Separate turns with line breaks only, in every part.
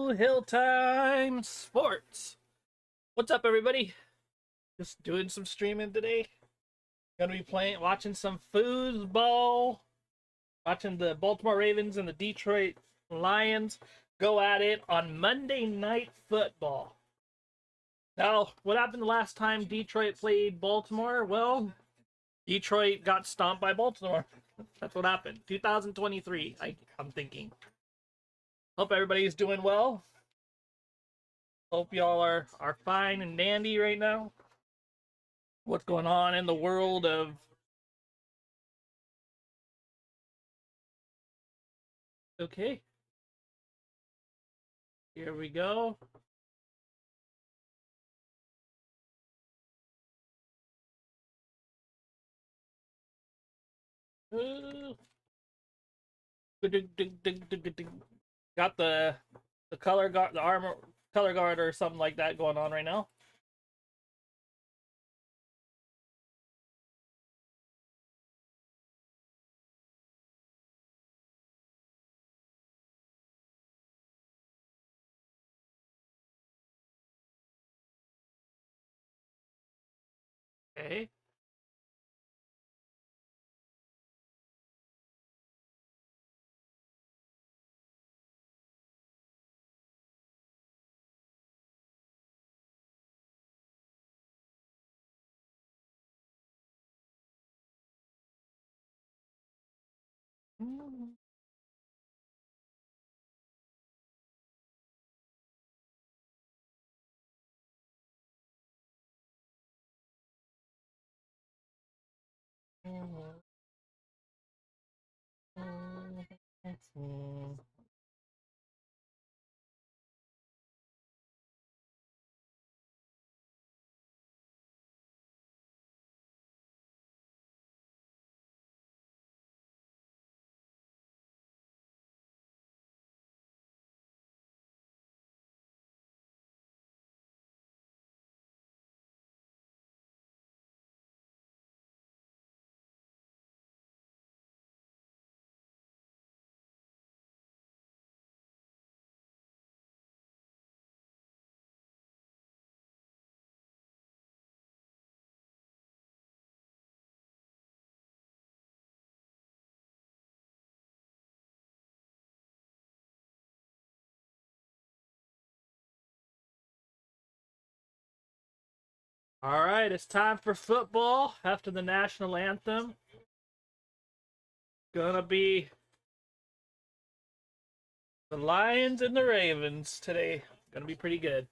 to HillTimeSports. What's up, everybody? Just doing some streaming today. Gonna be watching some foosball, watching the Baltimore Ravens and the Detroit Lions go at it on Monday Night Football. Now, what happened the last time Detroit played Baltimore? Well, Detroit got stomped by Baltimore. That's what happened. 2023, I'm thinking. Hope everybody's doing well. Hope y'all are fine and dandy right now. What's going on in the world of okay. Here we go. Got the color guard, the armor color guard or something like that going on right now. Okay. All right, it's time for football after the national anthem. Gonna be the Lions and the Ravens today. Gonna be pretty good.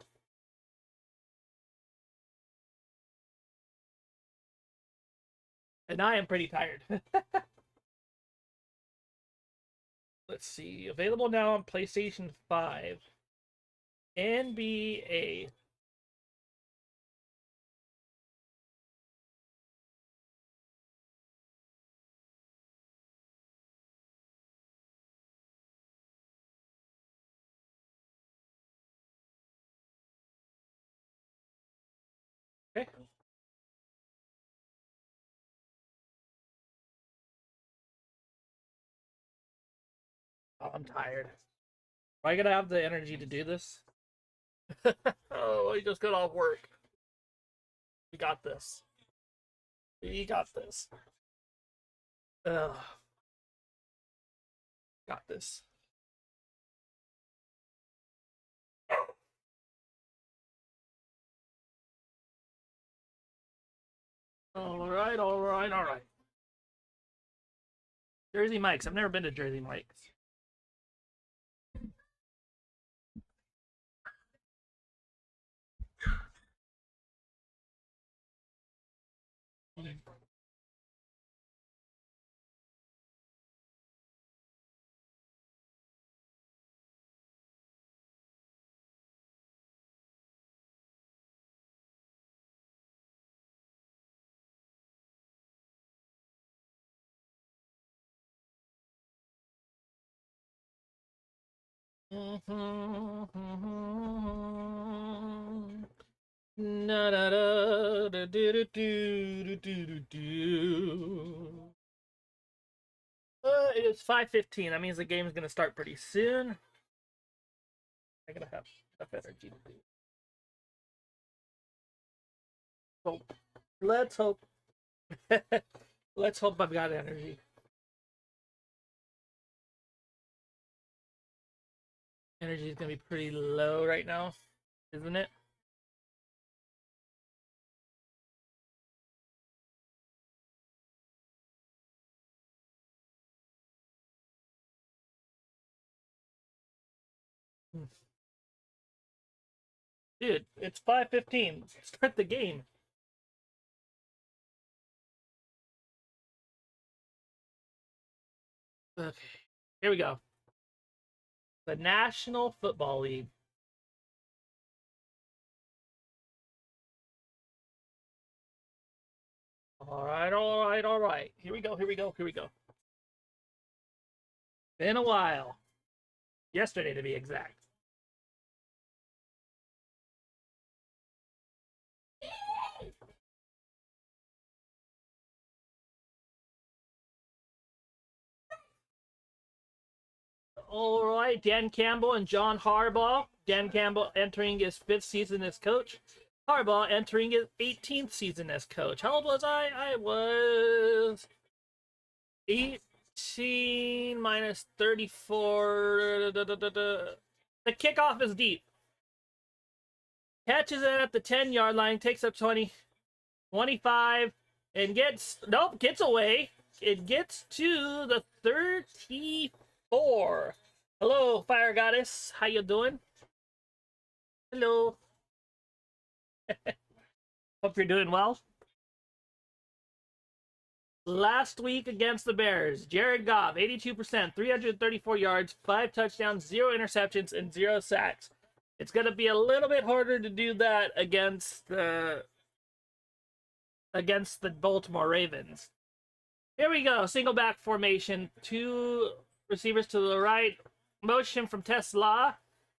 And I am pretty tired. Let's see. Available now on PlayStation 5. NBA. Okay. Oh, I'm tired. Am I gonna have the energy to do this? Oh, I just got off work. We got this. We got this. Ugh. Got this. All right, all right, all right. Jersey Mike's. I've never been to Jersey Mike's. Na da da da do do do do do. It is 5:15. That means the game's gonna start pretty soon. I gotta have enough energy to do. Hope. Let's hope. Let's hope I've got energy. Energy is gonna be pretty low right now, isn't it? Dude, it's 5:15. Start the game. Okay, here we go. The National Football League. All right, all right, all right. Here we go, here we go, here we go. Been a while. Yesterday, to be exact. All right, Dan Campbell and John Harbaugh. Dan Campbell entering his 5th season as coach. Harbaugh entering his 18th season as coach. How old was I? I was 18 minus 34. The kickoff is deep. Catches it at the 10-yard line, takes up 20, 25, and gets away. It gets to the 34. Hello, Fire Goddess. How you doing? Hello. Hope you're doing well. Last week against the Bears, Jared Goff, 82%, 334 yards, 5 touchdowns, 0 interceptions, and 0 sacks. It's going to be a little bit harder to do that against the Baltimore Ravens. Here we go. Single back formation. 2 receivers to the right. Motion from Tesla.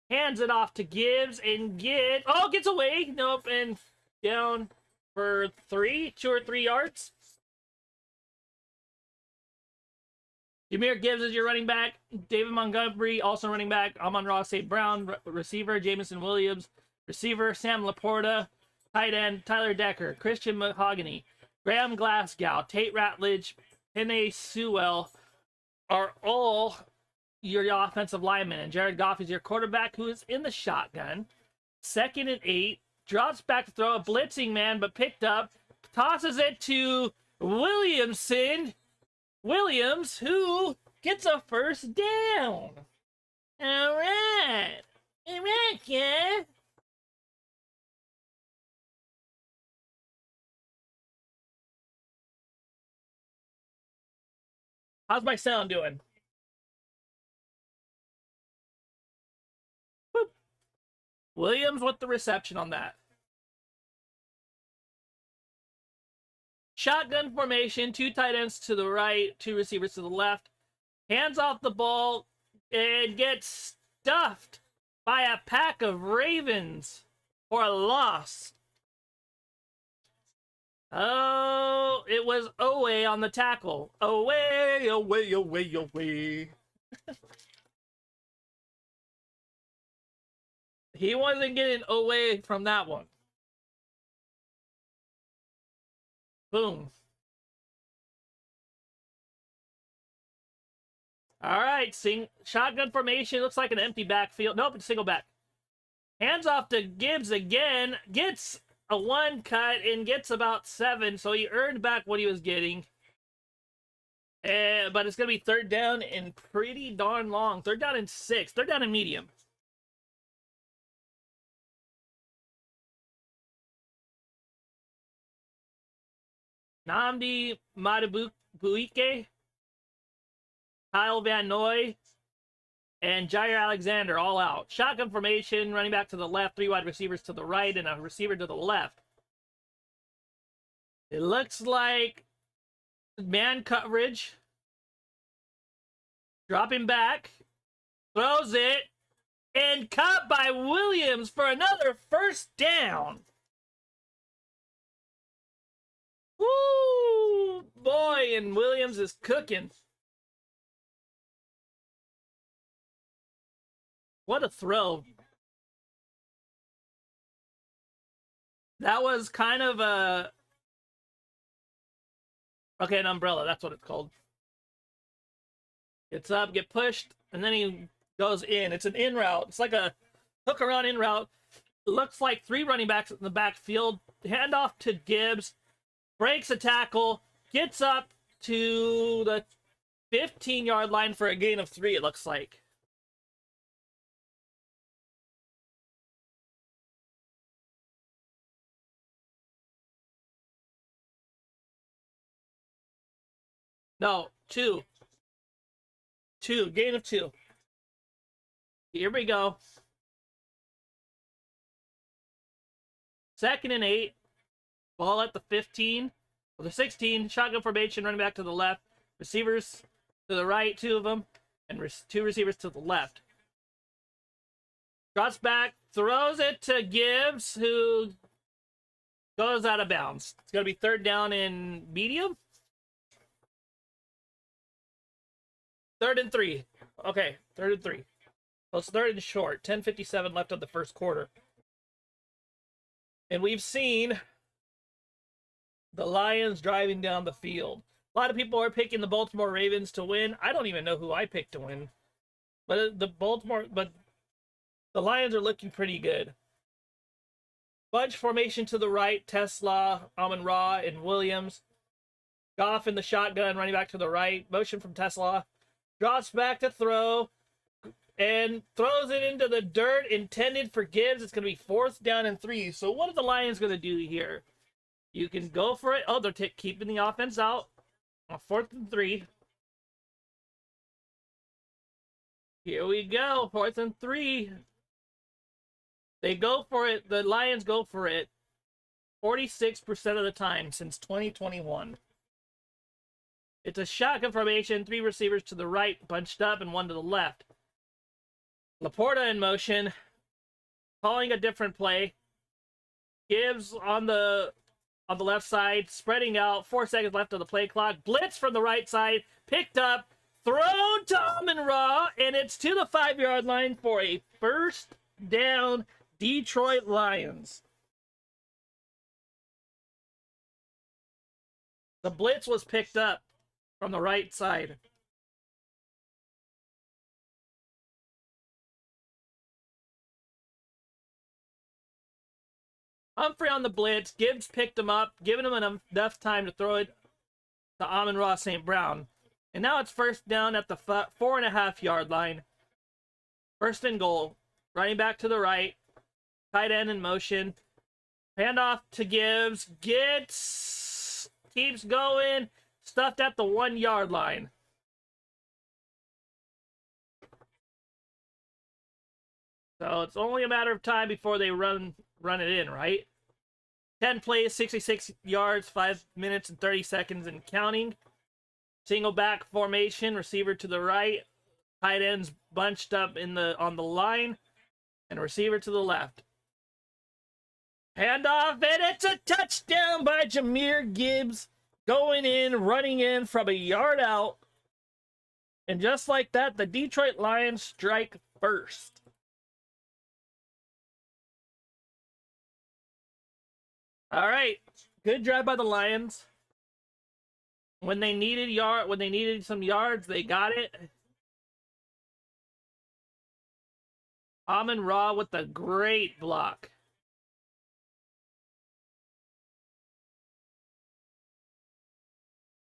Hands it off to Gibbs and gets away. Nope. And down for 2 or 3 yards. Jahmyr Gibbs is your running back. David Montgomery, also running back. Amon-Ra St. Brown, receiver. Jameson Williams, receiver. Sam Laporta, tight end. Tyler Decker, Christian Mahogany, Graham Glasgow, Tate Ratledge, Penei Sewell are all your offensive linemen. And Jared Goff is your quarterback, who is in the shotgun. 2nd and 8. Drops back to throw a blitzing man, but picked up. Tosses it to Williams, who gets a first down. All right. All right, yeah. How's my sound doing? Boop. Williams with the reception on that. Shotgun formation, 2 tight ends to the right, 2 receivers to the left. Hands off the ball and gets stuffed by a pack of Ravens for a loss. Oh, it was Owe on the tackle. Away, away, away, away. He wasn't getting away from that one. Boom. All right, shotgun formation. Looks like an empty backfield. Nope, it's single back. Hands off to Gibbs again. Gets a 1 cut and gets about 7, so he earned back what he was getting. But it's going to be 3rd down and pretty darn long. 3rd down and 6. 3rd down and medium. Nnamdi Madubuike, Kyle Van Noy, and Jair Alexander all out. Shotgun formation, running back to the left, 3 wide receivers to the right, and a receiver to the left. It looks like man coverage. Dropping back. Throws it. And caught by Williams for another first down. Woo! Boy, and Williams is cooking. What a throw. That was kind of a... Okay, an umbrella. That's what it's called. Gets up, get pushed, and then he goes in. It's an in route. It's like a hook around in route. It looks like 3 running backs in the backfield. Handoff to Gibbs. Breaks a tackle. Gets up to the 15-yard line for a gain of 3, it looks like. No, 2. 2. Gain of 2. Here we go. 2nd and 8. Ball at the 15. Or the 16. Shotgun formation. Running back to the left. Receivers to the right. 2 of them. And 2 receivers to the left. Drops back. Throws it to Gibbs, who goes out of bounds. It's going to be 3rd down and medium. 3rd and 3. Okay, 3rd and 3. So it's 3rd and short. 10:57 left of the first quarter. And we've seen the Lions driving down the field. A lot of people are picking the Baltimore Ravens to win. I don't even know who I picked to win. But the Lions are looking pretty good. Bunch formation to the right. Tesla, Amon-Ra, and Williams. Goff in the shotgun, running back to the right. Motion from Tesla. Drops back to throw. And throws it into the dirt, intended for Gibbs. It's going to be 4th down and 3. So what are the Lions going to do here? You can go for it. Oh, they're keeping the offense out. 4th and 3. Here we go. 4th and 3. They go for it. The Lions go for it 46% of the time since 2021. It's a shotgun formation. 3 receivers to the right, bunched up, and 1 to the left. Laporta in motion, calling a different play. Gibbs on the left side, spreading out. 4 seconds left of the play clock. Blitz from the right side, picked up, thrown to Amon-Ra, and it's to the 5-yard line for a 1st down. Detroit Lions. The blitz was picked up from the right side. Humphrey on the blitz. Gibbs picked him up, giving him enough time to throw it to Amon-Ra St. Brown. And now it's 1st down at the 4.5-yard line. 1st and goal. Running back to the right. Tight end in motion. Handoff to Gibbs. Keeps going. Stuffed at the 1-yard line. So it's only a matter of time before they run it in, right? 10 plays, 66 yards, 5 minutes and 30 seconds and counting. Single back formation, receiver to the right. Tight ends bunched up on the line. And receiver to the left. Handoff, and it's a touchdown by Jahmyr Gibbs. Going in, running in from a yard out. And just like that, the Detroit Lions strike first. All right, good drive by the Lions. When they needed some yards, they got it. Amon-Ra with a great block.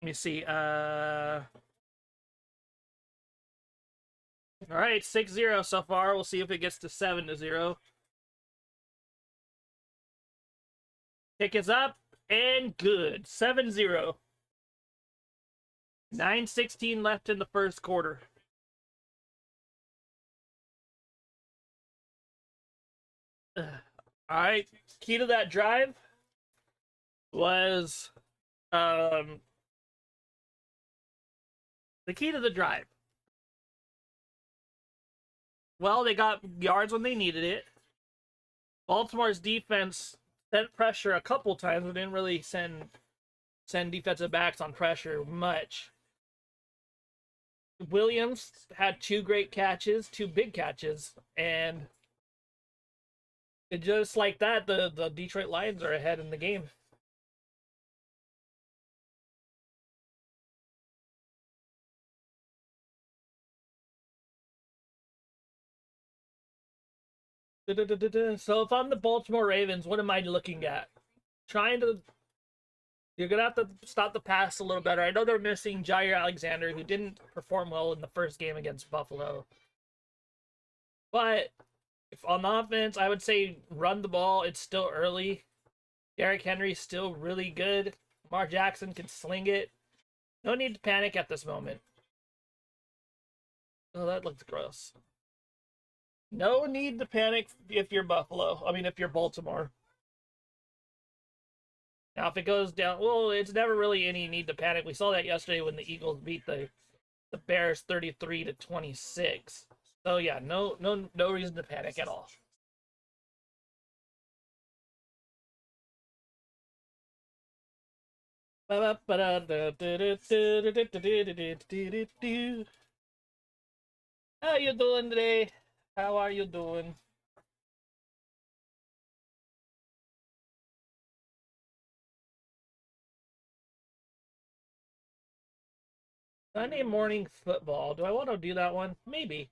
Let me see. All right, 6-0 so far. We'll see if it gets to 7-0. Kick is up and good. 7-0. 9:16 left in the first quarter. All right, key to that drive was the key to the drive. Well, they got yards when they needed it. Baltimore's defense sent pressure a couple times, but didn't really send defensive backs on pressure much. Williams had 2 great catches, 2 big catches, and And just like that, the Detroit Lions are ahead in the game. So if I'm the Baltimore Ravens, what am I looking at? Trying to You're gonna have to stop the pass a little better. I know they're missing Jair Alexander, who didn't perform well in the first game against Buffalo. But if on offense, I would say run the ball. It's still early. Derrick Henry's still really good. Lamar Jackson can sling it. No need to panic at this moment. Oh, that looks gross. No need to panic if you're Buffalo. I mean, if you're Baltimore. Now, if it goes down, well, it's never really any need to panic. We saw that yesterday when the Eagles beat the Bears 33-26. So yeah, no reason to panic at all. How you doing today? How are you doing? Sunday morning football. Do I want to do that one? Maybe.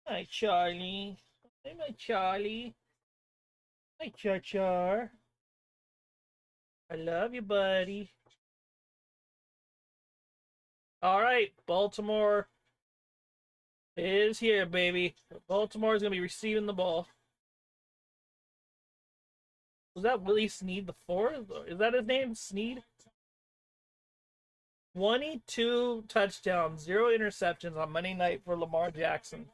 Hi, Charlie. Hey, my Charlie. Hi, Char. I love you, buddy. All right, Baltimore is here, baby. Baltimore is going to be receiving the ball. Was that Willie Snead the fourth? Is that his name? Snead? 22 touchdowns, 0 interceptions on Monday night for Lamar Jackson.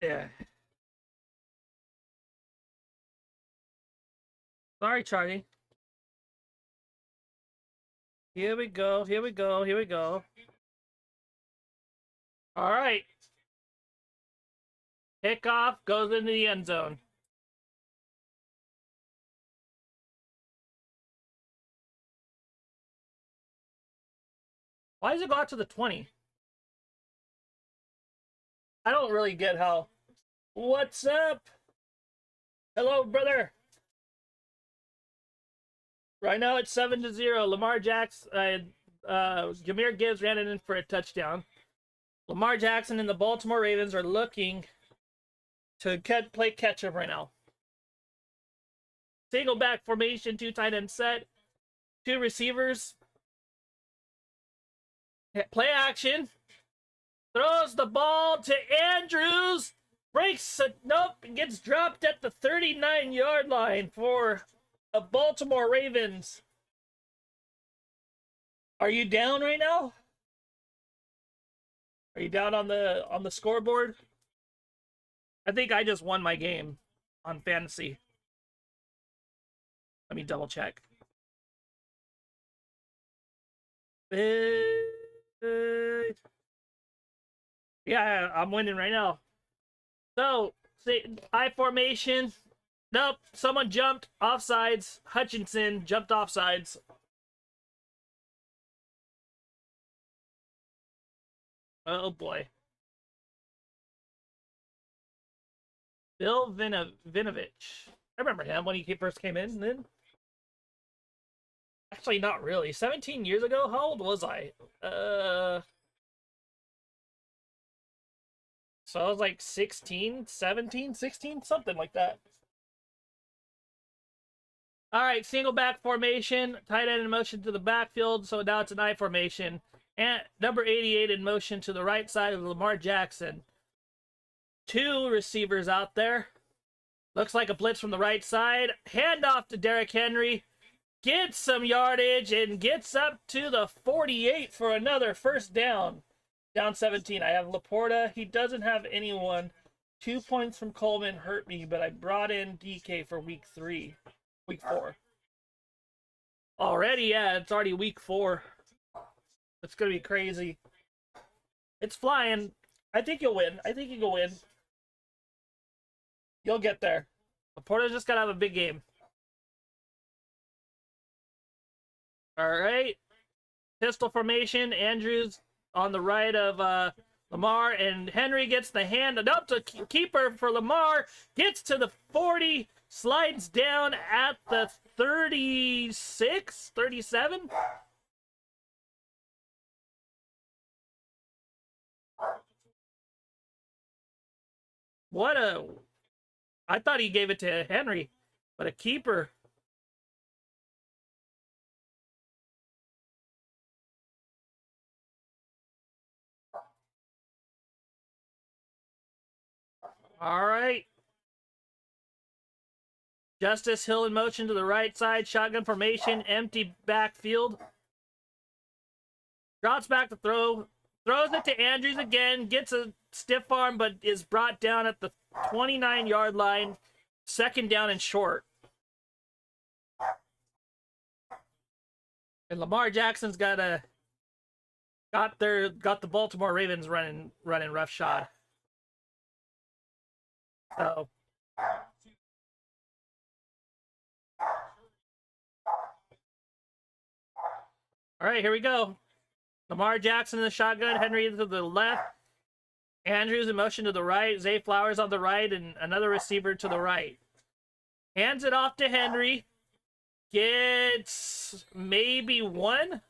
Yeah. Sorry, Charlie. Here we go. Here we go. Here we go. All right. Kickoff goes into the end zone. Why does it go out to the 20? I don't really get how. What's up? Hello, brother. Right now it's 7-0. Lamar Jackson, Jahmyr Gibbs ran it in for a touchdown. Lamar Jackson and the Baltimore Ravens are looking to play catch up right now. Single back formation, 2 tight end set, 2 receivers. Play action. Throws the ball to Andrews. Breaks it. Nope. Gets dropped at the 39-yard line for the Baltimore Ravens. Are you down right now? Are you down on the scoreboard? I think I just won my game on fantasy. Let me double check. Yeah, I'm winning right now. So, I formation. Nope, someone jumped offsides. Hutchinson jumped offsides. Oh boy. Bill Vinovich. I remember him when he first came in. Then, actually, not really. 17 years ago. How old was I? So I was like 16, 17, 16, something like that. All right, single back formation, tight end in motion to the backfield, so now it's an I formation. And number 88 in motion to the right side of Lamar Jackson. 2 receivers out there. Looks like a blitz from the right side. Handoff to Derrick Henry. Gets some yardage and gets up to the 48 for another first down. Down 17. I have Laporta. He doesn't have anyone. 2 points from Coleman hurt me, but I brought in DK for week 4. Already, yeah, it's already week 4. It's going to be crazy. It's flying. I think you'll win. I think you can win. You'll get there. Laporta's just got to have a big game. All right. Pistol formation. Andrews on the right of Lamar, and Henry gets the hand up to keeper for Lamar, gets to the 40, slides down at the 36, 37. What a... I thought he gave it to Henry, but a keeper. All right. Justice Hill in motion to the right side. Shotgun formation. Empty backfield. Drops back to throw. Throws it to Andrews again. Gets a stiff arm, but is brought down at the 29-yard line. Second down and short. And Lamar Jackson's got the Baltimore Ravens running roughshod. So all right, here we go. Lamar Jackson in the shotgun, Henry to the left, Andrews in motion to the right, Zay Flowers on the right, and another receiver to the right. Hands it off to Henry. Gets maybe one.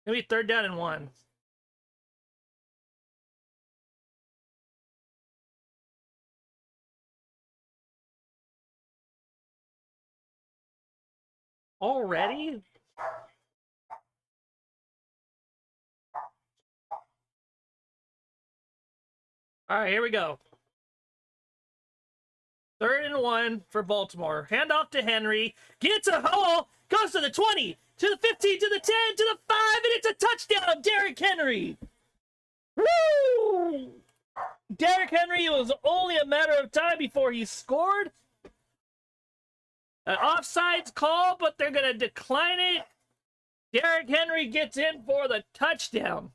Maybe third down and 1. Already? All right, here we go. 3rd and 1 for Baltimore. Hand off to Henry. Gets a hole. Goes to the 20, to the 15, to the 10, to the 5, and it's a touchdown, Derrick Henry. Woo! Derrick Henry, it was only a matter of time before he scored. An offsides call, but they're going to decline it. Derrick Henry gets in for the touchdown.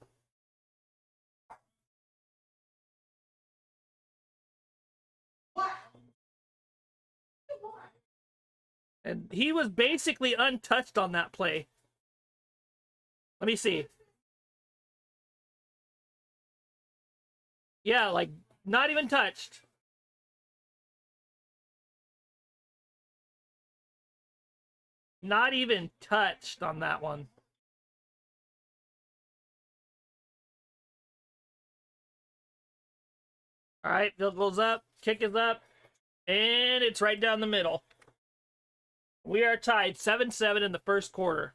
And he was basically untouched on that play. Let me see. Yeah, like, not even touched. Not even touched on that one. All right, field goes up, kick is up, and it's right down the middle. We are tied 7-7 in the first quarter.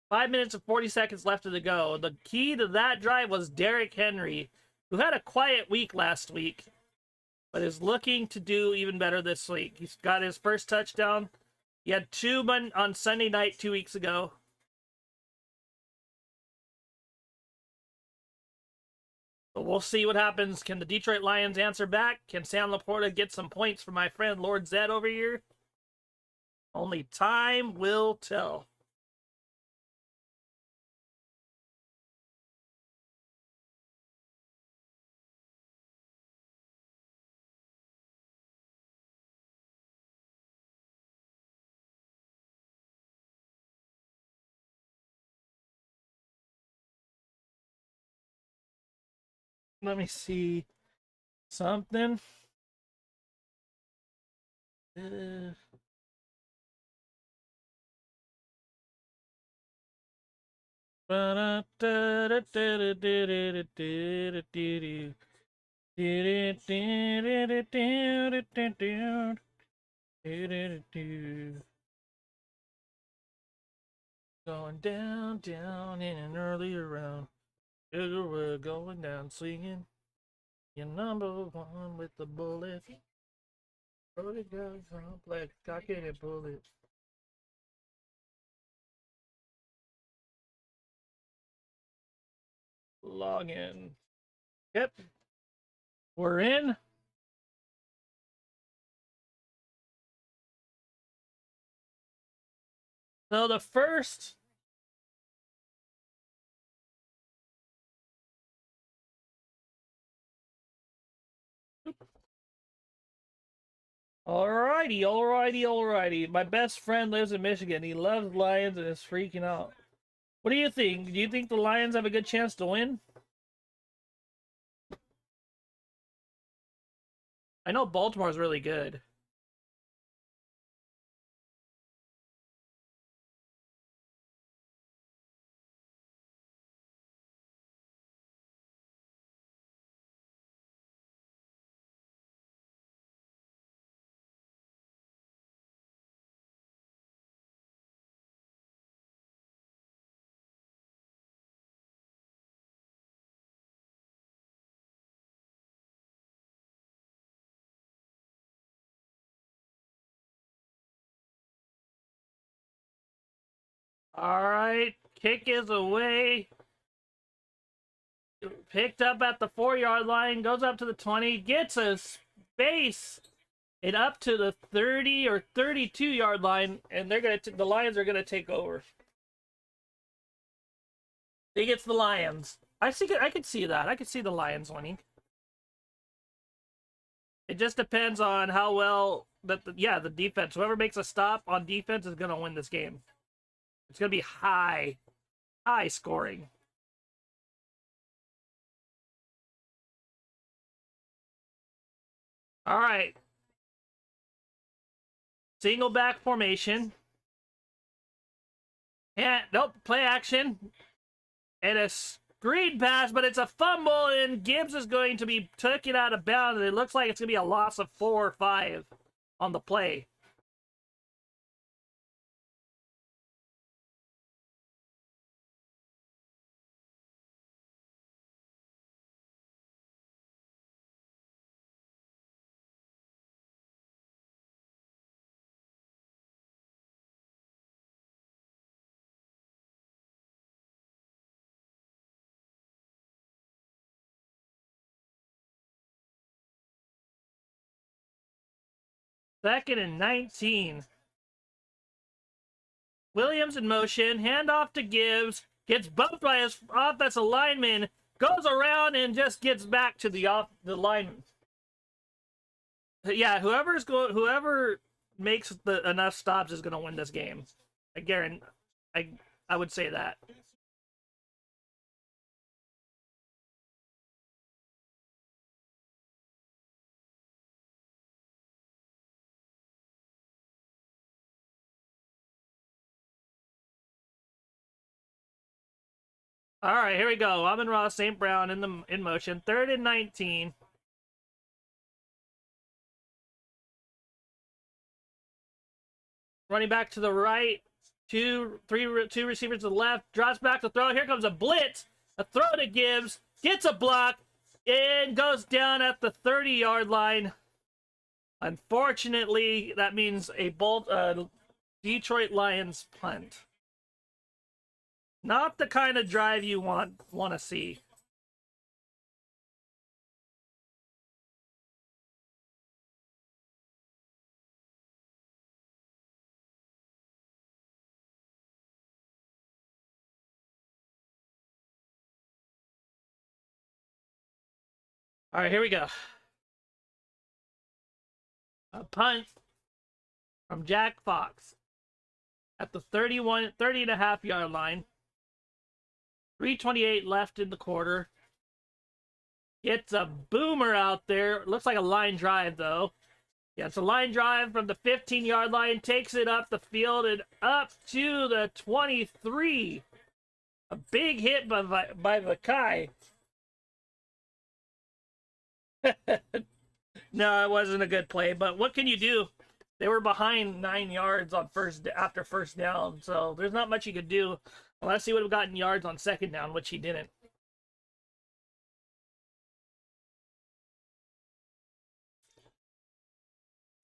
5 minutes and 40 seconds left to go. The key to that drive was Derrick Henry, who had a quiet week last week, but is looking to do even better this week. He's got his first touchdown. He had 2 on Sunday night 2 weeks ago. But we'll see what happens. Can the Detroit Lions answer back? Can Sam Laporta get some points for my friend Lord Zed over here? Only time will tell. Let me see something. Going down, down in an earlier round. We're going down swinging. You're #1 with the bullet. Brody goes complex, cock it and bullet. Log in. Yep. We're in. So the first Alrighty, alrighty, alrighty. My best friend lives in Michigan. He loves Lions and is freaking out. What do you think? Do you think the Lions have a good chance to win? I know Baltimore's really good. Alright, kick is away. Picked up at the 4-yard line, goes up to the 20, gets a space and up to the 30 or 32-yard line, and the Lions are gonna take over. He gets the Lions. I could see that. I could see the Lions winning. It just depends on how well the defense. Whoever makes a stop on defense is gonna win this game. It's gonna be high scoring. All right. Single back formation. And nope, play action. And a screen pass, but it's a fumble, and Gibbs is going to be taken out of bounds. And it looks like it's going to be a loss of 4 or 5 on the play. Second and 19. Williams in motion, handoff to Gibbs, gets bumped by his offensive lineman, goes around and just gets back to the lineman. Yeah, whoever makes enough stops is going to win this game. I guarantee. I would say that. All right, here we go. Amon-Ra St. Brown in motion. 3rd and 19. Running back to the right. Two receivers to the left. Drops back to throw. Here comes a blitz. A throw to Gibbs. Gets a block. And goes down at the 30-yard line. Unfortunately, that means a Detroit Lions punt. Not the kind of drive you want to see. All right, here we go. A punt from Jack Fox at the 30 and a half yard line. 3:28 left in the quarter. It's a boomer out there. Looks like a line drive, though. Yeah, it's a line drive from the 15-yard line. Takes it up the field and up to the 23. A big hit by Vakai. No, it wasn't a good play, but what can you do? They were behind 9 yards on after first down, so there's not much you could do unless he would have gotten yards on second down, which he didn't.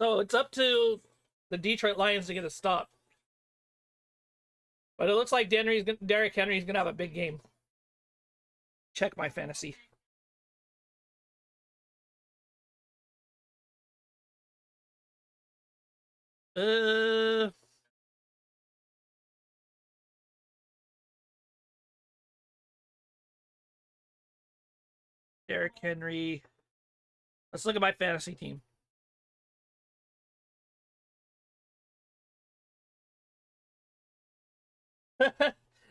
So it's up to the Detroit Lions to get a stop. But it looks like Derrick Henry's going to have a big game. Check my fantasy. Derrick Henry. Let's look at my fantasy team.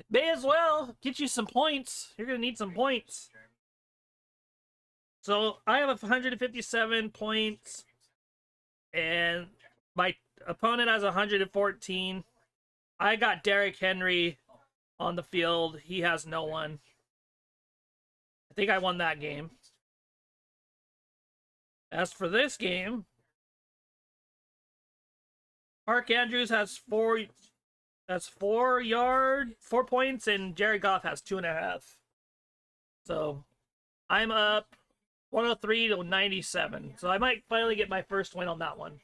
May as well get you some points. You're gonna need some points. So I have 157 points, and my opponent has 114. I got Derrick Henry on the field. He has no one. I think I won that game. As for this game, Mark Andrews has 4 points, and Jared Goff has 2.5. So I'm up 103 to 97. So I might finally get my first win on that one.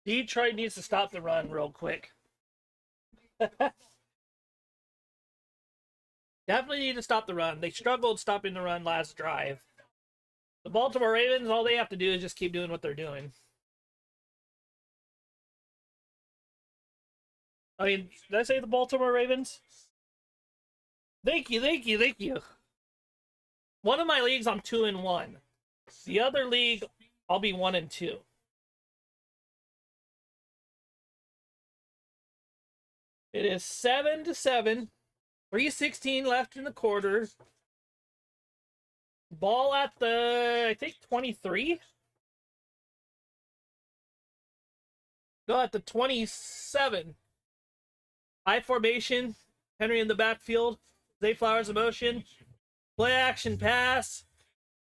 Detroit needs to stop the run real quick. Definitely need to stop the run. They struggled stopping the run last drive. The Baltimore Ravens, all they have to do is just keep doing what they're doing. I mean, did I say the Baltimore Ravens? Thank you, thank you, thank you. One of my leagues, I'm 2-1. The other league, I'll be 1-2. It is 7-7. 3:16 left in the quarter. Ball at the, I think, 23. No, at the 27. I formation. Henry in the backfield. Zay Flowers in motion. Play action pass.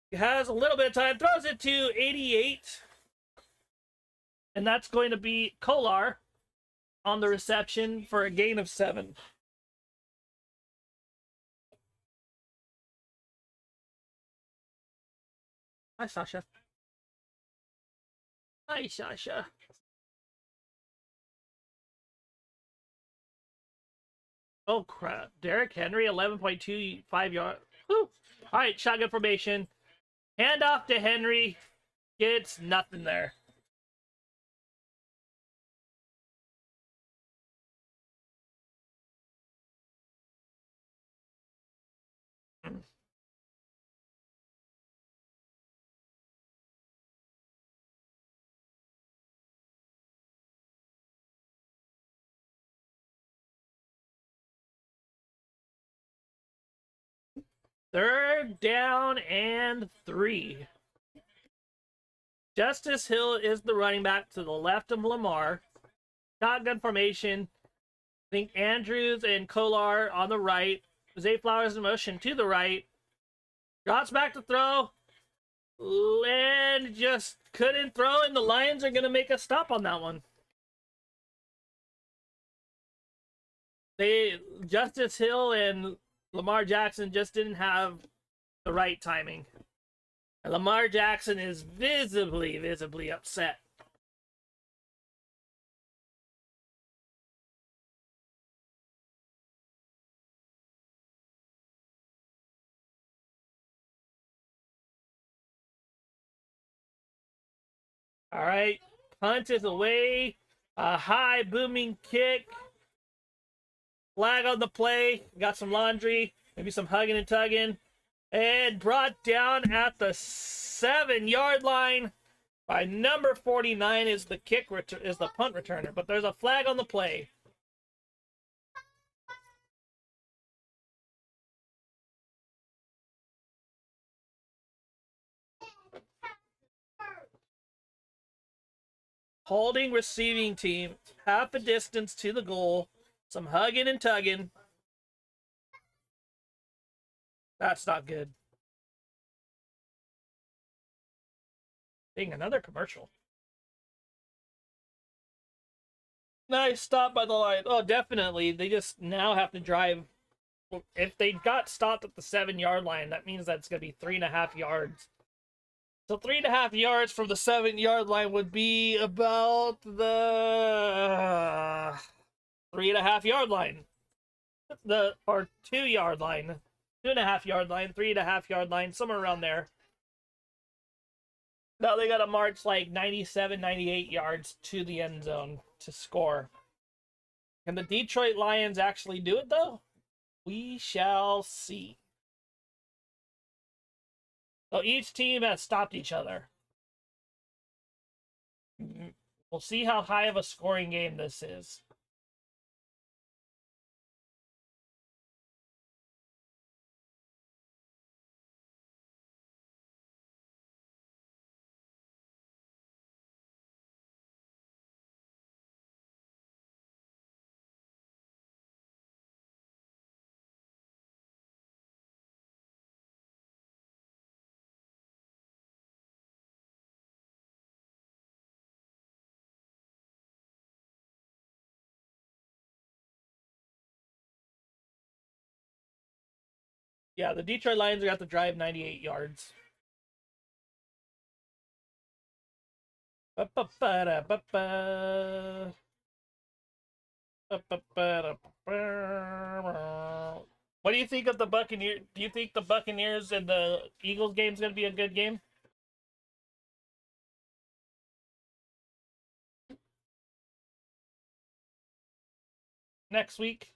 He has a little bit of time. Throws it to 88. And that's going to be Kolar on the reception for a gain of 7. Hi, Sasha. Hi, Sasha. Oh, crap. Derrick Henry, 11.25 yards. Whew. All right, shotgun formation. Hand off to Henry. Gets nothing there. Third down and 3. Justice Hill is the running back to the left of Lamar. Shotgun formation. I think Andrews and Kolar on the right. Zay Flowers in motion to the right. Drops back to throw. And just couldn't throw, and the Lions are going to make a stop on that one. Justice Hill and Lamar Jackson just didn't have the right timing. And Lamar Jackson is visibly upset. All right, punt is away. A high booming kick. Flag on the play. Got some laundry. Maybe some hugging and tugging. And brought down at the 7-yard line by number 49 is the is the punt returner. But there's a flag on the play. Holding receiving team. Half a distance to the goal. Some hugging and tugging. That's not good. Dang, another commercial. Nice stop by the line. Oh, definitely. They just now have to drive. If they got stopped at the 7-yard line, that means that's going to be 3.5 yards. So 3.5 yards from the 7-yard line would be about the 3.5 yard line. Or 2-yard line. 2.5 yard line, 3.5 yard line, somewhere around there. Now they got to march like 97, 98 yards to the end zone to score. Can the Detroit Lions actually do it, though? We shall see. So each team has stopped each other. We'll see how high of a scoring game this is. Yeah, the Detroit Lions are going to have to drive 98 yards. What do you think of the Buccaneers? Do you think the Buccaneers and the Eagles game is going to be a good game? Next week?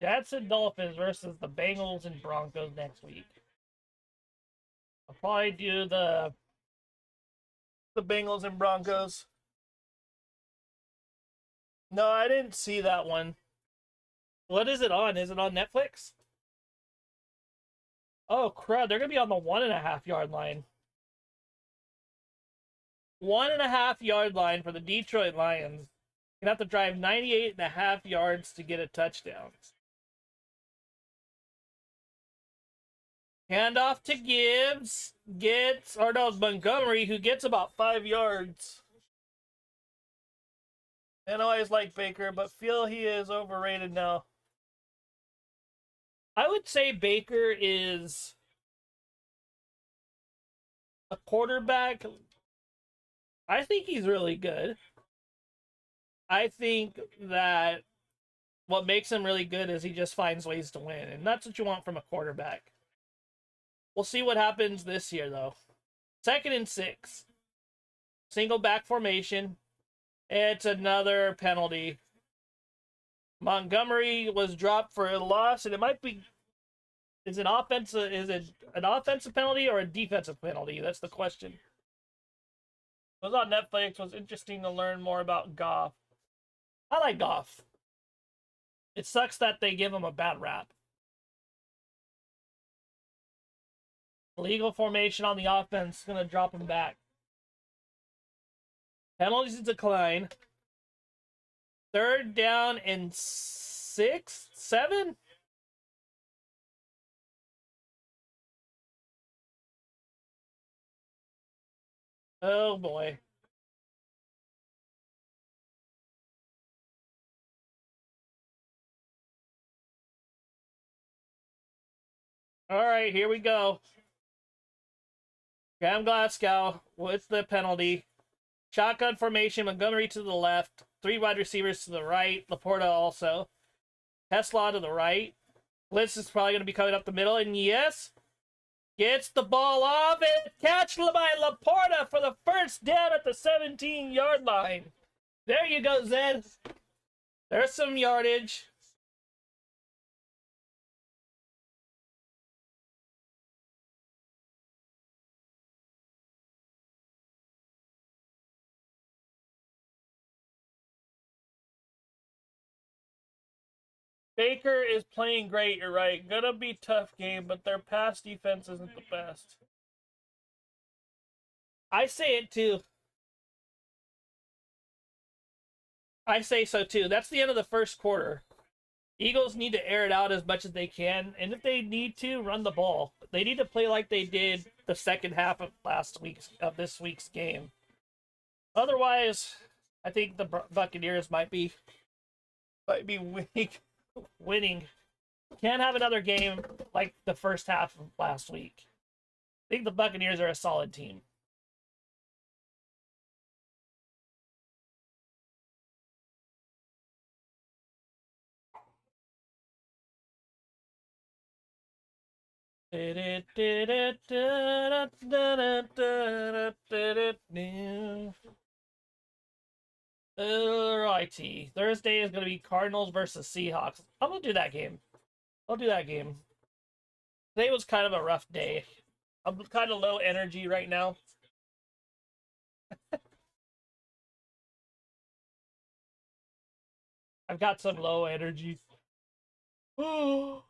Jets and Dolphins versus the Bengals and Broncos next week. I'll probably do the Bengals and Broncos. No, I didn't see that one. What is it on? Is it on Netflix? Oh crap! They're gonna be on the 1.5 yard line. 1.5 yard line for the Detroit Lions. You're gonna have to drive 98.5 yards to get a touchdown. Handoff to Gibbs. Montgomery, who gets about 5 yards. And I always like Baker, but feel he is overrated now. I would say Baker is a quarterback. I think he's really good. I think that what makes him really good is he just finds ways to win, and that's what you want from a quarterback. We'll see what happens this year, though. 2nd and 6. Single back formation. It's another penalty. Montgomery was dropped for a loss, and it might be... Is it an offensive penalty or a defensive penalty? That's the question. It was on Netflix. It was interesting to learn more about Goff. I like Goff. It sucks that they give him a bad rap. Legal formation on the offense is going to drop him back. Penalties decline. 3rd down and 6, 7. Oh boy. All right, here we go. Graham Glasgow with the penalty. Shotgun formation, Montgomery to the left. 3 wide receivers to the right. Laporta also. Tesla to the right. Blitz is probably going to be coming up the middle. And yes, gets the ball off and catch by Laporta for the first down at the 17-yard line. There you go, Zed. There's some yardage. Baker is playing great, you're right. Gonna be a tough game, but their pass defense isn't the best. I say it too. I say so too. That's the end of the first quarter. Eagles need to air it out as much as they can, and if they need to, run the ball. They need to play like they did the second half of this week's game. Otherwise, I think the Buccaneers might be winning. Can't have another game like the first half of last week. I think the Buccaneers are a solid team. Alrighty. Thursday is going to be Cardinals versus Seahawks. I'm going to do that game. I'll do that game. Today was kind of a rough day. I'm kind of low energy right now. I've got some low energy. Oh.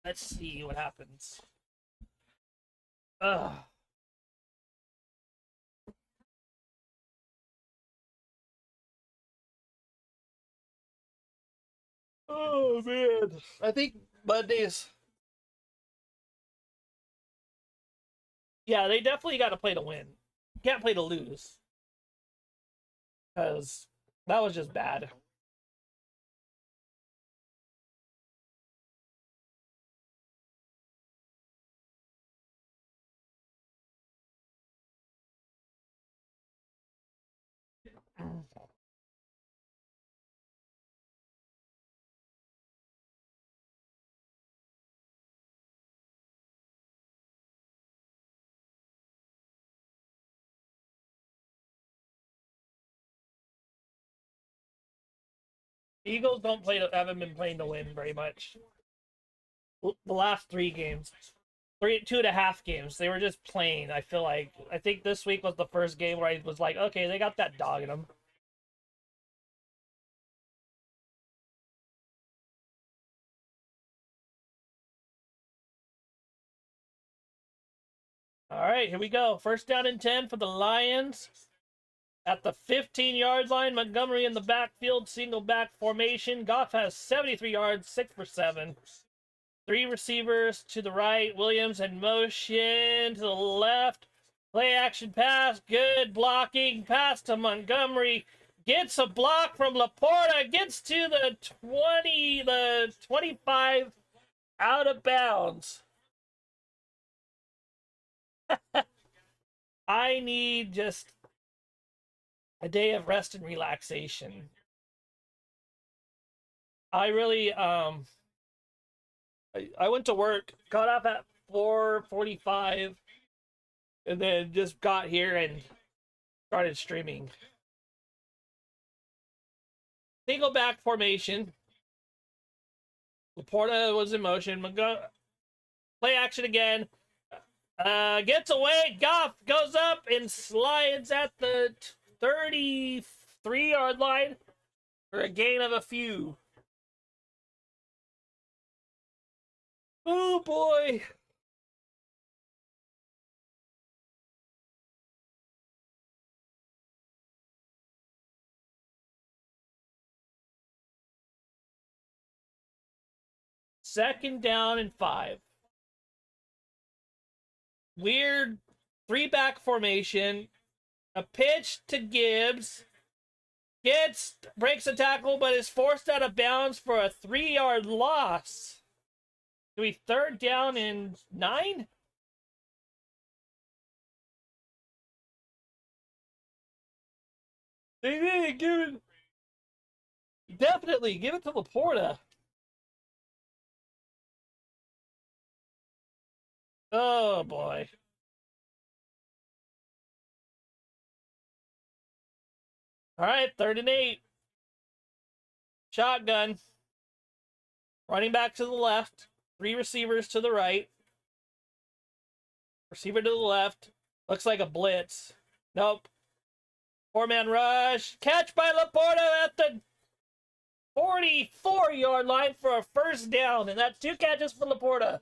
Let's see what happens. Ugh. Oh man, I think Mondays. Yeah, they definitely got to play to win. Can't play to lose because that was just bad. Eagles don't play. Haven't been playing to win very much. The last 3 games, 2.5 games, they were just playing. I feel like I think this week was the first game where I was like, okay, they got that dog in them. All right, here we go. First down and 10 for the Lions. At the 15-yard line, Montgomery in the backfield, single back formation. Goff has 73 yards, 6 for 7. 3 receivers to the right. Williams in motion to the left. Play action pass. Good blocking. Pass to Montgomery. Gets a block from Laporta. Gets to the 20, the 25, out of bounds. I need just a day of rest and relaxation. I really I went to work, got up at 4:45, and then just got here and started streaming. Single back formation. Laporta was in motion. Play action again. Gets away. Goff goes up and slides at the 33-yard line for a gain of a few. Oh boy. Second down and 5. Weird 3-back formation. A pitch to Gibbs. Breaks a tackle, but is forced out of bounds for a 3-yard loss. Do we third down and 9? They did give it. Definitely give it to Laporta. Oh boy. All right, 3rd and 8. Shotgun. Running back to the left. 3 receivers to the right. Receiver to the left. Looks like a blitz. Nope. 4-man rush. Catch by Laporta at the 44-yard line for a first down. And that's 2 catches for Laporta.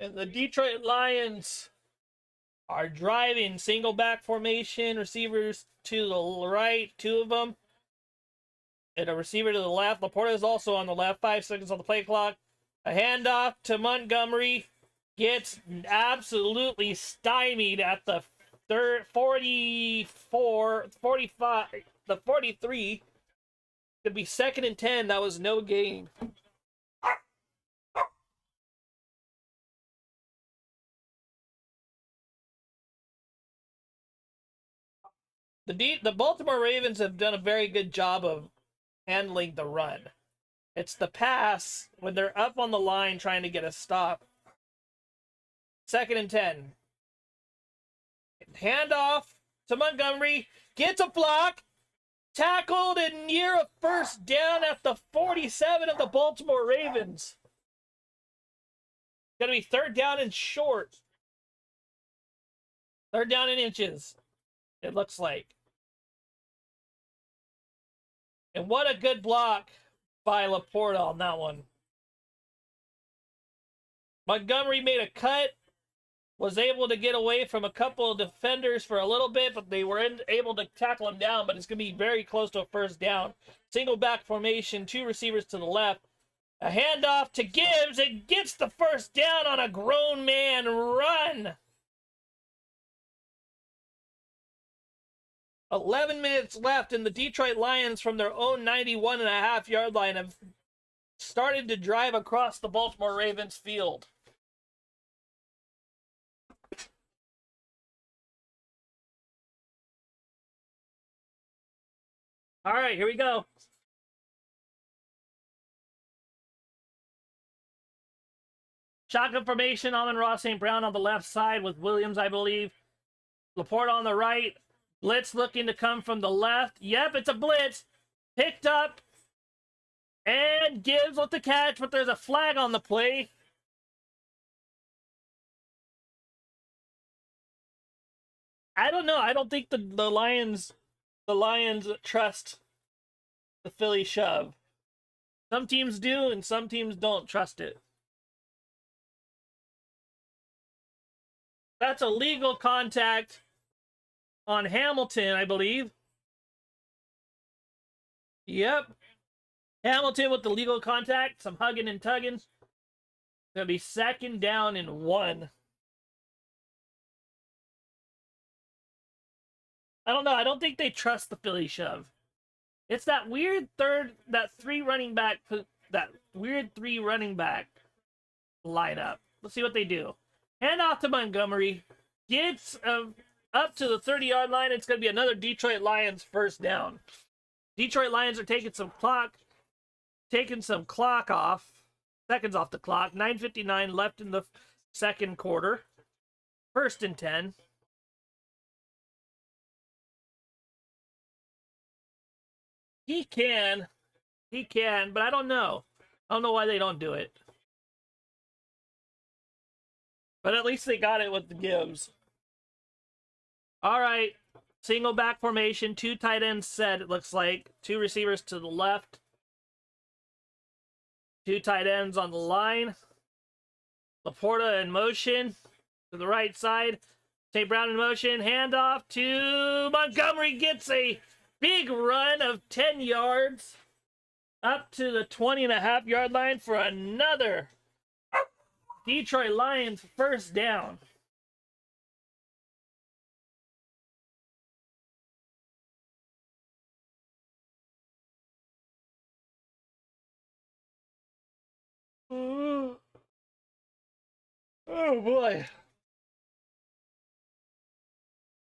And the Detroit Lions are driving single back formation, receivers to the right, two of them, and a receiver to the left. Laporta is also on the left, 5 seconds on the play clock. A handoff to Montgomery, gets absolutely stymied at the 44, 45, the 43. Could be 2nd and 10. That was no gain. The Baltimore Ravens have done a very good job of handling the run. It's the pass when they're up on the line trying to get a stop. 2nd and 10. Handoff to Montgomery. Gets a block. Tackled and near a first down at the 47 of the Baltimore Ravens. Gonna be 3rd down and short. 3rd down in inches, it looks like. And what a good block by Laporta on that one. Montgomery made a cut, was able to get away from a couple of defenders for a little bit, but they were able to tackle him down, but it's going to be very close to a first down. Single back formation, 2 receivers to the left. A handoff to Gibbs. It gets the first down on a grown man run. 11 minutes left, and the Detroit Lions from their own 91.5-yard line have started to drive across the Baltimore Ravens field. All right, here we go. Shotgun formation, Amon-Ra St. Brown on the left side with Williams, I believe. Laporta on the right. Blitz looking to come from the left. Yep, it's a blitz. Picked up. And Gibbs with the catch, but there's a flag on the play. I don't know. I don't think the Lions trust the Philly shove. Some teams do, and some teams don't trust it. That's a legal contact on Hamilton, I believe. Yep. Hamilton with the legal contact. Some hugging and tugging. It's going to be 2nd down and 1. I don't know. I don't think they trust the Philly shove. It's that weird three running back lineup. Let's see what they do. Hand off to Montgomery. Gets up to the 30-yard line. It's going to be another Detroit Lions first down. Detroit Lions are taking some clock off. Seconds off the clock. 9:59 left in the second quarter. 1st and 10. He can, but I don't know. I don't know why they don't do it. But at least they got it with the Gibbs. All right. Single back formation. 2 tight ends set, it looks like. 2 receivers to the left. 2 tight ends on the line. Laporta in motion to the right side. St. Brown in motion. Handoff to Montgomery. Gets a big run of 10 yards. Up to the 20.5-yard line for another Detroit Lions first down. Oh boy.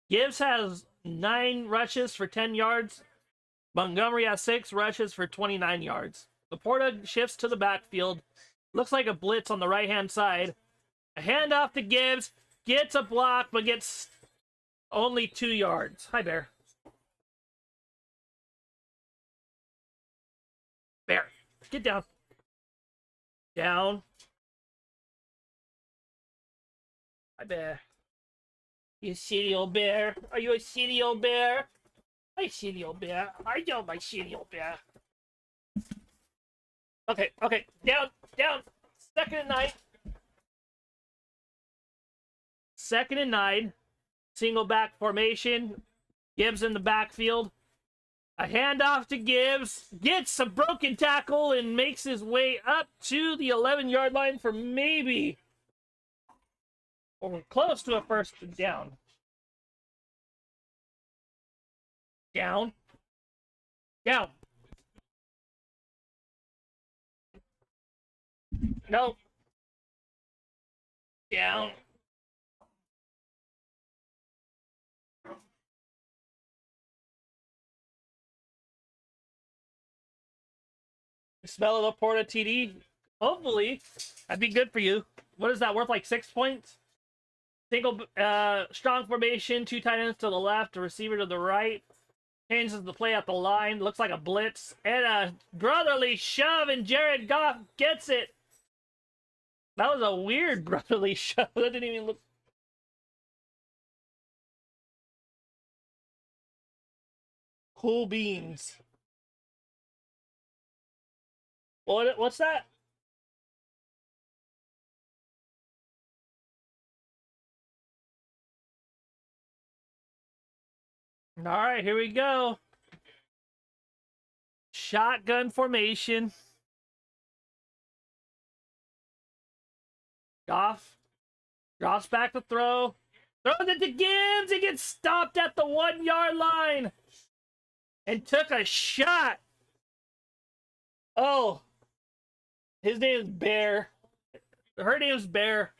Gibbs has 9 rushes for 10 yards. Montgomery has 6 rushes for 29 yards. Laporta shifts to the backfield. Looks like a blitz on the right-hand side. A handoff to Gibbs. Gets a block, but gets only 2 yards. Hi, Bear. Bear, get down. Down. Hi, Bear. You silly old bear. Are you a silly old bear? Hi, silly old bear. I know my silly old bear. Okay. Down. 2nd and 9. 2nd and 9. Single back formation. Gibbs in the backfield. A handoff to Gibbs. Gets a broken tackle and makes his way up to the 11-yard line for maybe or close to a 1st down. Down. Down. No. Down. Smell of Laporta TD. Hopefully, that'd be good for you. What is that worth? Like 6 points? Single strong formation, 2 tight ends to the left, a receiver to the right. Changes the play at the line. Looks like a blitz. And a brotherly shove, and Jared Goff gets it. That was a weird brotherly shove. That didn't even look... Cool beans. What's that? All right, here we go. Shotgun formation. Goff drops back to throw. Throws it to Gibbs. He gets stopped at the 1-yard line and took a shot. Oh, his name is Bear. Her name's Bear.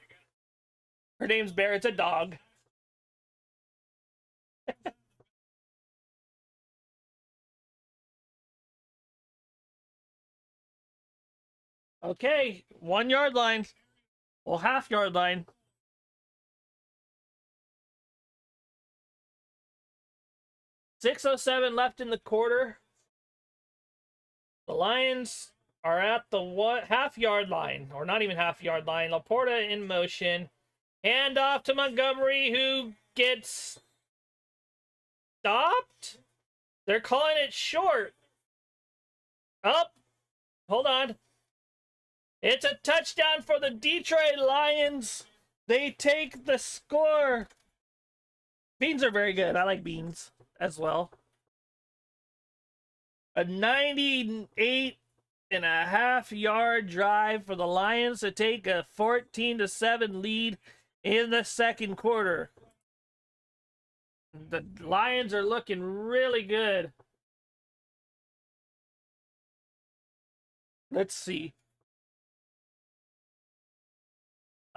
Her name's Bear. It's a dog. Okay, 1-yard line. Well, half-yard line. .607 left in the quarter. The Lions are at the half-yard line, or not even half-yard line. Laporta in motion. Hand off to Montgomery, who gets stopped. They're calling it short. Oh, hold on. It's a touchdown for the Detroit Lions. They take the score. Beans are very good. I like beans as well. A 98.5-yard drive for the Lions to take a 14-7 lead in the 2nd quarter. The Lions are looking really good. Let's see.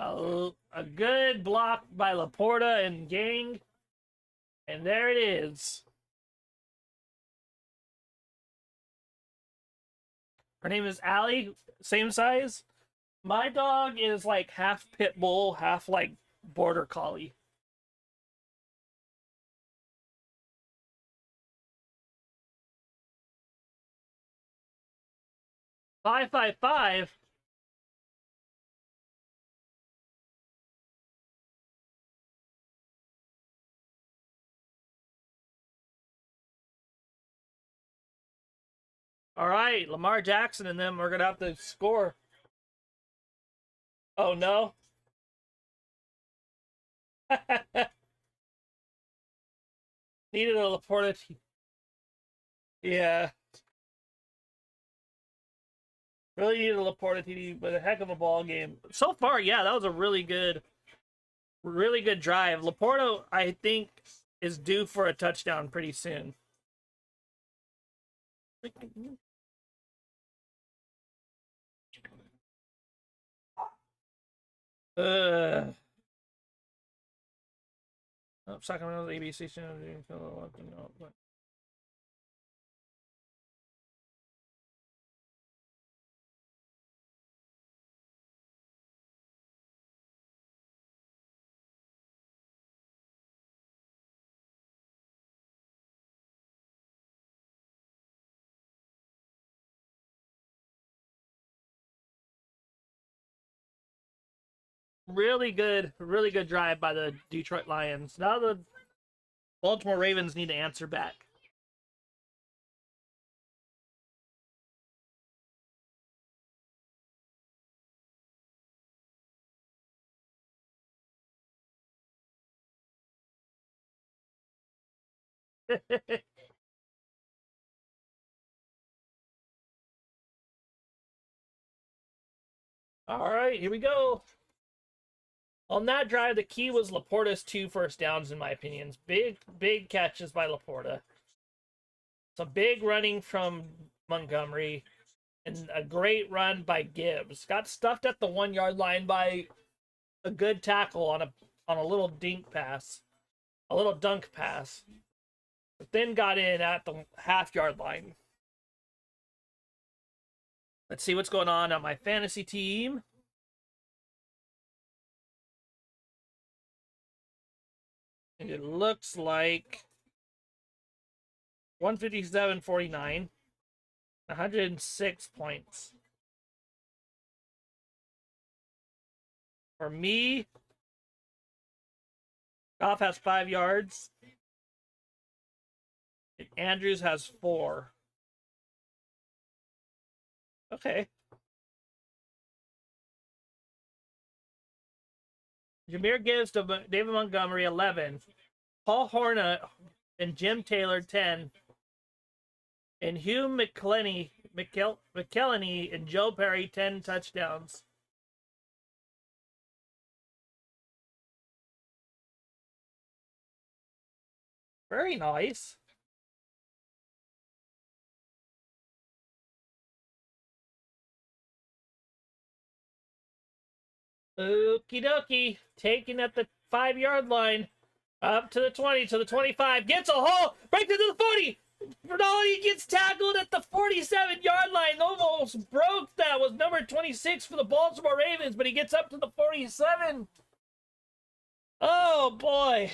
A good block by Laporta and gang. And there it is. Her name is Allie. Same size. My dog is like half pit bull, half like border collie. .555. All right, Lamar Jackson and them are going to have to score. Oh, no. Needed a Laporta. Yeah. Really needed a Laporta TD, but a heck of a ball game. So far, yeah, that was a really good drive. Laporta, I think, is due for a touchdown pretty soon. Oh, Sacramento's ABC channel. Really good drive by the Detroit Lions. Now the Baltimore Ravens need to answer back. All right, here we go. On that drive, the key was Laporta's 2 first downs, in my opinion. Big catches by Laporta. Some big running from Montgomery, and a great run by Gibbs. Got stuffed at the 1 yard line by a good tackle on a little dunk pass, but then got in at the half yard line. Let's see what's going on my fantasy team. And it looks like 157.49, 106 points. For me, Goff has 5 yards. And Andrews has 4. Okay. Jameer Gibbs to David Montgomery, 11. Paul Horna and Jim Taylor, 10. And Hugh McElhenney and Joe Perry, 10 touchdowns. Very nice. Okie dokie. Taking at the 5 yard line. Up to the 20, to the 25. Gets a hole. Breaks into the 40. Bernaldi gets tackled at the 47 yard line. Almost broke that. Was number 26 for the Baltimore Ravens, but he gets up to the 47. Oh, boy.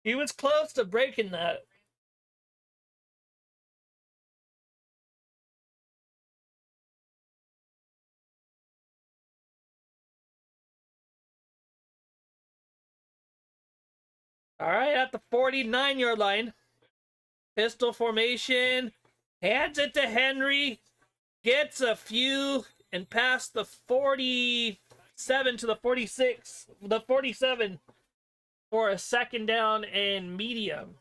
He was close to breaking that. All right, at the 49 yard line. Pistol formation. Hands it to Henry. Gets a few and past the 47 to the 46. The 47 for a second down and medium.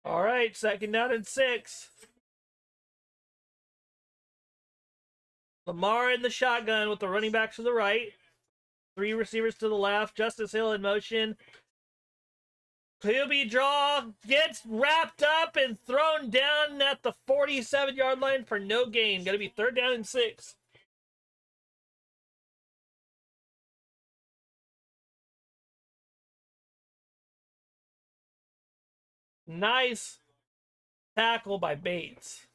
All right, second down and 6. Lamar in the shotgun with the running back to the right. 3 receivers to the left. Justice Hill in motion. QB draw. Gets wrapped up and thrown down at the 47 yard line for no gain. Going to be third down and 6. Nice tackle by Bates.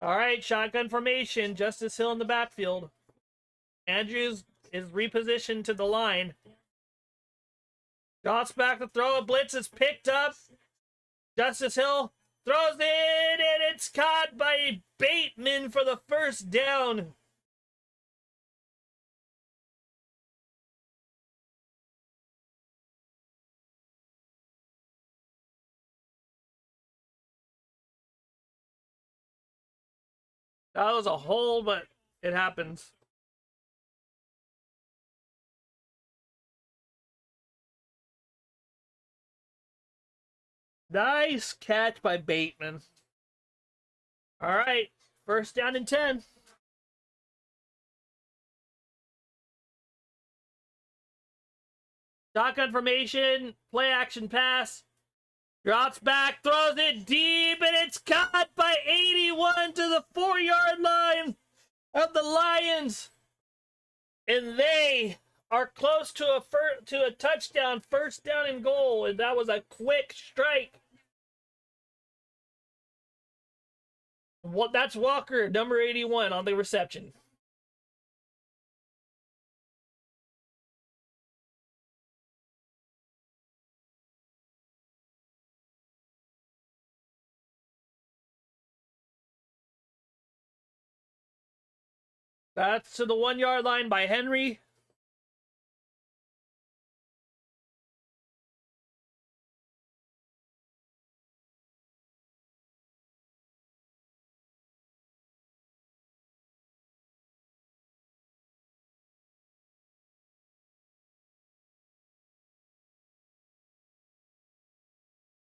All right, shotgun formation. Justice Hill in the backfield. Andrews is repositioned to the line. Dots back to throw. A blitz is picked up. Justice Hill throws it, and it's caught by Bateman for the first down. That was a hole, but it happens. Nice catch by Bateman. All right, first down and 10. Shotgun formation, play action pass. Drops back, throws it deep, and it's caught by 81 to the 4 yard line of the Lions. And they are close to a touchdown, first down and goal, and that was a quick strike. That's Walker, number 81, on the reception. That's to the 1 yard line by Henry.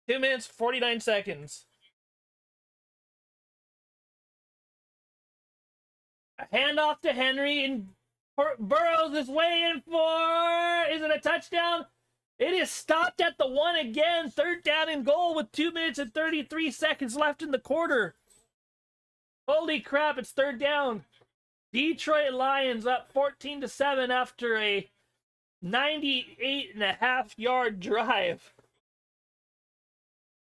Two minutes, 49 seconds. A handoff to Henry, and Burrows is weighing for. Is it a touchdown? It is stopped at the 1 again. 3rd down and goal with 2 minutes and 33 seconds left in the quarter. Holy crap, it's 3rd down. Detroit Lions up 14-7 after a 98.5-yard drive.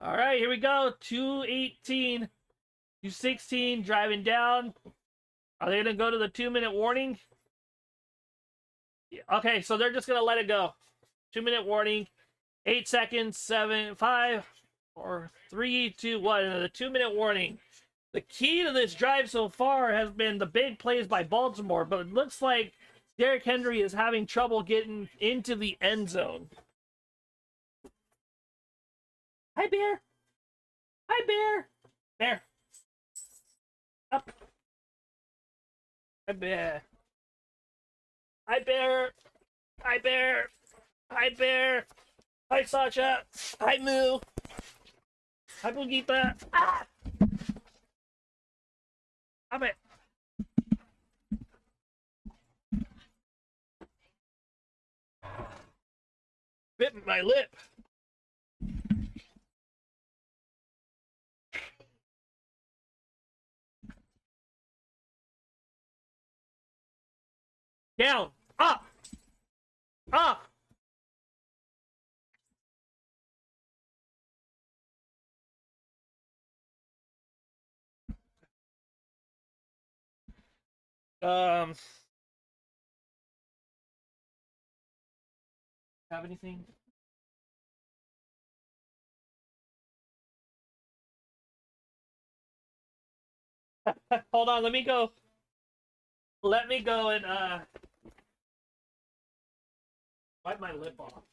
All right, here we go. 2:18, 2:16, driving down. Are they going to go to the 2-minute warning? Yeah, okay, so they're just going to let it go. 2-minute warning. 8 seconds, 7, 5, 4, 3, 2, 1. The 2-minute warning. The key to this drive so far has been the big plays by Baltimore, but it looks like Derrick Henry is having trouble getting into the end zone. Hi, Bear. Hi, Bear. Bear. Up. Hi, Bear. Hi, Bear. Hi, Bear. Hi, Bear. Hi, Sasha. Hi, Moo. Hi, Boogita. Ah! Stop it. Bit my lip. Down. Up. Up. Have anything? Hold on, let me go. Let me go and wipe my lip off.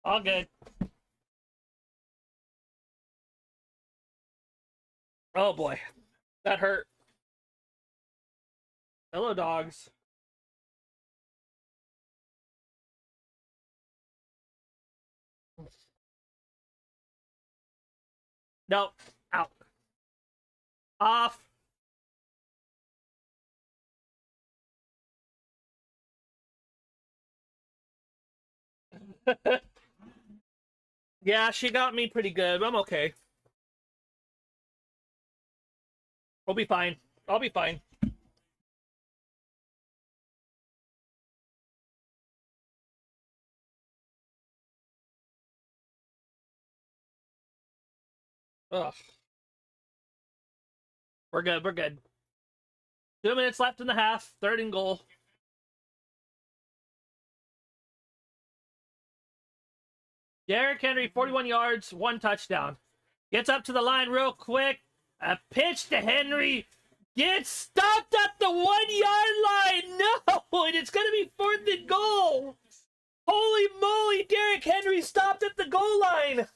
All good. Oh boy, that hurt. Hello, dogs. No, out. Off. Yeah, she got me pretty good. I'm okay. We'll be fine. I'll be fine. Ugh. We're good. We're good. 2 minutes left in the half. 3rd and goal. Derrick Henry, 41 yards, 1 touchdown. Gets up to the line real quick. A pitch to Henry. Gets stopped at the 1 yard line. No, and it's going to be 4th and goal. Holy moly, Derrick Henry stopped at the goal line.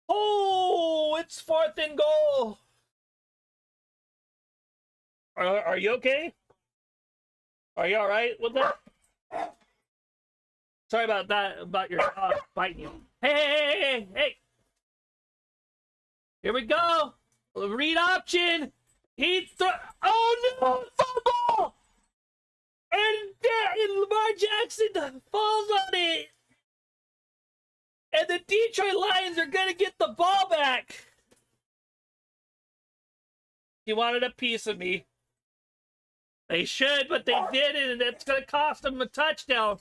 Oh, it's 4th and goal. Are you okay? Are you all right with that? Sorry about that, about your dog biting you. Hey. Here we go. Read option. Oh no, fumble! And Lamar Jackson falls on it. And the Detroit Lions are going to get the ball back. He wanted a piece of me. They should, but they didn't, and it's going to cost them a touchdown.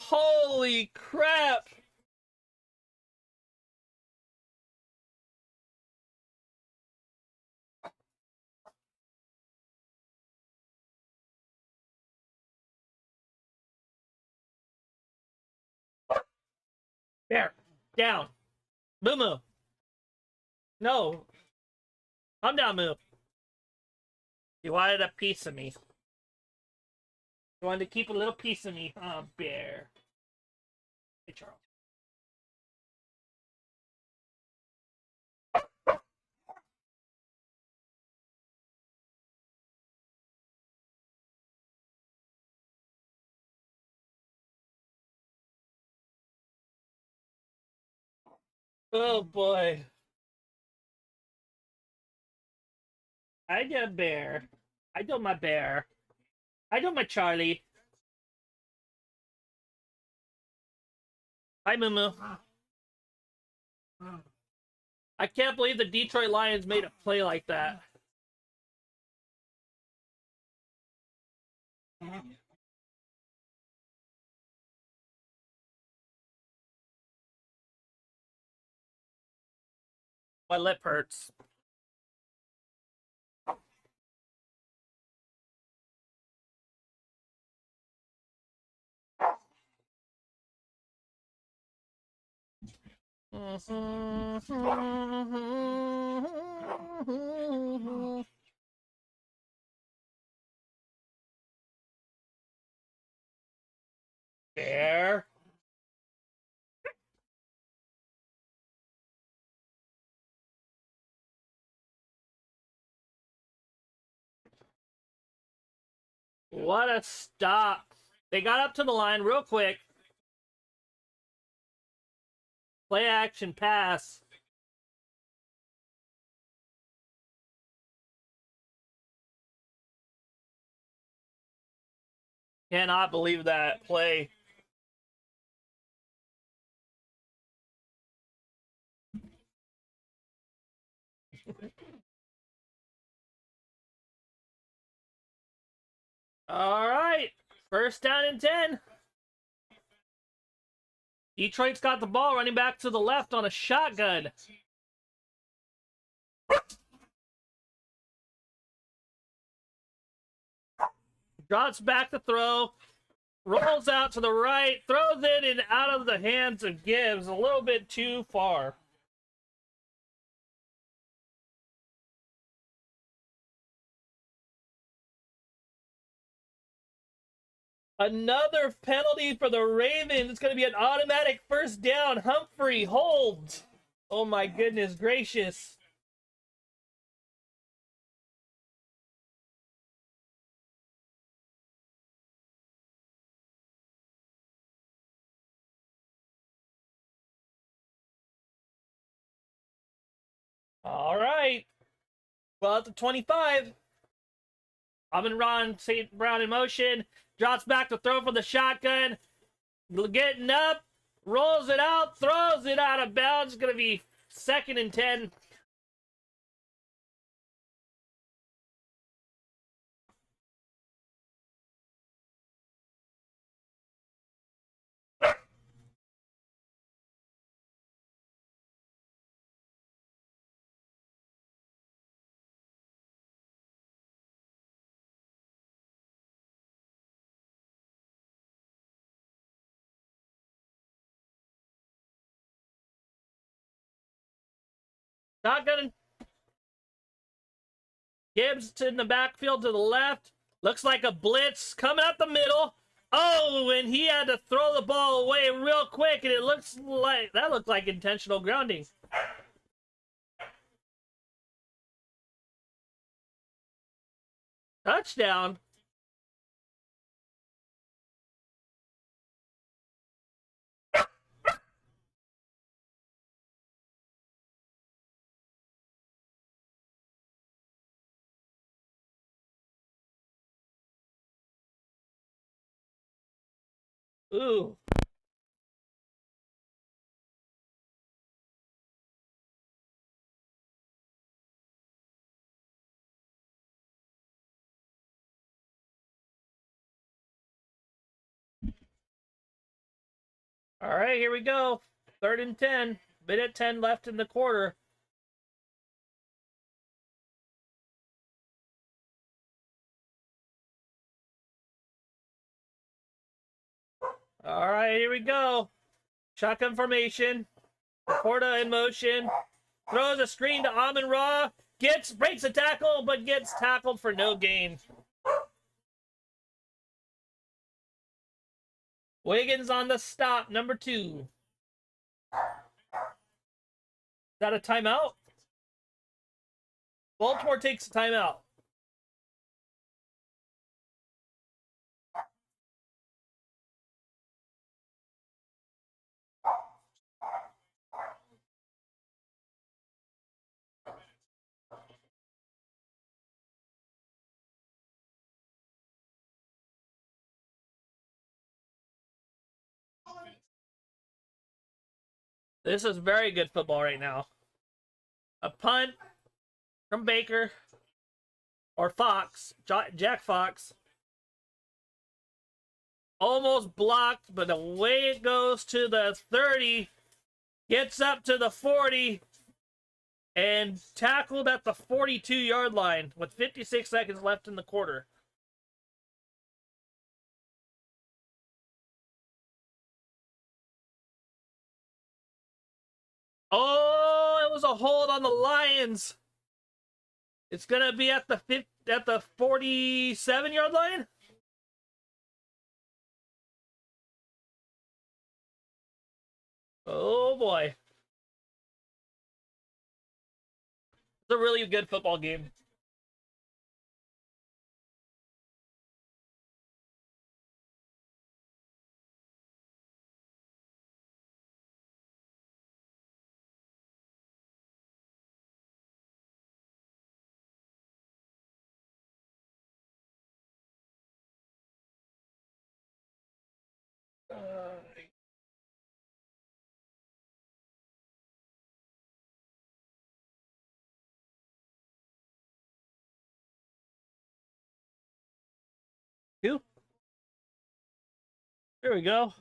Holy crap! There. Down. Moo Moo. No. Calm down, Moo. You wanted a piece of me. You wanted to keep a little piece of me, huh, bear? Hey, Charles. Oh boy. I get a bear. I do my bear. I do my Charlie. Hi, Moo Moo. I can't believe the Detroit Lions made a play like that. My lip hurts. Bear. What a stop. They got up to the line real quick. Play action pass. Cannot believe that play. All right. First down and 10. Detroit's got the ball, running back to the left on a shotgun. Drops back to throw. Rolls out to the right. Throws it in out of the hands of Gibbs. A little bit too far. Another penalty for the Ravens. It's going to be an automatic first down. Humphrey holds. Oh my goodness gracious. All right. Well, at the 25. Ron St. Brown in motion. Drops back to throw for the shotgun. Getting up. Rolls it out. Throws it out of bounds. It's going to be 2nd and 10. Shotgun. Gibbs in the backfield to the left. Looks like a blitz coming up the middle. Oh, and he had to throw the ball away real quick, and it looks like that looked like intentional grounding. Touchdown. Ooh. All right, here we go. 3rd and 10. Minute 10 left in the quarter. All right, here we go. Shotgun formation. Porta in motion. Throws a screen to Amon-Ra. Breaks a tackle, but gets tackled for no gain. Wiggins on the stop, number 2. Is that a timeout? Baltimore takes a timeout. This is very good football right now. A punt from Baker or Fox, Jack Fox. Almost blocked, but away it goes to the 30. Gets up to the 40 and tackled at the 42-yard line with 56 seconds left in the quarter. Oh, it was a hold on the Lions. It's gonna be at the 47-yard line. Oh boy, it's a really good football game. Two. There we go.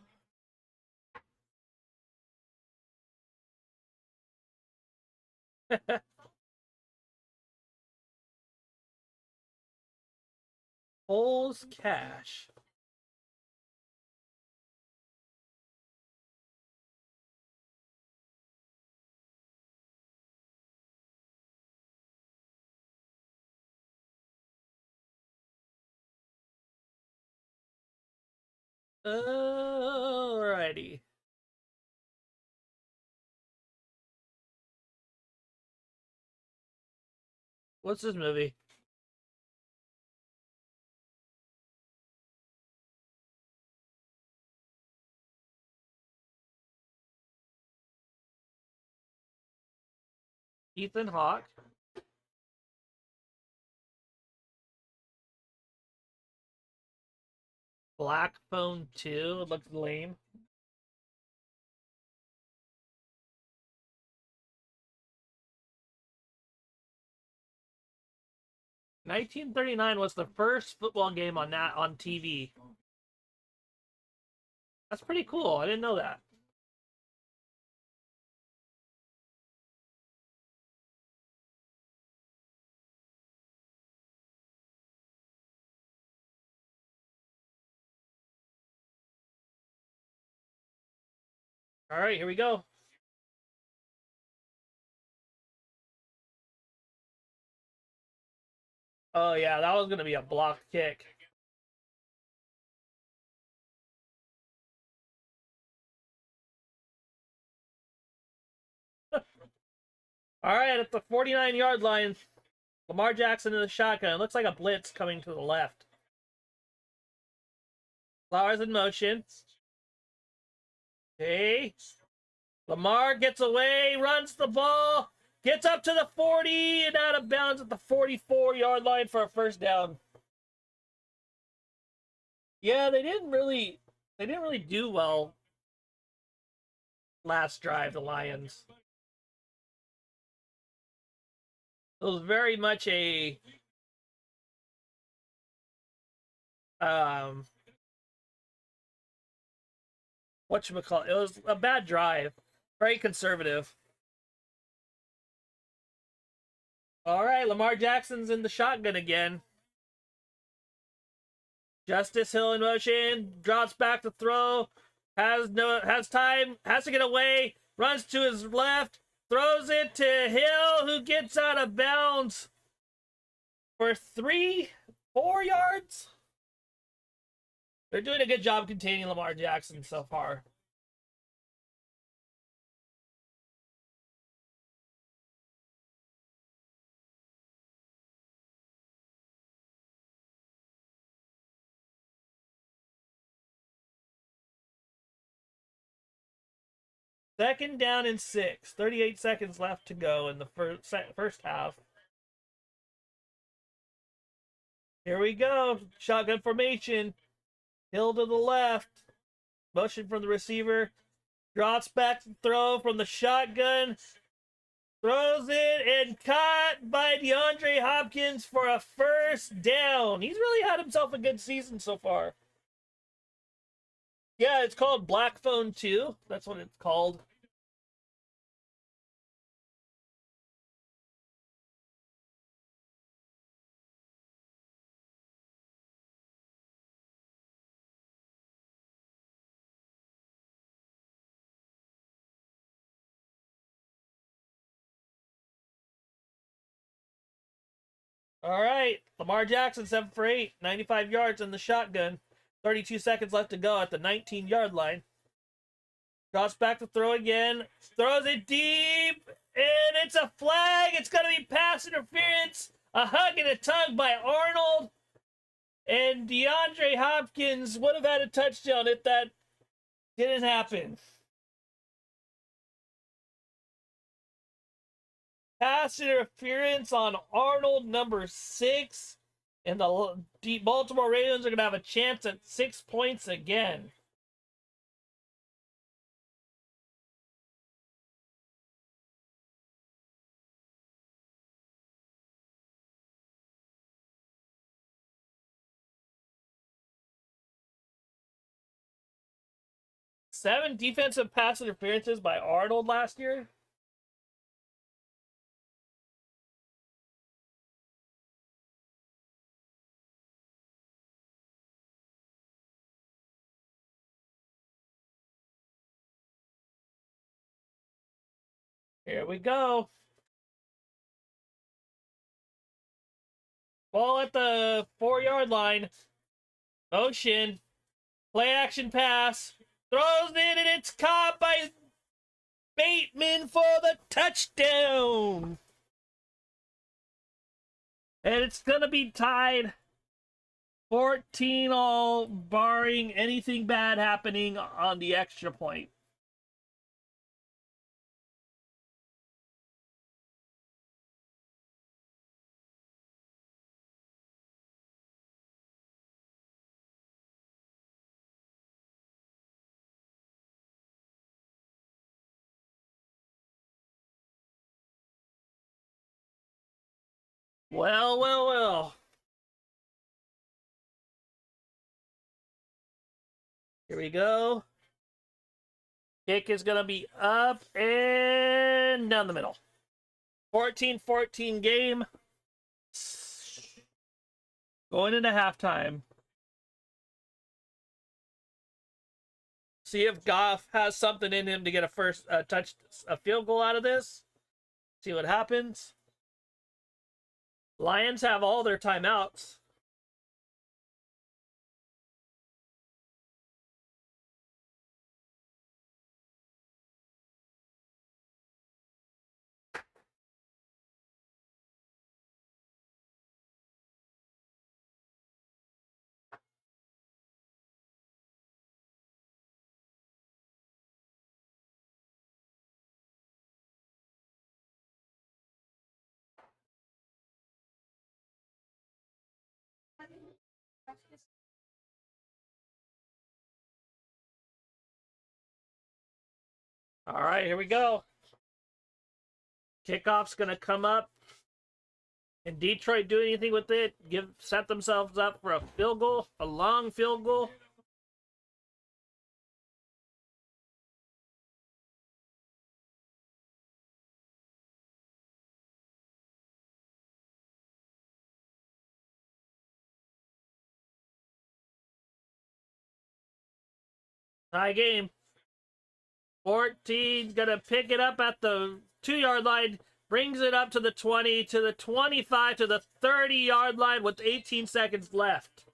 Holes cash. Alrighty. What's this movie? Ethan Hawke. Black Phone 2. It looks lame. "1939" was the first football game on TV. That's pretty cool. I didn't know that. All right, here we go. Oh yeah, that was gonna be a blocked kick. All right, at the 49-yard line, Lamar Jackson in the shotgun. It looks like a blitz coming to the left. Flowers in motion. Okay. Lamar gets away, runs the ball, gets up to the 40 and out of bounds at the 44-yard line for a first down. Yeah, they didn't really do well last drive, the Lions. It was very much a whatchamacallit. It was a bad drive. Very conservative. All right, Lamar Jackson's in the shotgun again. Justice Hill in motion, drops back to throw, has time, has to get away, runs to his left, throws it to Hill, who gets out of bounds for 4 yards. They're doing a good job containing Lamar Jackson so far. Second down and 6. 38 seconds left to go in the first half. Here we go. Shotgun formation. Hill to the left. Motion from the receiver. Drops back to throw from the shotgun. Throws it and caught by DeAndre Hopkins for a first down. He's really had himself a good season so far. Yeah, it's called Black Phone 2. That's what it's called. All right, Lamar Jackson, 7 for 8, 95 yards in the shotgun. 32 seconds left to go at the 19-yard line. Drops back to throw again. Throws it deep, and it's a flag. It's going to be pass interference. A hug and a tug by Arnold. And DeAndre Hopkins would have had a touchdown if that didn't happen. Pass interference on Arnold, number 6. And the Baltimore Ravens are going to have a chance at 6 points again. Seven defensive pass interferences by Arnold last year. Here we go. Ball at the 4-yard line. Motion. Play action pass. Throws it and it's caught by Bateman for the touchdown. And it's going to be tied 14 all, barring anything bad happening on the extra point. Well, well, well. Here we go. Kick is going to be up and down the middle. 14-14 game. Going into halftime. See if Goff has something in him to get a field goal out of this. See what happens. Lions have all their timeouts. All right, here we go. Kickoff's going to come up. And Detroit do anything with it? Set themselves up for a field goal, a long field goal. Tie game. 14 gonna pick it up at the 2-yard line, brings it up to the 20, to the 25, to the 30-yard line with 18 seconds left.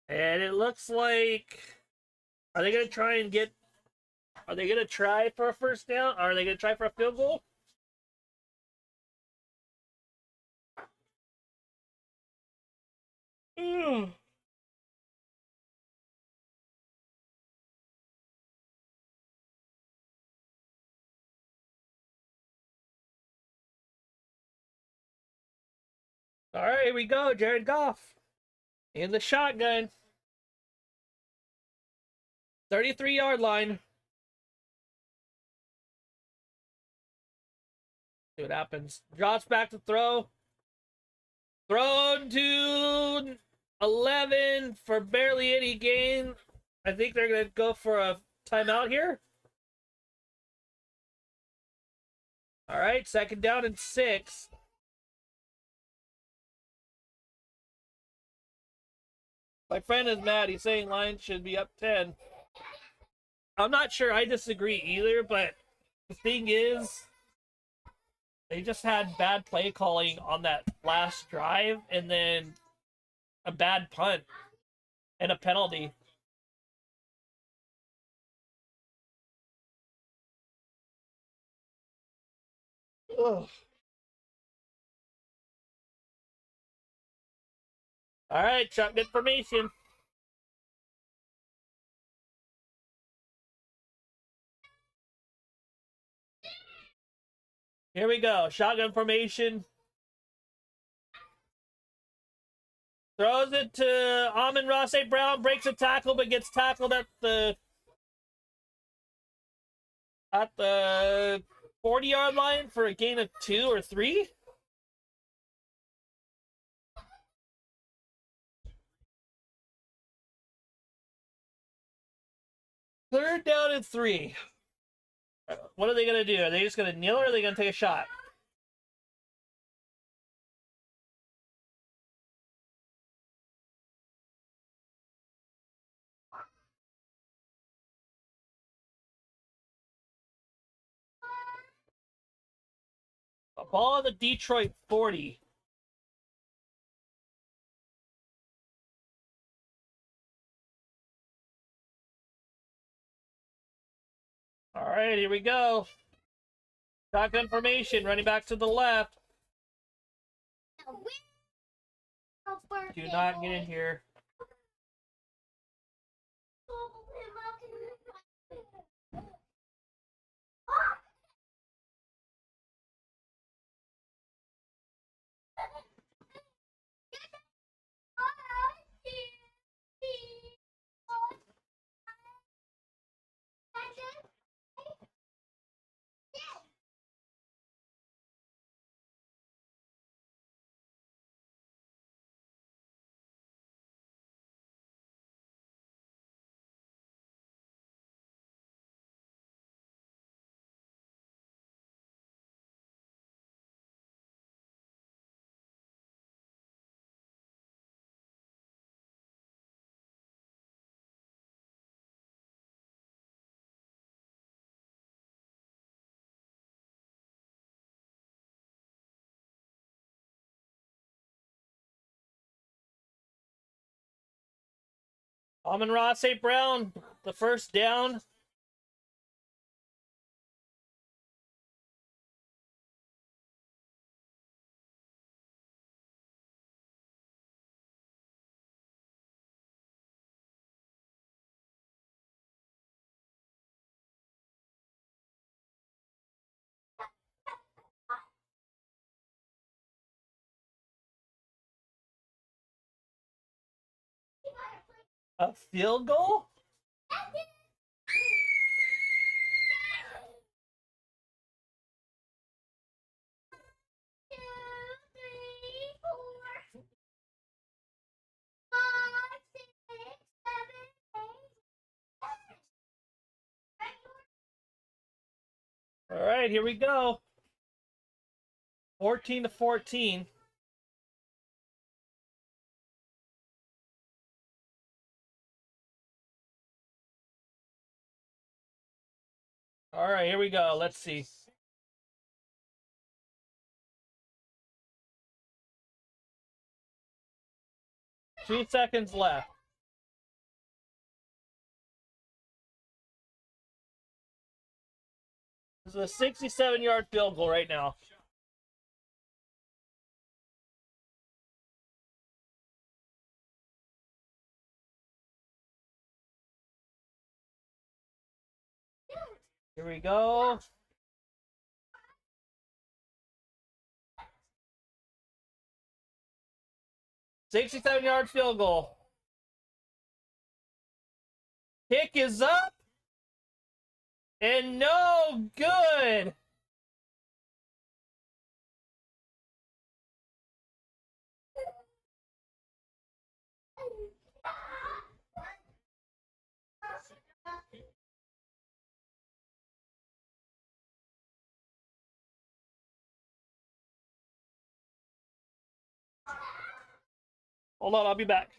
And it looks like, are they gonna try and get, are they gonna try for a first down? Are they gonna try for a field goal? All right, here we go. Jared Goff in the shotgun. 33-yard line. See what happens. Drops back to throw. Thrown to 11 for barely any gain. I think they're going to go for a timeout here. All right, 2nd down and 6. My friend is mad. He's saying Lions should be up 10. I'm not sure. I disagree either, but the thing is, they just had bad play calling on that last drive and then a bad punt and a penalty. Ugh. All right, shotgun formation. Here we go. Shotgun formation. Throws it to Amon-Ra St. Brown. Breaks a tackle, but gets tackled at the 40-yard line for a gain of 2 or 3. Third down and 3. What are they going to do? Are they just going to kneel or are they going to take a shot? A ball on the Detroit 40. All right, here we go. Shotgun formation, running back to the left. Do not get in here. Amon-Ra St. Brown, the first down. A field goal? All right, here we go. 14-14. All right, here we go. Let's see. Two seconds left. This is a 67-yard field goal right now. Here we go. 67-yard field goal. Kick is up. And no good. Hold on, I'll be back.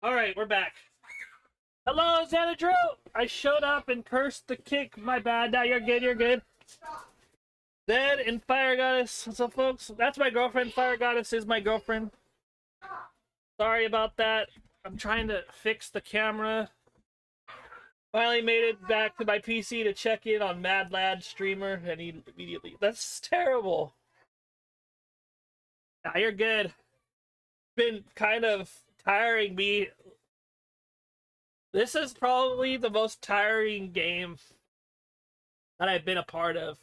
All right, we're back. Hello, Xanadru. I showed up and cursed the kick. My bad. Now you're good. You're good. Zed and Fire Goddess. So, folks, that's my girlfriend. Fire Goddess is my girlfriend. Sorry about that. I'm trying to fix the camera. Finally made it back to my PC to check in on Mad Lad streamer, and he immediately. That's terrible. Now you're good. Been kind of tiring me. This is probably the most tiring game that I've been a part of.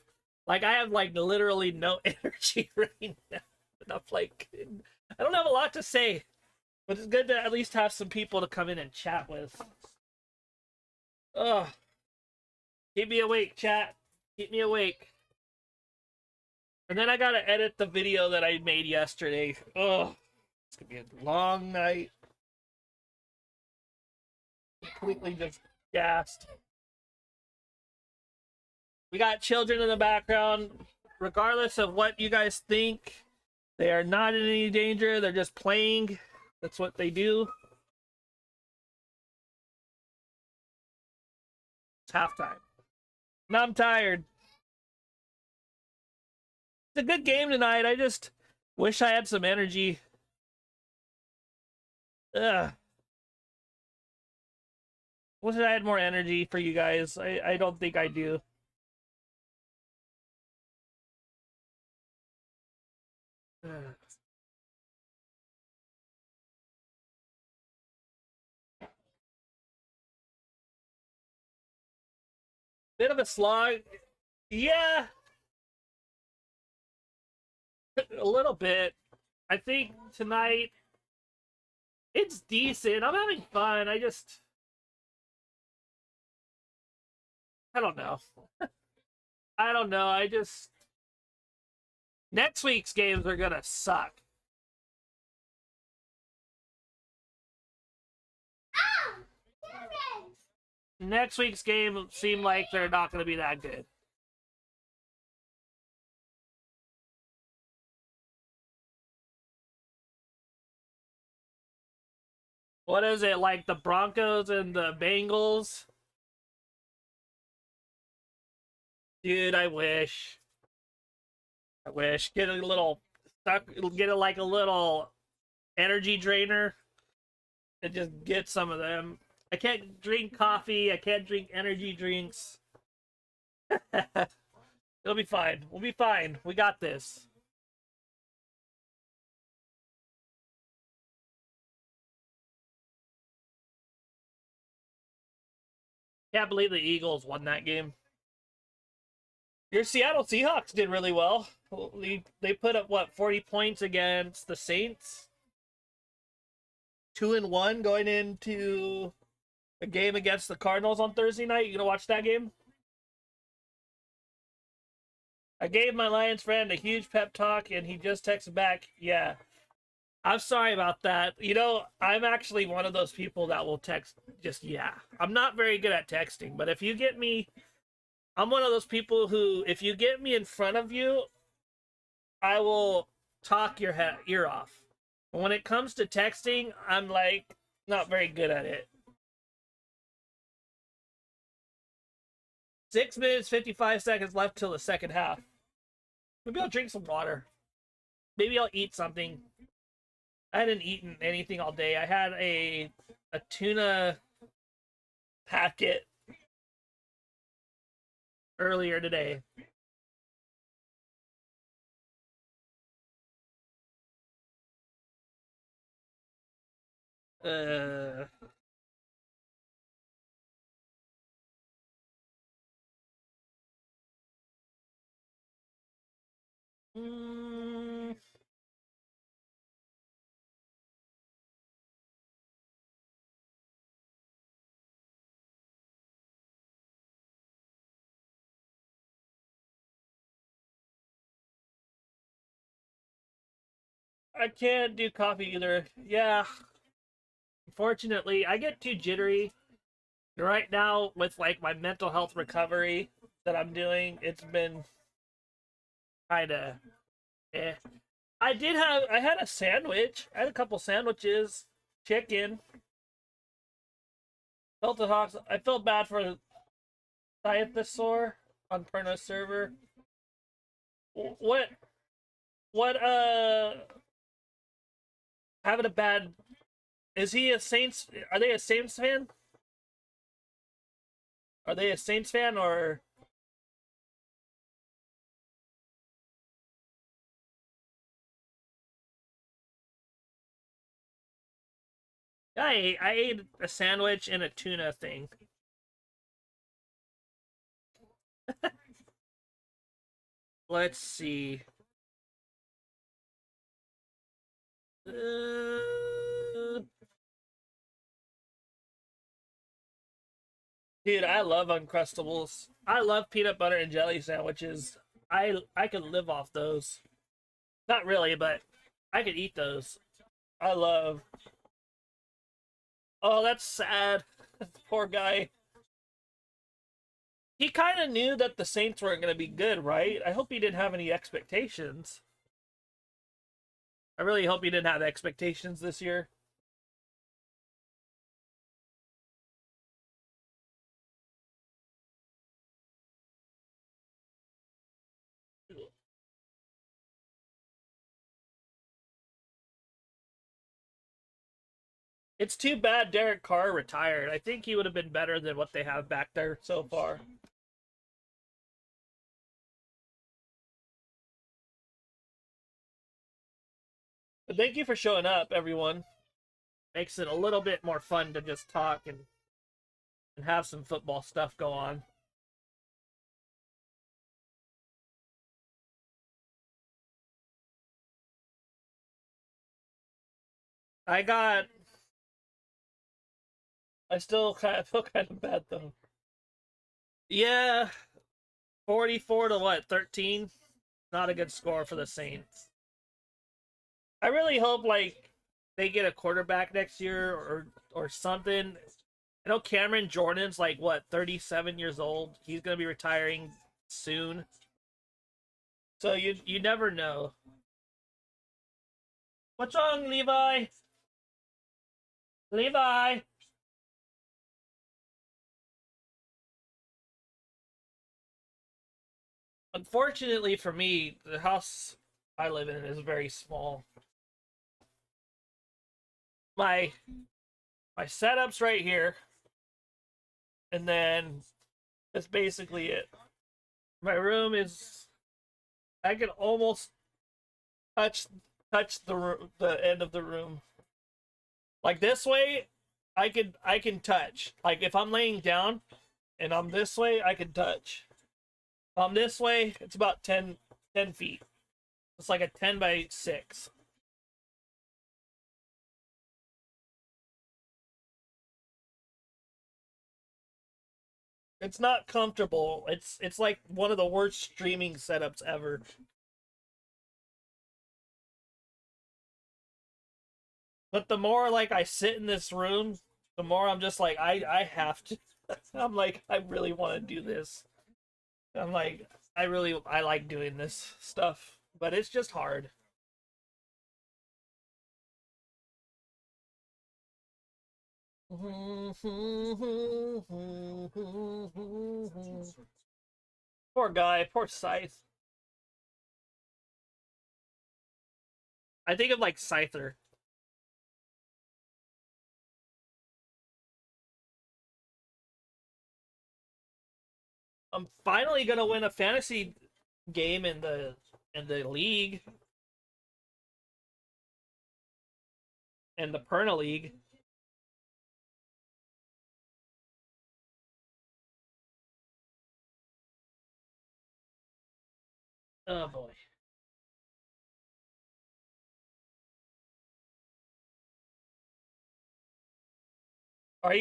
Like, I have, like, literally no energy right now. Enough, like, I don't have a lot to say. But it's good to at least have some people to come in and chat with. Ugh. Keep me awake, chat. Keep me awake. And then I gotta edit the video that I made yesterday. Ugh. It's gonna be a long night. completely just gassed. We got children in the background. Regardless of what you guys think, they are not in any danger. They're just playing. That's what they do. It's halftime. And I'm tired. It's a good game tonight. I just wish I had some energy. Ugh. Wish I had more energy for you guys. I don't think I do. Ugh. Bit of a slog. Yeah, a little bit. I think tonight it's decent. I'm having fun. I don't know. I don't know. Next week's games are gonna suck. Next week's game seem like they're not gonna be that good. What is it, like the Broncos and the Bengals? Dude, I wish. I wish. Get a little stuck. Get it like a little energy drainer and just get some of them. I can't drink coffee. I can't drink energy drinks. It'll be fine. We'll be fine. We got this. Can't believe the Eagles won that game. Your Seattle Seahawks did really well. They put up, what, 40 points against the Saints? 2-1 going into a game against the Cardinals on Thursday night. You gonna watch that game? I gave my Lions friend a huge pep talk, and he just texted back, yeah. I'm sorry about that. You know, I'm actually one of those people that will text just, yeah. I'm not very good at texting, but if you get me, I'm one of those people who, if you get me in front of you, I will talk your ear off. But when it comes to texting, I'm like, not very good at it. 6 minutes, 55 seconds left till the second half. Maybe I'll drink some water. Maybe I'll eat something. I hadn't eaten anything all day. I had a tuna packet earlier today. Uh, mm, I can't do coffee either. Yeah. Unfortunately, I get too jittery. Right now, with like my mental health recovery that I'm doing, it's been kind of eh. I had a sandwich. I had a couple sandwiches, chicken. Felt the hawks. I felt bad for Diethosaur on Perno's server. What what having a bad, is he a Saints, are they a Saints fan? Are they a Saints fan or I ate a sandwich and a tuna thing. Let's see. Dude, I love Uncrustables. I love peanut butter and jelly sandwiches. I could live off those. Not really, but I could eat those. I love. Oh, that's sad. Poor guy. He kind of knew that the Saints weren't going to be good, right? I hope he didn't have any expectations. I really hope he didn't have expectations this year. It's too bad Derek Carr retired. I think he would have been better than what they have back there so far. But thank you for showing up, everyone. Makes it a little bit more fun to just talk and have some football stuff go on. I still kind of feel kind of bad though. Yeah, 44 to what, 13? Not a good score for the Saints. I really hope like they get a quarterback next year or something. I know Cameron Jordan's like what, 37 years old. He's gonna be retiring soon. So you never know. What's wrong, Levi? Levi. Unfortunately for me, the house I live in is very small. My my setup's right here, and then that's basically it. My room is I can almost touch the end of the room. Like this way, I can touch. Like if I'm laying down and I'm this way, I can touch. If I'm this way, it's about 10 feet. It's like a 10 by 6. It's not comfortable. It's like one of the worst streaming setups ever. But the more like I sit in this room, the more I'm just like I have to. I'm like I really want to do this. I'm like I like doing this stuff, but it's just hard. Poor guy, poor Scythe. I think of like Scyther. I'm finally gonna win a fantasy game in the league and the Perna League. Oh boy. Are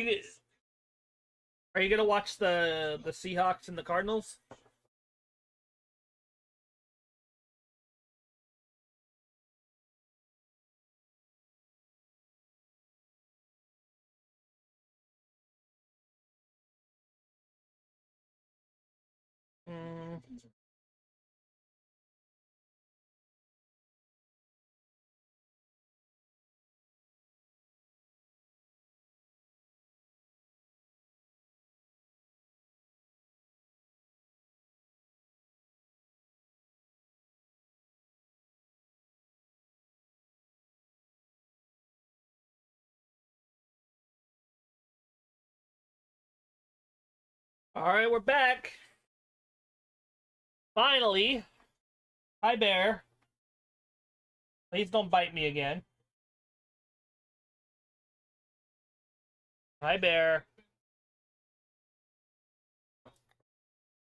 you gonna watch the Seahawks and the Cardinals? Mm, all right, we're back. Finally. Hi, Bear. Please don't bite me again. Hi, Bear.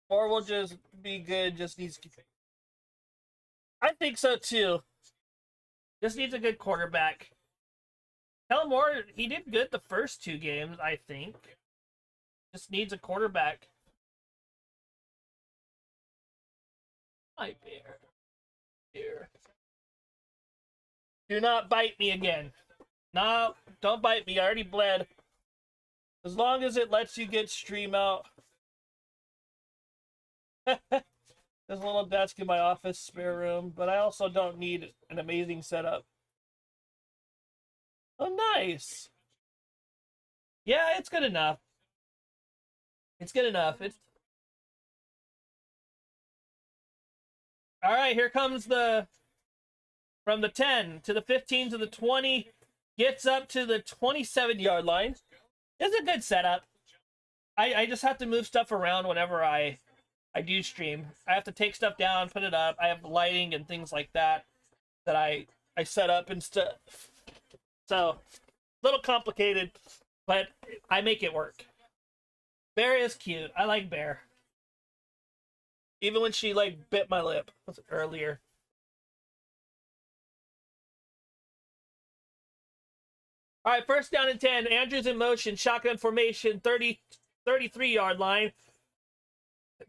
Or we'll just be good. Just needs. I think so too. Just needs a good quarterback. Kellen Moore, he did good the first 2 games, I think. Just needs a quarterback. Hi, Bear. Here. Do not bite me again. No, don't bite me. I already bled. As long as it lets you get stream out. There's a little desk in my office spare room, but I also don't need an amazing setup. Oh, nice. Yeah, it's good enough. It's good enough. It's all right. Here comes from the 10 to the 15 to the 20, gets up to the 27-yard line. It's a good setup. I just have to move stuff around whenever I do stream. I have to take stuff down, put it up. I have lighting and things like that I set up and stuff. So, a little complicated, but I make it work. Bear is cute. I like Bear. Even when she like bit my lip earlier. All right, first down and 10. Andrews in motion, shotgun formation, 33-yard line.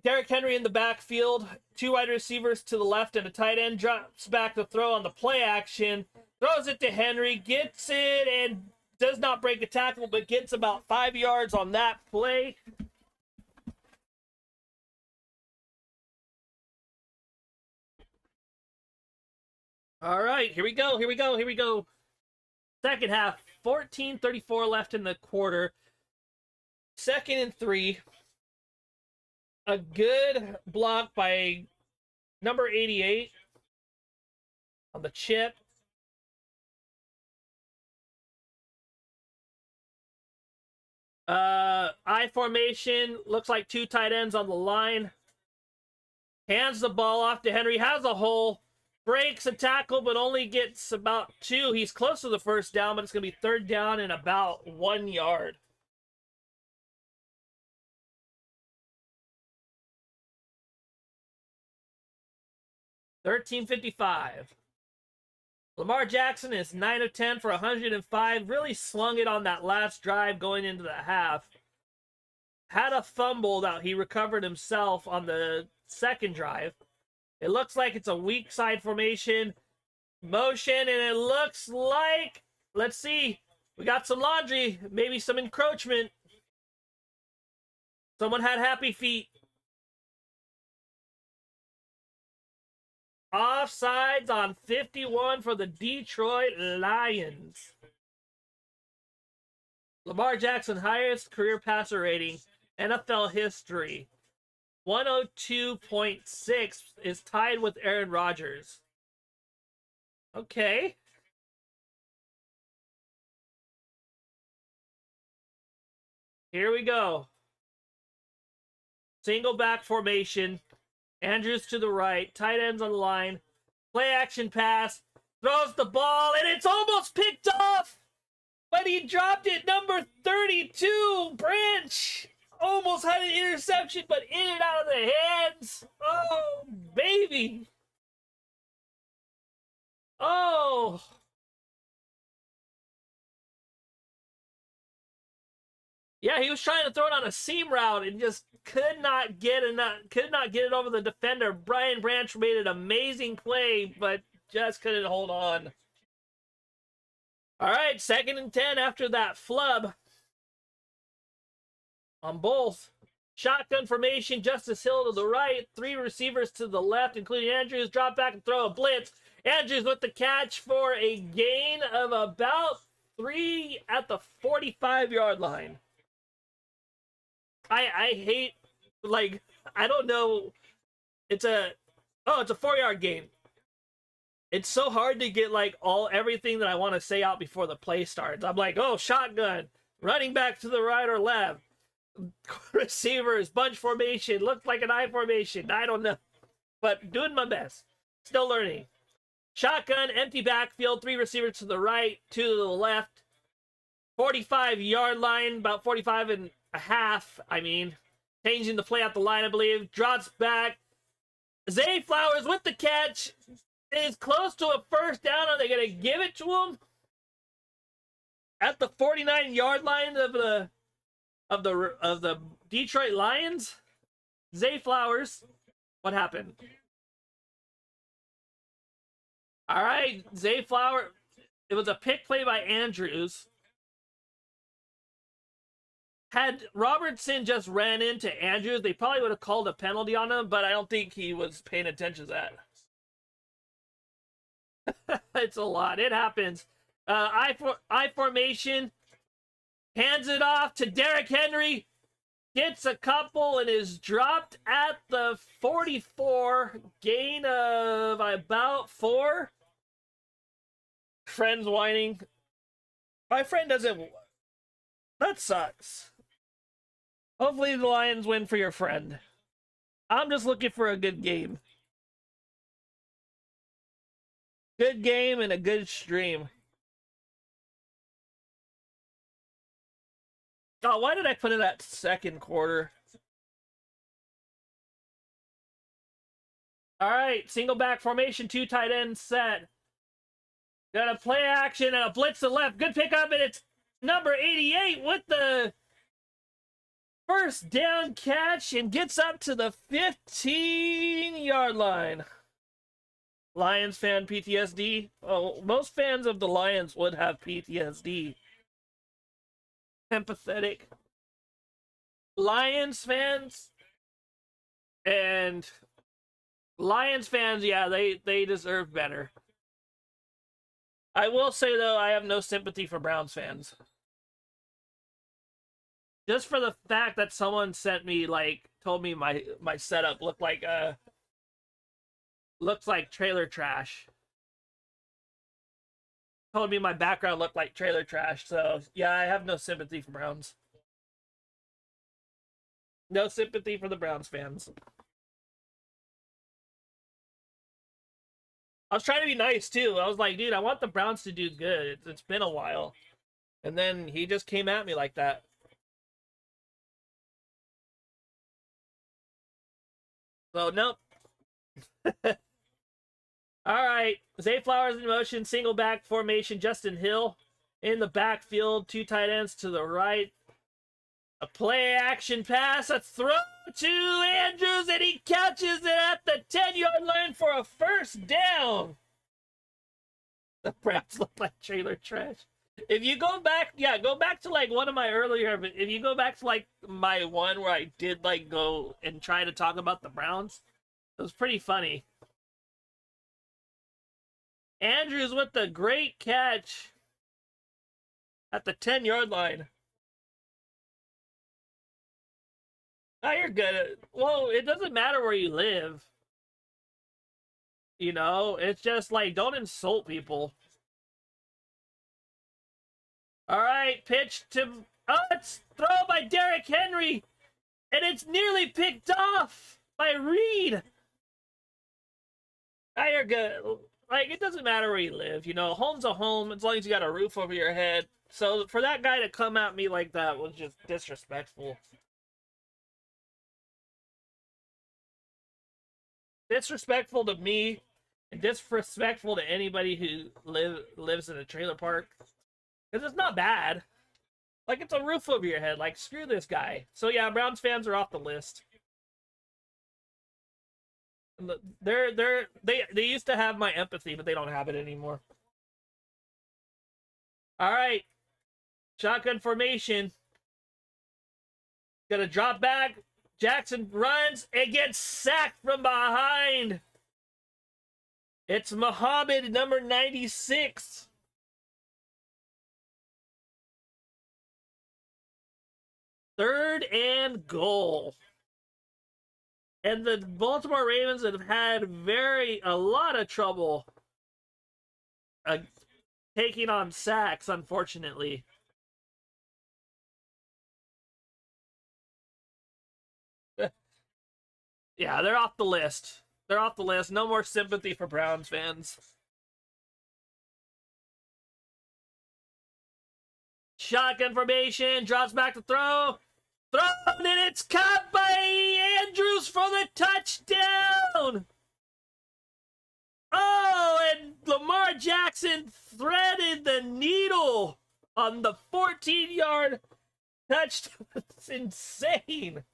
Derrick Henry in the backfield, 2 wide receivers to the left and a tight end, drops back to throw on the play action, throws it to Henry, gets it and does not break a tackle, but gets about 5 yards on that play. All right, here we go. Second half, 14:34 left in the quarter. 2nd and 3. A good block by number 88 on the chip. I formation, looks like 2 tight ends on the line. Hands the ball off to Henry, has a hole, breaks a tackle, but only gets about 2. He's close to the first down, but it's going to be 3rd down and about 1 yard. $13.55. Lamar Jackson is 9 of 10 for 105. Really slung it on that last drive going into the half. Had a fumble that he recovered himself on the second drive. It looks like it's a weak side formation. Motion, and it looks like, let's see, we got some laundry, maybe some encroachment. Someone had happy feet. Offsides on 51 for the Detroit Lions. Lamar Jackson, highest career passer rating, NFL history. 102.6 is tied with Aaron Rodgers. Okay. Here we go. Single back formation. Andrews to the right. Tight ends on the line. Play action pass. Throws the ball, and it's almost picked off. But he dropped it. Number 32, Branch. Almost had an interception, but in and out of the hands. Oh, baby. Oh. Yeah, he was trying to throw it on a seam route and just could not get it over the defender. Brian Branch made an amazing play, but just couldn't hold on. All right, 2nd and 10 after that flub on both. Shotgun formation, Justice Hill to the right, 3 receivers to the left, including Andrews. Drop back and throw a blitz. Andrews with the catch for a gain of about 3 at the 45-yard line. I hate, like, I don't know. It's a 4-yard gain. It's so hard to get like everything that I want to say out before the play starts. I'm like, oh, shotgun, running back to the right or left, receivers, bunch formation, looked like an I formation. I don't know, but doing my best. Still learning. Shotgun, empty backfield, 3 receivers to the right, 2 to the left. 45-yard line, about 45 and a half. I mean, changing the play out the line, I believe. Drops back. Zay Flowers with the catch. Is close to a first down. Are they going to give it to him at the 49-yard line of the Detroit Lions? Zay Flowers. What happened? All right, Zay Flowers. It was a pick play by Andrews. Had Robertson just ran into Andrews, they probably would have called a penalty on him, but I don't think he was paying attention to that. It's a lot. It happens. I formation, hands it off to Derrick Henry, gets a couple and is dropped at the 44, gain of about 4. Friend's whining. My friend doesn't. That sucks. Hopefully the Lions win for your friend. I'm just looking for a good game. Good game and a good stream. Oh, why did I put it at second quarter? All right, single back formation, 2 tight ends set. Got a play action and a blitz to left. Good pickup, and it's number 88 with the first down catch and gets up to the 15-yard line. Lions fan PTSD. Oh, most fans of the Lions would have PTSD. Empathetic. Lions fans and Lions fans, yeah, they deserve better. I will say, though, I have no sympathy for Browns fans. Just for the fact that someone sent me, like, told me my setup looked like looks like trailer trash. Told me my background looked like trailer trash. So, yeah, I have no sympathy for Browns. No sympathy for the Browns fans. I was trying to be nice, too. I was like, dude, I want the Browns to do good. It's been a while. And then he just came at me like that. So, nope. All right. Zay Flowers in motion, single back formation. Justin Hill in the backfield. 2 tight ends to the right. A play action pass. A throw to Andrews, and he catches it at the 10-yard line for a first down. The Browns look like trailer trash. If you go back, yeah, go back to like one of my earlier, but if you go back to like my one where I did like go and try to talk about the Browns, it was pretty funny. Andrews with the great catch at the 10-yard line. Oh, you're good. Well, it doesn't matter where you live. You know, it's just like, don't insult people. All right, pitch to... Oh, it's thrown by Derrick Henry. And it's nearly picked off by Reed. Oh, you're good. Like, it doesn't matter where you live. You know, home's a home as long as you got a roof over your head. So for that guy to come at me like that was just disrespectful. Disrespectful to me and disrespectful to anybody who lives in a trailer park. Because it's not bad. Like, it's a roof over your head. Like, screw this guy. So, yeah, Browns fans are off the list. They used to have my empathy, but they don't have it anymore. All right. Shotgun formation. Gonna drop back. Jackson runs and gets sacked from behind. It's Muhammad, number 96. Third and goal. And the Baltimore Ravens have had a lot of trouble taking on sacks, unfortunately. Yeah, they're off the list. They're off the list. No more sympathy for Browns fans. Shotgun formation. Drops back to throw. Thrown, and it's caught by Andrews for the touchdown. Oh, and Lamar Jackson threaded the needle on the 14-yard touchdown. It's insane.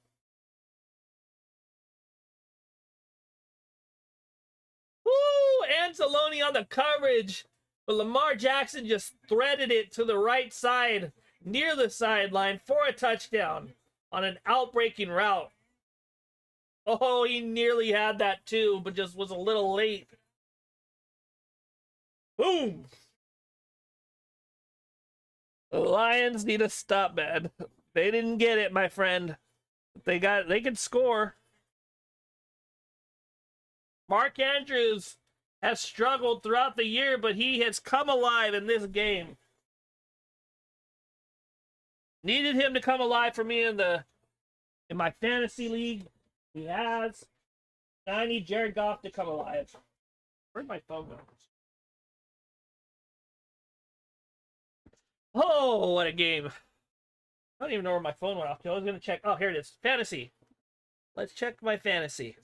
Woo! Anzalone on the coverage. But Lamar Jackson just threaded it to the right side. near the sideline for a touchdown on an outbreaking route. Oh, he nearly had that too, but just was a little late. Boom! The Lions need a stop, man. They didn't get it, my friend. They can score. Mark Andrews has struggled throughout the year, but he has come alive in this game. Needed him to come alive for me in my fantasy league. He has. Now I need Jared Goff to come alive. Where'd my phone go? Oh, what a game. I don't even know where my phone went off to. I was going to check. Oh, here it is. Fantasy. Let's check my fantasy.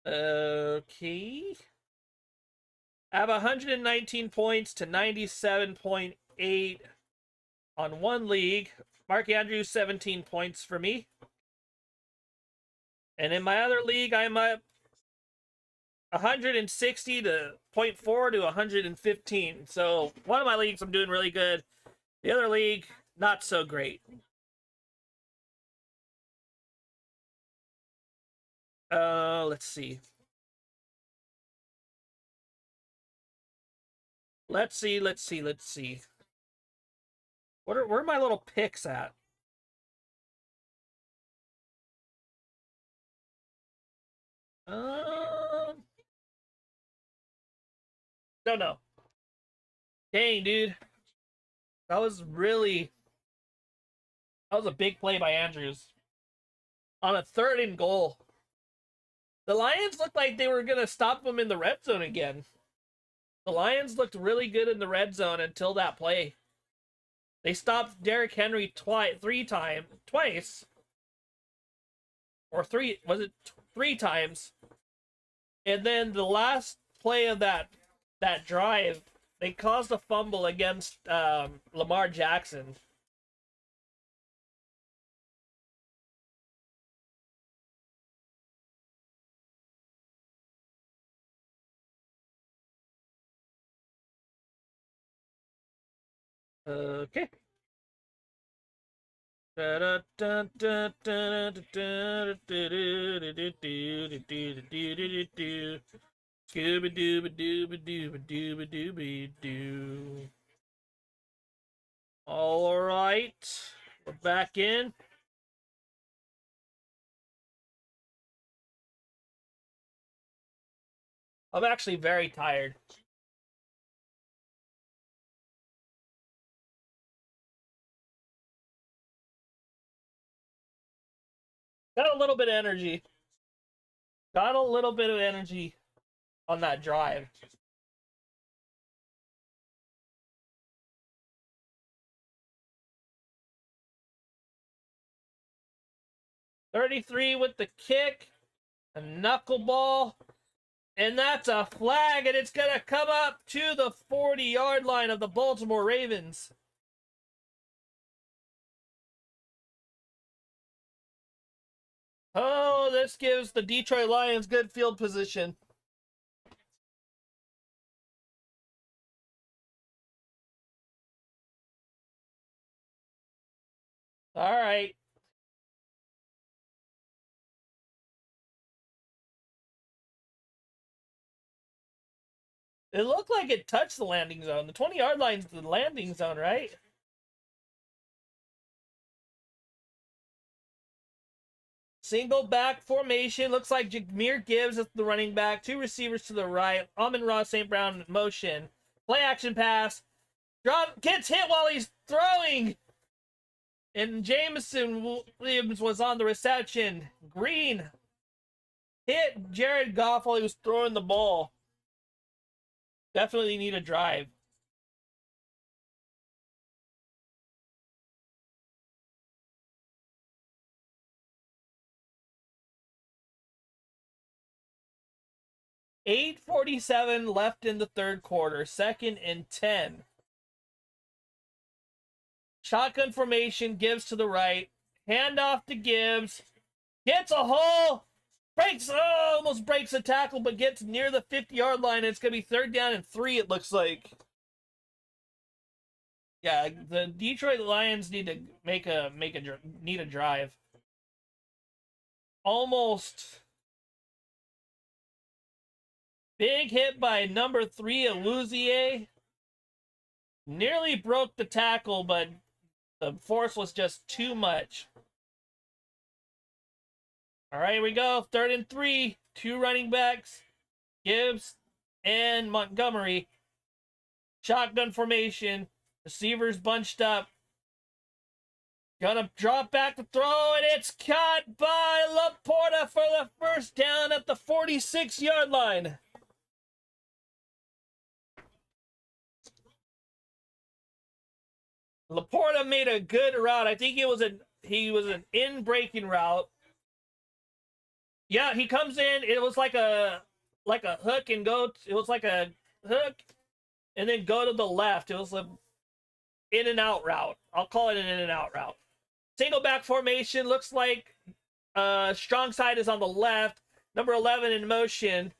Okay. I have 119 points to 97.8 on one league. Mark Andrews, 17 points for me. And in my other league, I'm up 160 to 0.4 to 115. So one of my leagues, I'm doing really good. The other league, not so great. Let's see. Let's see. Where are my little picks at? No. Dang, dude. That was a big play by Andrews. On a 3rd and goal. The Lions looked like they were going to stop them in the red zone again. The Lions looked really good in the red zone until that play. They stopped Derrick Henry twice. Or three times. And then the last play of that drive, they caused a fumble against Lamar Jackson. Okay. Scooby-dooby-dooby-dooby-dooby-dooby-dooby-doo. All right. We're back in. I'm actually very tired. Got a little bit of energy. Got a little bit of energy on that drive. .33 with the kick. A knuckleball. And that's a flag, and it's going to come up to the 40-yard line of the Baltimore Ravens. Oh, this gives the Detroit Lions good field position. All right. It looked like it touched the landing zone. The 20-yard line's the landing zone, right? Single back formation. Looks like Jahmyr Gibbs is the running back. 2 receivers to the right. Amon-Ra St. Brown in motion. Play action pass. Gets hit while he's throwing. And Jameson Williams was on the reception. Green hit Jared Goff while he was throwing the ball. Definitely need a drive. .847 left in the third quarter. 2nd and 10. Shotgun formation. Gibbs to the right. Handoff to Gibbs. Gets a hole. almost breaks the tackle, but gets near the 50-yard line. It's going to be 3rd down and 3, it looks like. Yeah, the Detroit Lions need to need a drive. Almost. Big hit by number 3, Aluzier. Nearly broke the tackle, but the force was just too much. All right, here we go. 3rd and 3. 2 running backs, Gibbs and Montgomery. Shotgun formation. Receivers bunched up. Gonna drop back to throw, and it's caught by Laporta for the 1st down at the 46-yard line. Laporta made a good route. I think he was an in-breaking route. Yeah, he comes in. It was like a hook and go. It was like a hook and then go to the left. It was a in and out route. I'll call it an in and out route. Single back formation. Looks like strong side is on the left. Number 11 in motion.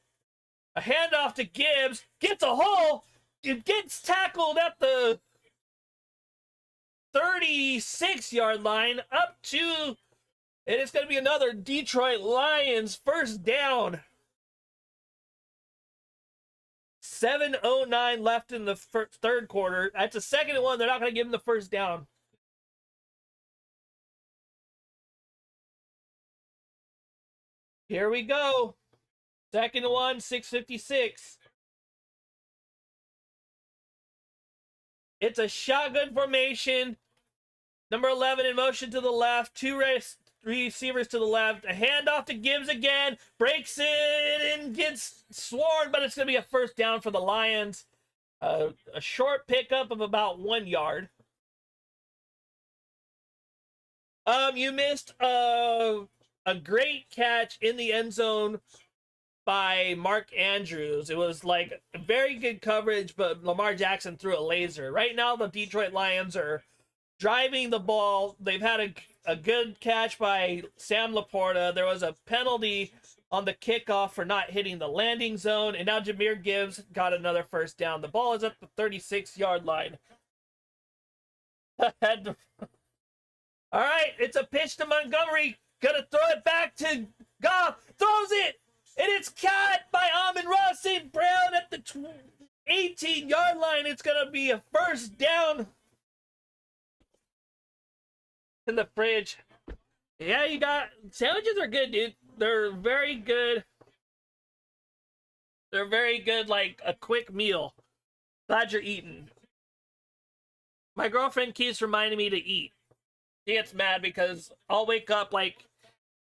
A handoff to Gibbs. Gets a hole. It gets tackled at the 36-yard line up to, and it's going to be another Detroit Lions 1st down. 7:09 left in the 3rd quarter. That's a 2nd and 1. They're not going to give him the 1st down. Here we go. 2nd and 1, 6:56. It's a shotgun formation. Number 11 in motion to the left. 2 receivers to the left. A handoff to Gibbs again. Breaks it and gets swarmed, but it's going to be a 1st down for the Lions. A short pickup of about 1 yard. You missed a great catch in the end zone by Mark Andrews. It was like very good coverage, but Lamar Jackson threw a laser. Right now, the Detroit Lions are driving the ball. They've had a good catch by Sam Laporta. There was a penalty on the kickoff for not hitting the landing zone, and now Jahmyr Gibbs got another 1st down. The ball is at the 36-yard line. All right, it's a pitch to Montgomery. Gonna throw it back to Goff. Throws it, and it's caught by Amon-Ra St. Brown at the 18-yard line. It's gonna be a 1st down. In the fridge. Yeah, you got sandwiches are good, dude. They're very good. They're very good, like a quick meal. Glad you're eating. My girlfriend keeps reminding me to eat. She gets mad because I'll wake up like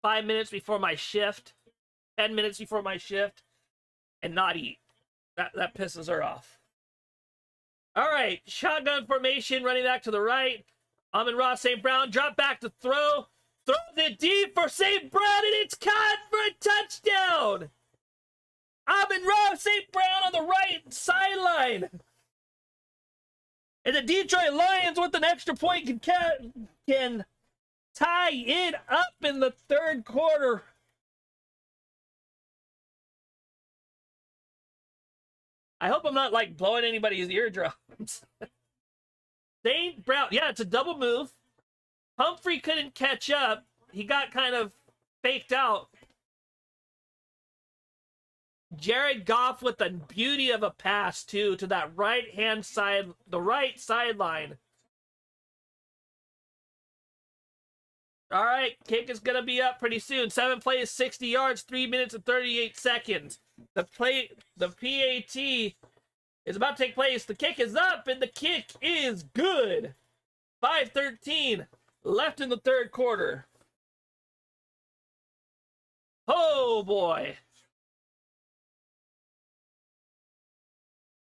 5 minutes before my shift, 10 minutes before my shift, and not eat. That pisses her off. All right, shotgun formation, running back to the right. Amon-Ra St. Brown, drop back to throw. Throws it deep for St. Brown, and it's caught for a touchdown. Amon-Ra St. Brown on the right sideline. And the Detroit Lions with an extra point can tie it up in the 3rd quarter. I hope I'm not like blowing anybody's eardrums. St. Brown, yeah, it's a double move. Humphrey couldn't catch up. He got kind of faked out. Jared Goff with the beauty of a pass, too, to that right-hand side, the right sideline. All right, kick is going to be up pretty soon. 7 plays, 60 yards, 3 minutes and 38 seconds. The PAT is about to take place. The kick is up, and the kick is good. 5:13 left in the 3rd quarter. Oh, boy.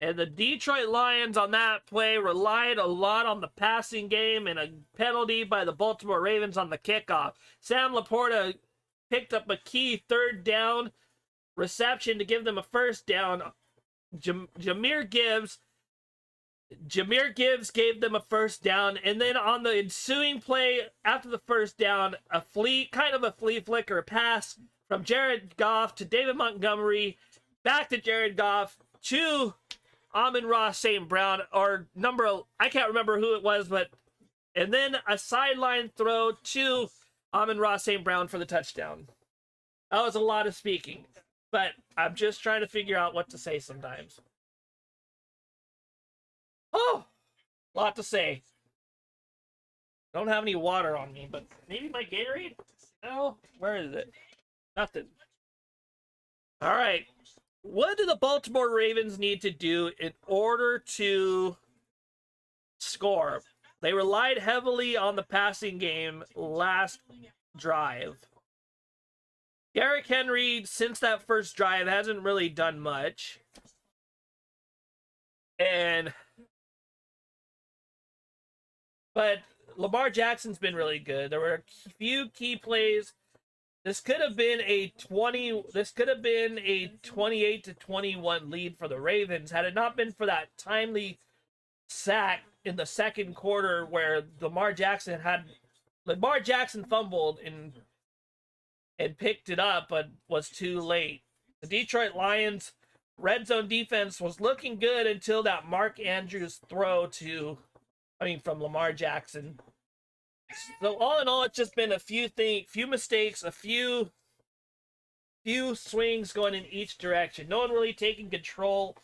And the Detroit Lions on that play relied a lot on the passing game and a penalty by the Baltimore Ravens on the kickoff. Sam Laporta picked up a key 3rd down reception to give them a 1st down. Jahmyr Gibbs gave them a 1st down, and then on the ensuing play after the 1st down, a flea flicker pass from Jared Goff to David Montgomery, back to Jared Goff to Amon-Ra St. Brown, or I can't remember who it was, and then a sideline throw to Amon-Ra St. Brown for the touchdown. That was a lot of speaking, but I'm just trying to figure out what to say sometimes. Oh, a lot to say. Don't have any water on me, but maybe my Gatorade? No? Where is it? Nothing. All right. What do the Baltimore Ravens need to do in order to score? They relied heavily on the passing game last drive. Derrick Henry, since that first drive, hasn't really done much. But Lamar Jackson's been really good. There were a few key plays. This could have been a 28-21 lead for the Ravens had it not been for that timely sack in the second quarter where Lamar Jackson fumbled and picked it up but was too late. The Detroit Lions red zone defense was looking good until that Mark Andrews throw from Lamar Jackson. So all in all, it's just been a few mistakes, a few swings going in each direction. No one really taking control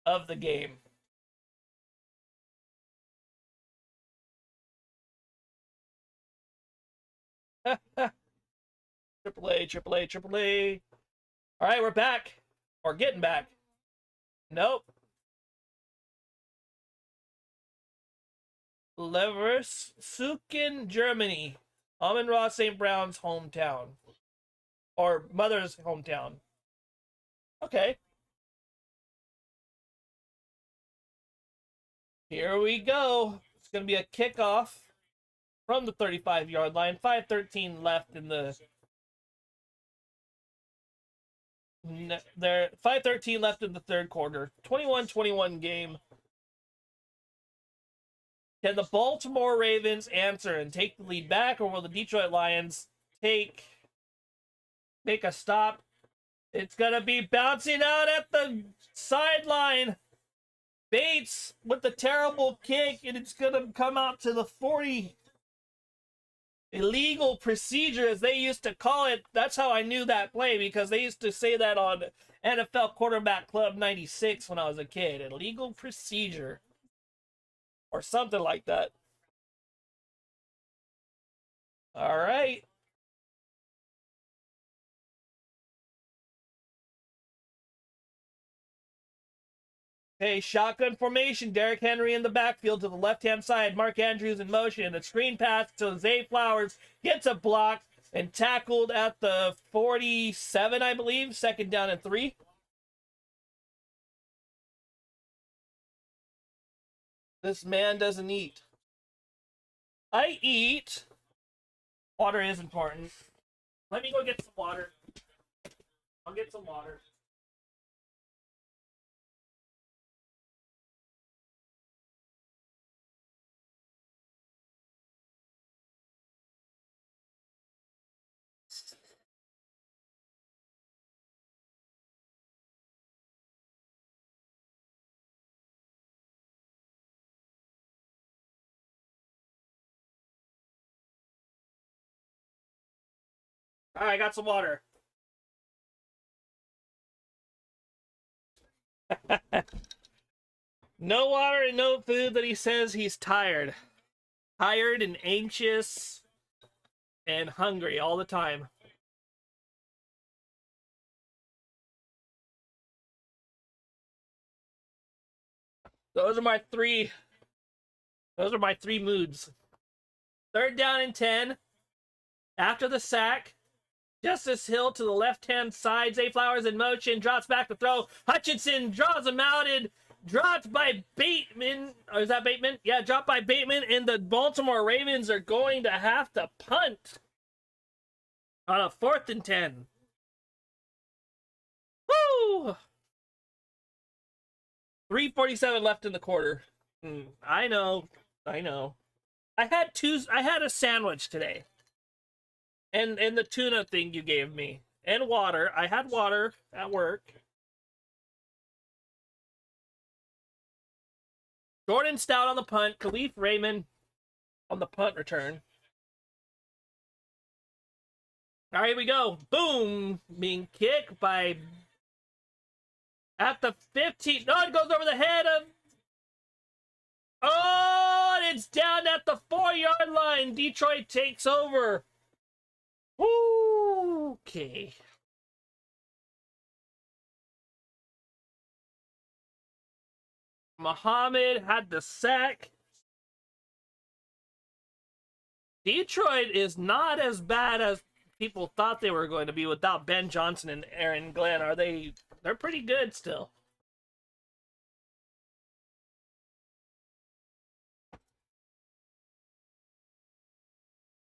of the game. Triple A. All right, we're back. Or getting back. Nope. Leverkusen, Germany. Amon-Ra St. Brown's hometown. Or mother's hometown. Okay. Here we go. It's going to be a kickoff from the 35-yard line. 5:13 left in the... 5:13 left in the third quarter. 21-21 game. Can the Baltimore Ravens answer and take the lead back, or will the Detroit Lions make a stop? It's going to be bouncing out at the sideline. Bates with the terrible kick, and it's going to come out to the 40. Illegal procedure, as they used to call it. That's how I knew that play, because they used to say that on NFL Quarterback Club 96 when I was a kid. Illegal procedure. Or something like that. All right. Okay, shotgun formation. Derrick Henry in the backfield to the left-hand side. Mark Andrews in motion. The screen pass to Zay Flowers. Gets a block and tackled at the 47, I believe. Second down and 3. This man doesn't eat. I eat. Water is important. Let me go get some water. I'll get some water. All right, I got some water. No water and no food, that he says he's tired. Tired and anxious and hungry all the time. Those are my three moods. Third down and 10. After the sack, Justice Hill to the left-hand side. Zay Flowers in motion. Drops back to throw. Hutchinson draws him out and dropped by Bateman. Or is that Bateman? Yeah, dropped by Bateman. And the Baltimore Ravens are going to have to punt on a 4th and 10. Woo! 3:47 left in the quarter. I know. I had a sandwich today. And the tuna thing you gave me. and water. I had water at work. Jordan Stout on the punt. Khalif Raymond on the punt return. All right, here we go. Boom! Being kicked by at the 15. No, it goes over the head of. Oh, and it's down at the 4-yard line. Detroit takes over. Woo! Okay. Muhammad had the sack. Detroit is not as bad as people thought they were going to be without Ben Johnson and Aaron Glenn. Are they? They're pretty good still.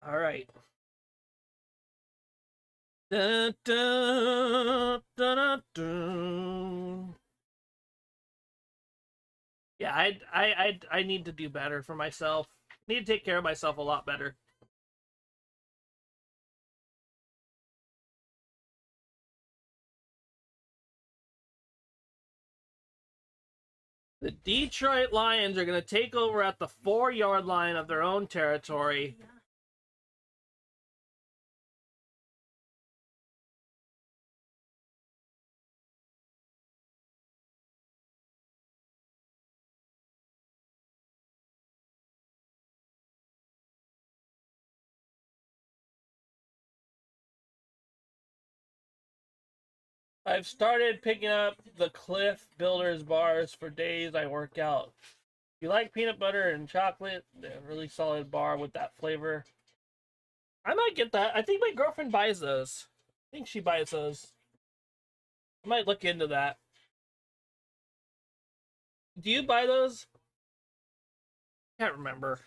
All right. Dun, dun, dun, dun, dun. Yeah, I need to do better for myself. I need to take care of myself a lot better. The Detroit Lions are going to take over at the 4-yard line of their own territory. I've started picking up the Cliff Builders bars for days I work out. If you like peanut butter and chocolate, they're a really solid bar with that flavor. I might get that. I think my girlfriend buys those. I think she buys those. I might look into that. Do you buy those? Can't remember.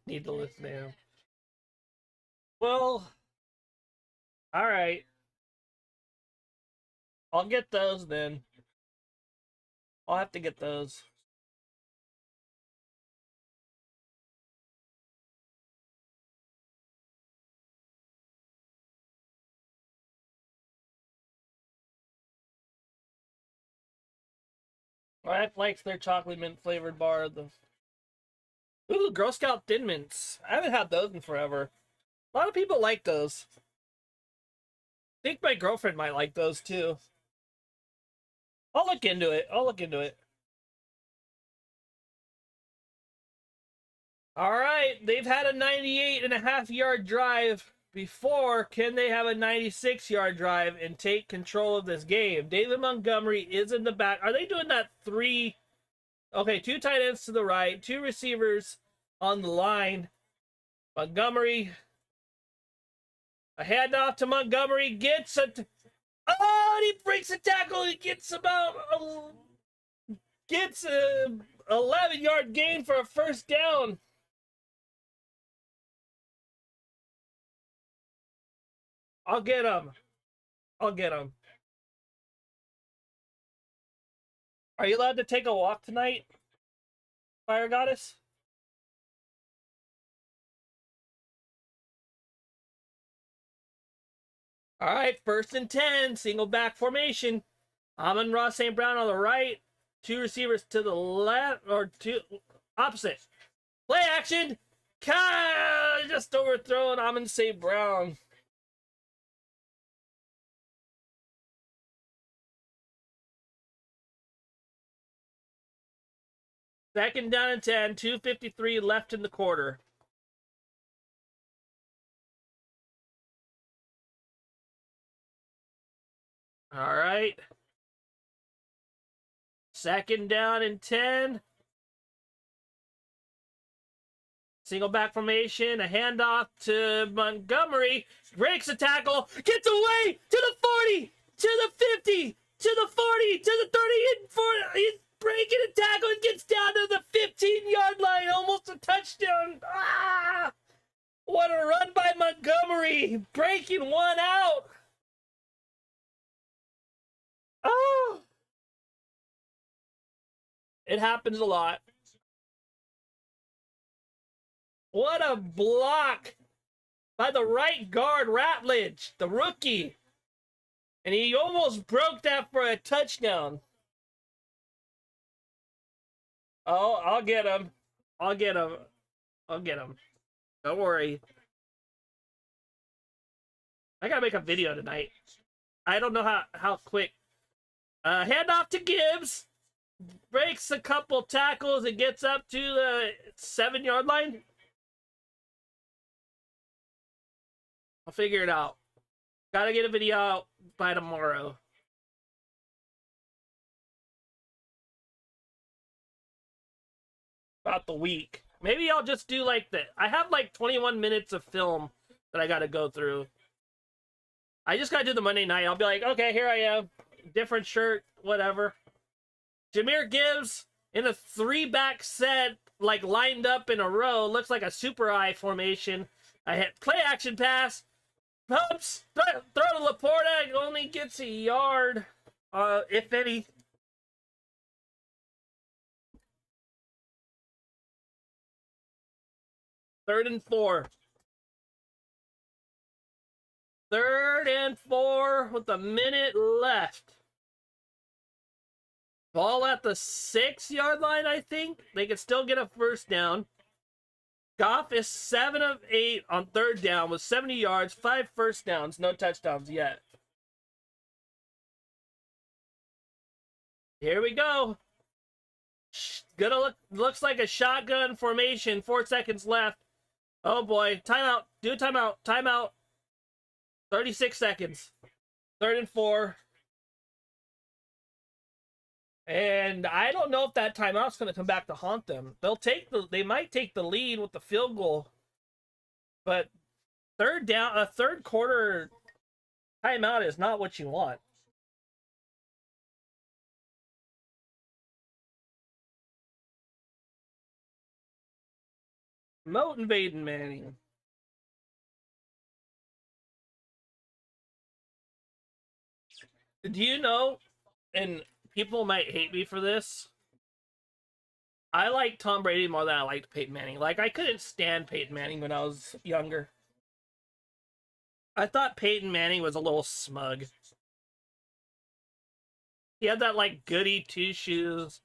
Need to listen to him. Well, all right. I'll get those then. I'll have to get those. My wife likes their chocolate mint flavored bar. Ooh, Girl Scout Thin Mints. I haven't had those in forever. A lot of people like those. I think my girlfriend might like those too. I'll look into it. I'll look into it. All right, they've had a 98.5-yard drive before. Can they have a 96-yard drive and take control of this game? David Montgomery is in the back. Are they doing that 3? Okay, 2 tight ends to the right, 2 receivers on the line. Montgomery, a handoff to Montgomery, gets a. Oh, and he breaks a tackle. He gets about gets a 11-yard gain for a first down. I'll get him. I'll get him. Are you allowed to take a walk tonight, Fire Goddess? All right, 1st and 10, single back formation. Amon-Ra St. Brown on the right, 2 receivers to the left, or 2 opposite. Play action. Just overthrown Amon St. Brown. Second down and 10, 2:53 left in the quarter. All right. Second down and 10. Single back formation, a handoff to Montgomery, breaks a tackle, gets away to the 40, to the 50, to the 40, to the 30, and 40. He's breaking a tackle and gets down to the 15-yard line, almost a touchdown. Ah! What a run by Montgomery, breaking one out. Oh, it happens a lot. What a block by the right guard, Ratledge, the rookie. And he almost broke that for a touchdown. Oh, I'll get him. I'll get him. I'll get him. Don't worry. I gotta make a video tonight. I don't know how quick. Hand off to Gibbs. Breaks a couple tackles and gets up to the 7-yard line. I'll figure it out. Gotta get a video out by tomorrow. About the week. Maybe I'll just do like I have like 21 minutes of film that I gotta go through. I just gotta do the Monday night. I'll be like, okay, here I am. Different shirt, whatever. Jahmyr Gibbs in a 3-back set, like lined up in a row. Looks like a super eye formation. I hit play action pass. Pumps, throw to Laporta, only gets a yard, if any. Third and 4 with a minute left. Ball at the 6-yard line, I think. They can still get a first down. Goff is 7 of 8 on third down with 70 yards, 5 first downs, no touchdowns yet. Here we go. Looks like a shotgun formation. 4 seconds left. Oh boy, timeout. Do a timeout. Timeout. 36 seconds. Third and 4. And I don't know if that timeout's going to come back to haunt them. They might take the lead with the field goal. But third quarter timeout is not what you want. Motivating Manning. Do you know, and people might hate me for this, I like Tom Brady more than I liked Peyton Manning. Like, I couldn't stand Peyton Manning when I was younger. I thought Peyton Manning was a little smug. He had that, like, goody two-shoes,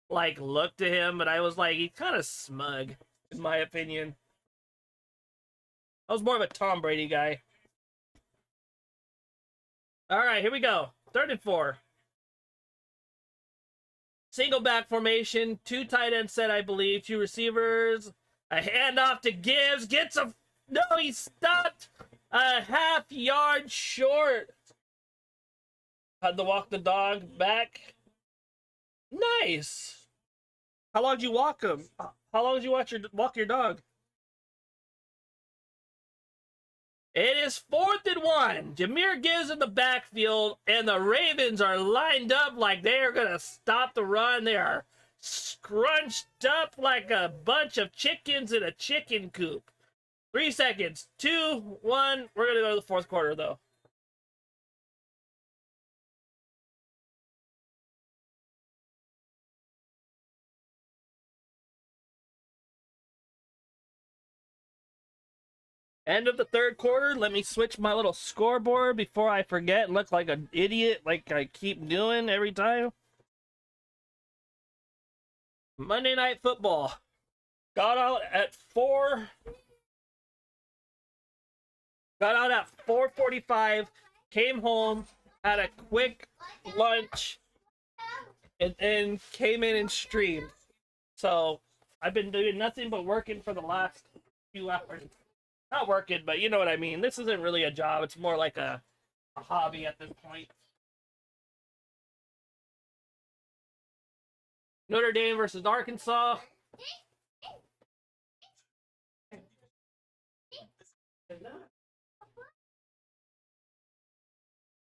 like, look to him, but I was like, he's kind of smug, in my opinion. I was more of a Tom Brady guy. All right, here we go. Third and 4. Single back formation, 2 tight end set, I believe, 2 receivers. A handoff to Gibbs, gets a... No, he stopped a half-yard short. Had to walk the dog back. Nice. How long did you walk him? How long did you walk your dog? It is 4th and 1. Jahmyr Gibbs in the backfield, and the Ravens are lined up like they are going to stop the run. They are scrunched up like a bunch of chickens in a chicken coop. 3 seconds. 2, 1. We're going to go to the fourth quarter, though. End of the third quarter. Let me switch my little scoreboard before I forget and look like an idiot like I keep doing every time. Monday Night Football. Got out at 4. Got out at 4:45. Came home, had a quick lunch, and then came in and streamed. So I've been doing nothing but working for the last few hours. Not working, but you know what I mean. This isn't really a job. It's more like a hobby at this point. Notre Dame versus Arkansas.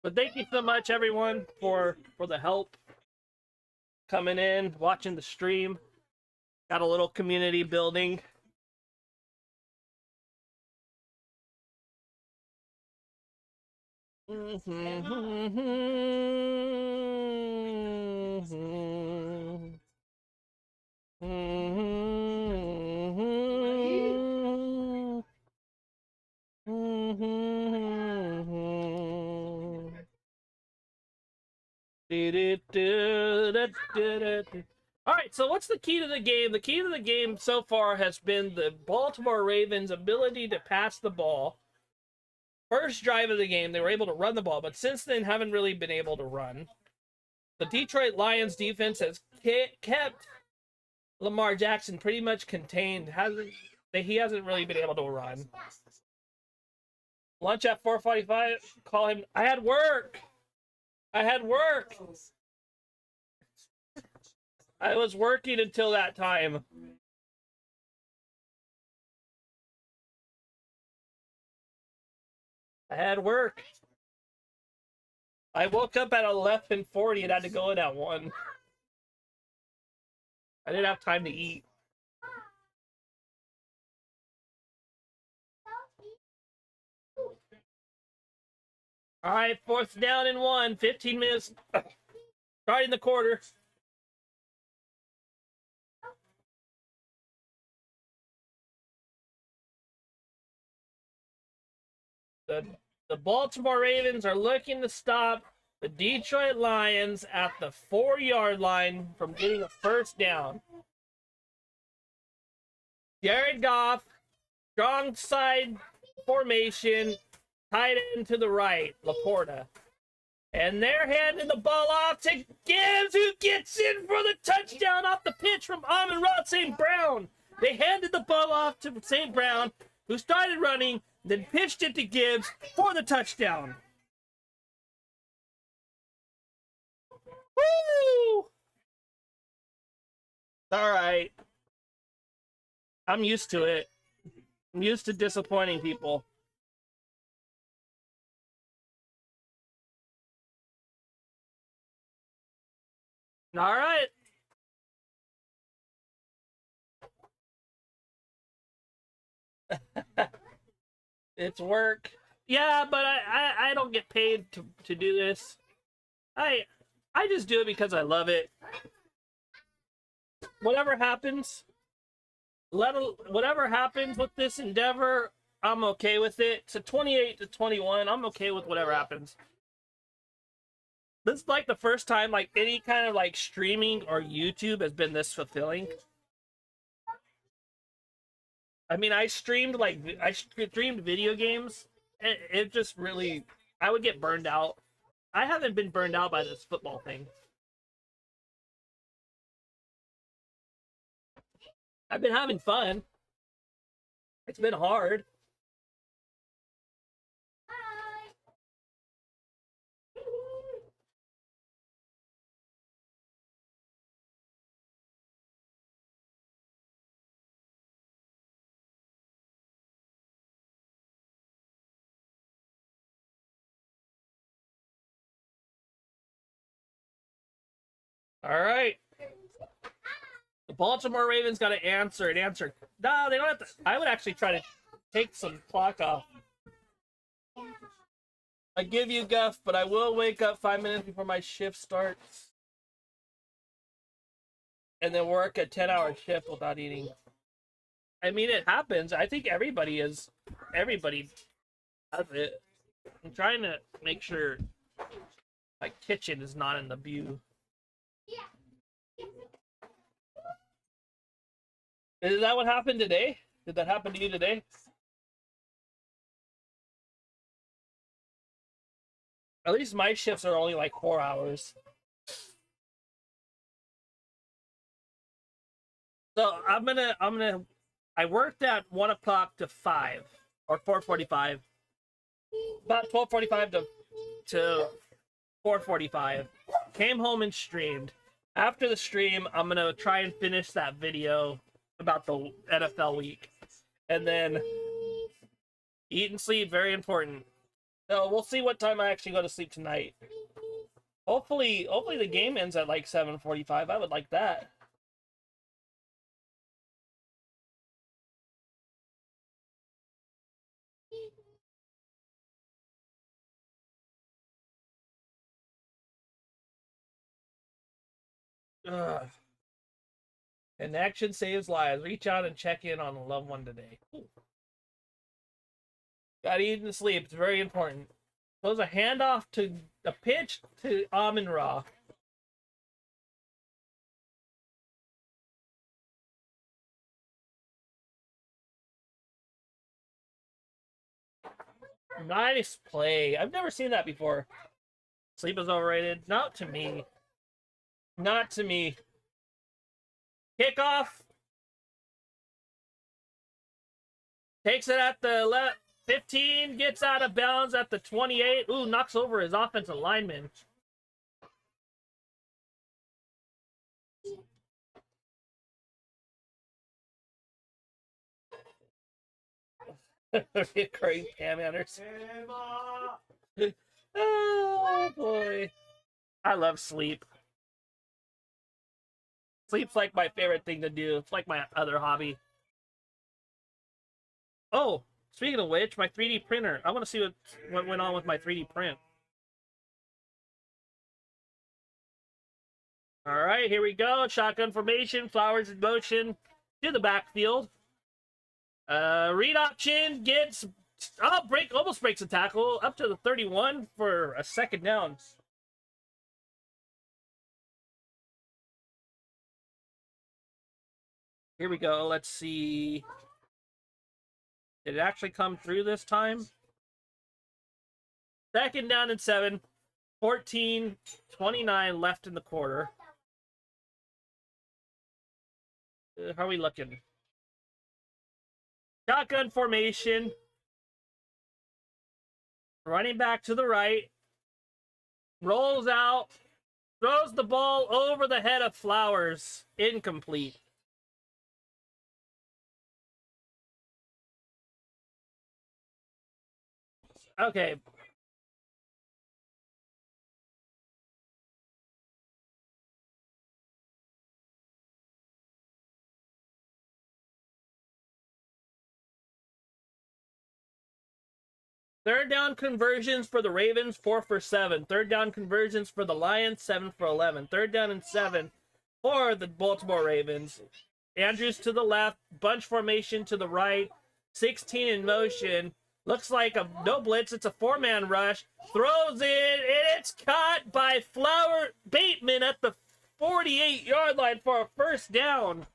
But thank you so much, everyone, for the help coming in, watching the stream. Got a little community building. All right, so what's the key to the game? The key to the game so far has been the Baltimore Ravens' ability to pass the ball. First drive of the game, they were able to run the ball, but since then haven't really been able to run. The Detroit Lions defense has kept Lamar Jackson pretty much contained. He hasn't really been able to run. Lunch at 4:45. Call him. I had work. I was working until that time. I had work. I woke up at 11:40 and had to go in at 1. I didn't have time to eat. All right, 4th down and 1. 15 minutes. Starting the quarter. The Baltimore Ravens are looking to stop the Detroit Lions at the 4-yard line from getting a first down. Jared Goff, strong side formation, tight end to the right, Laporta. And they're handing the ball off to Gibbs, who gets in for the touchdown off the pitch from Amon-Ra St. Brown. They handed the ball off to St. Brown, who started running, then pitched it to Gibbs for the touchdown. Woo! All right. I'm used to it. I'm used to disappointing people. All right. It's work. Yeah, but I don't get paid to do this. I just do it because I love it. Whatever happens, whatever happens with this endeavor, I'm okay with it. So 28-21, I'm okay with whatever happens. This is like the first time like any kind of like streaming or YouTube has been this fulfilling. I mean, I streamed video games. It just really, I would get burned out. I haven't been burned out by this football thing. I've been having fun. It's been hard. All right. The Baltimore Ravens got to answer. It answered. No, they don't have to. I would actually try to take some clock off. I give you guff, but I will wake up 5 minutes before my shift starts. And then work a 10-hour shift without eating. I mean, it happens. I think everybody does it. I'm trying to make sure my kitchen is not in the view. Is that what happened today? Did that happen to you today? At least my shifts are only like 4 hours. So I worked at 1 o'clock to 5 or 4:45. About 12:45 to 4:45. Came home and streamed. After the stream, I'm gonna try and finish that video about the NFL week, and then eat and sleep, very important. So we'll see what time I actually go to sleep tonight. Hopefully the game ends at like 7:45. I would like that. Ugh. Connection saves lives. Reach out and check in on a loved one today. Ooh. Gotta eat and sleep. It's very important. So it's a handoff to a pitch to Amon Ra. Nice play. I've never seen that before. Sleep is overrated. Not to me. Not to me. Kickoff. Takes it at the left. 15. Gets out of bounds at the 28. Ooh, knocks over his offensive lineman. Recurring Pam Anderson. Oh boy. I love sleep. Sleep's like my favorite thing to do. It's like my other hobby. Oh, speaking of which, my 3D printer. I want to see what went on with my 3D print. All right, here we go. Shotgun formation, Flowers in motion to the backfield. Read option gets almost breaks a tackle up to the 31 for a second down. Here we go. Let's see. Did it actually come through this time? Second down and 7. 14-29 left in the quarter. How are we looking? Shotgun formation. Running back to the right. Rolls out. Throws the ball over the head of Flowers. Incomplete. Okay. Third down conversions for the Ravens, 4 for 7. Third down conversions for the Lions, 7 for 11. Third down and 7 for the Baltimore Ravens. Andrews to the left, bunch formation to the right, 16 in motion. Looks like a no blitz. It's a 4-man rush. Throws it, and it's caught by Flower Bateman at the 48-yard line for a first down.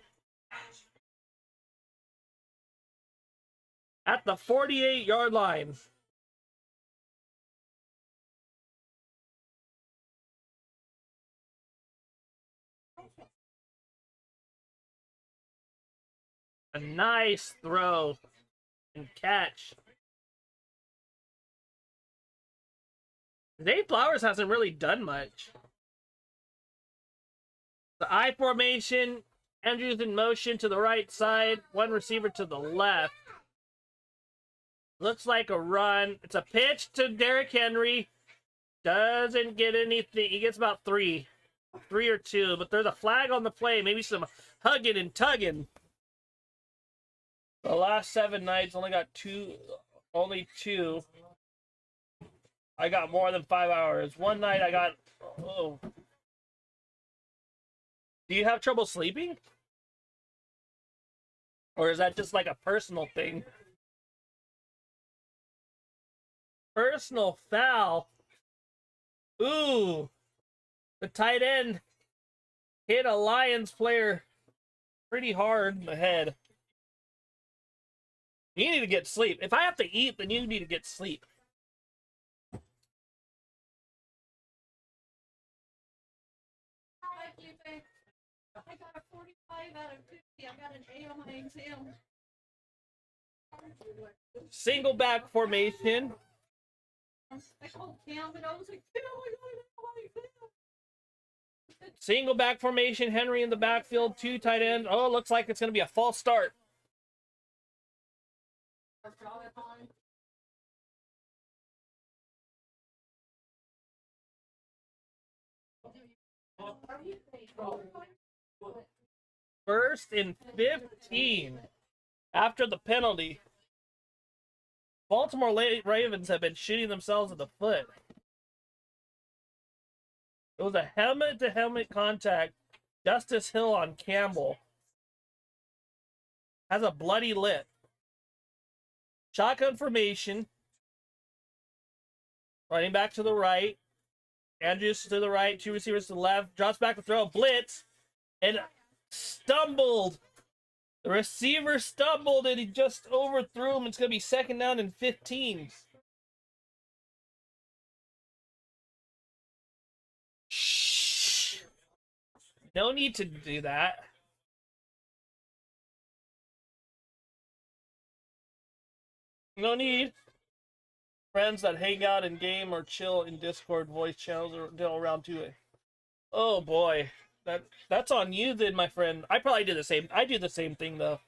At the 48-yard line. A nice throw and catch. Zay Flowers hasn't really done much. The I formation, Andrews in motion to the right side, one receiver to the left. Looks like a run. It's a pitch to Derrick Henry. Doesn't get anything. He gets about 3 or 2, but there's a flag on the play. Maybe some hugging and tugging. The last 7 nights only got 2. I got more than 5 hours. One night I got. Oh. Do you have trouble sleeping? Or is that just like a personal thing? Personal foul. Ooh. The tight end hit a Lions player pretty hard in the head. You need to get sleep. If I have to eat, then you need to get sleep.
I got a 45 out of 50. I got an A on my exam.
Single back formation.
I called Cam and I was like, Cam, I got an A on my exam.
Single back formation. Henry in the backfield. 2 tight ends. Oh, looks like it's going to be a false start. First and 15 after the penalty. Baltimore Ravens have been shooting themselves in the foot. It was a helmet-to-helmet contact Justice Hill on Campbell. Has a bloody lip. Shotgun formation. Running back to the right. Andrews to the right. Two receivers to the left. Drops back to throw. Blitz. And stumbled. The receiver stumbled and he just overthrew him. It's going to be 2nd down and 15. Shh. No need to do that. No need. Friends that hang out in game or chill in Discord voice channels or until around 2 a.m. Oh boy. That's on you then, my friend. I probably do the same. I do the same thing though.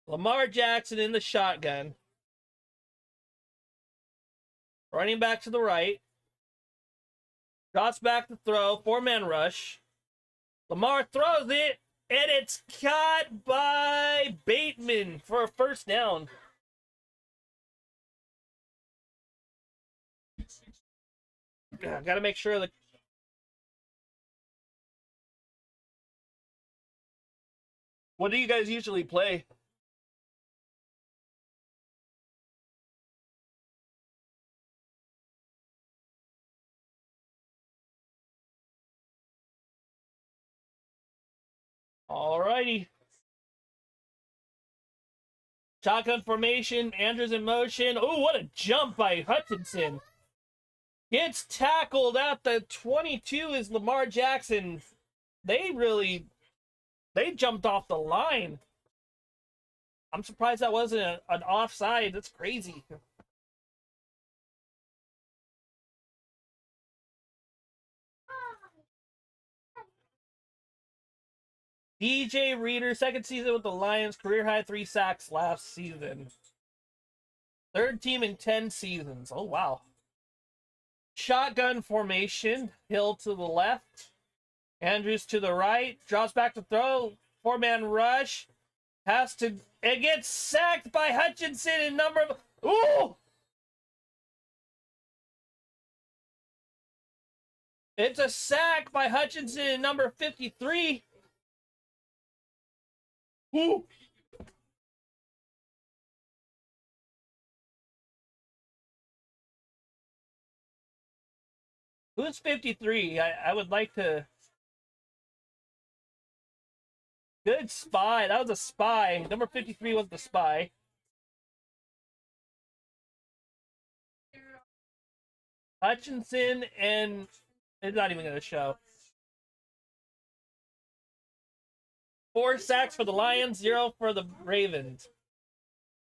Lamar Jackson in the shotgun. Running back to the right. Drops back to throw. 4-man rush. Lamar throws it. And it's caught by Bateman for a 1st down. Gotta make sure that. What do you guys usually play? Alrighty. Shotgun formation. Andrews in motion. Oh, what a jump by Hutchinson. Gets tackled at the 22 is Lamar Jackson. They jumped off the line. I'm surprised that wasn't an offside. That's crazy. DJ Reader, 2nd season with the Lions, career high 3 sacks last season. 3rd team in 10 seasons. Oh, wow. Shotgun formation. Hill to the left. Andrews to the right. Drops back to throw. 4-man rush. Has to. It gets sacked by Hutchinson in number. Ooh! It's a sack by Hutchinson in number 53. Ooh! Who's 53? I would like to. Good spy. That was a spy. Number 53 was the spy. Hutchinson and it's not even going to show. 4 sacks for the Lions, 0 for the Ravens.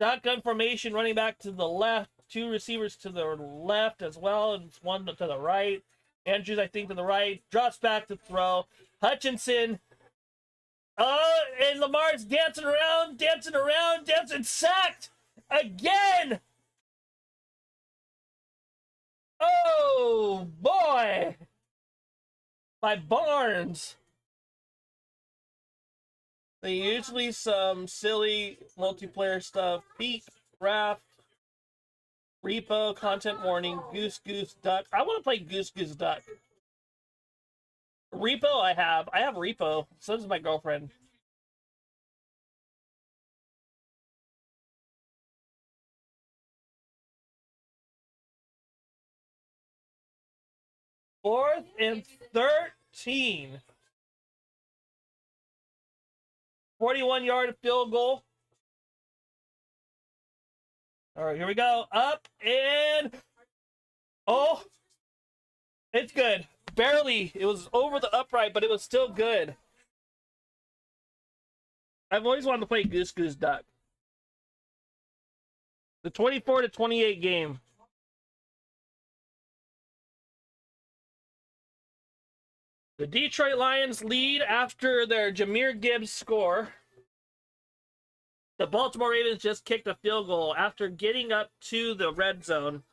Shotgun formation, running back to the left, 2 receivers to the left as well, and 1 to the right. Andrews, I think, to the right. Drops back to throw. Hutchinson. And Lamar's dancing around, sacked again. Oh, boy. By Barnes. They usually some silly multiplayer stuff. Peak, raft, repo, content warning, goose, duck. I want to play goose, duck. Repo I have repo. So does my girlfriend. Fourth and 13. 41-yard field goal. All right, here we go. Up and oh, it's good. Barely. It was over the upright, but it was still good. I've always wanted to play goose, duck. The 24-28 game. The Detroit Lions lead after their Jahmyr Gibbs score. The Baltimore Ravens just kicked a field goal after getting up to the red zone.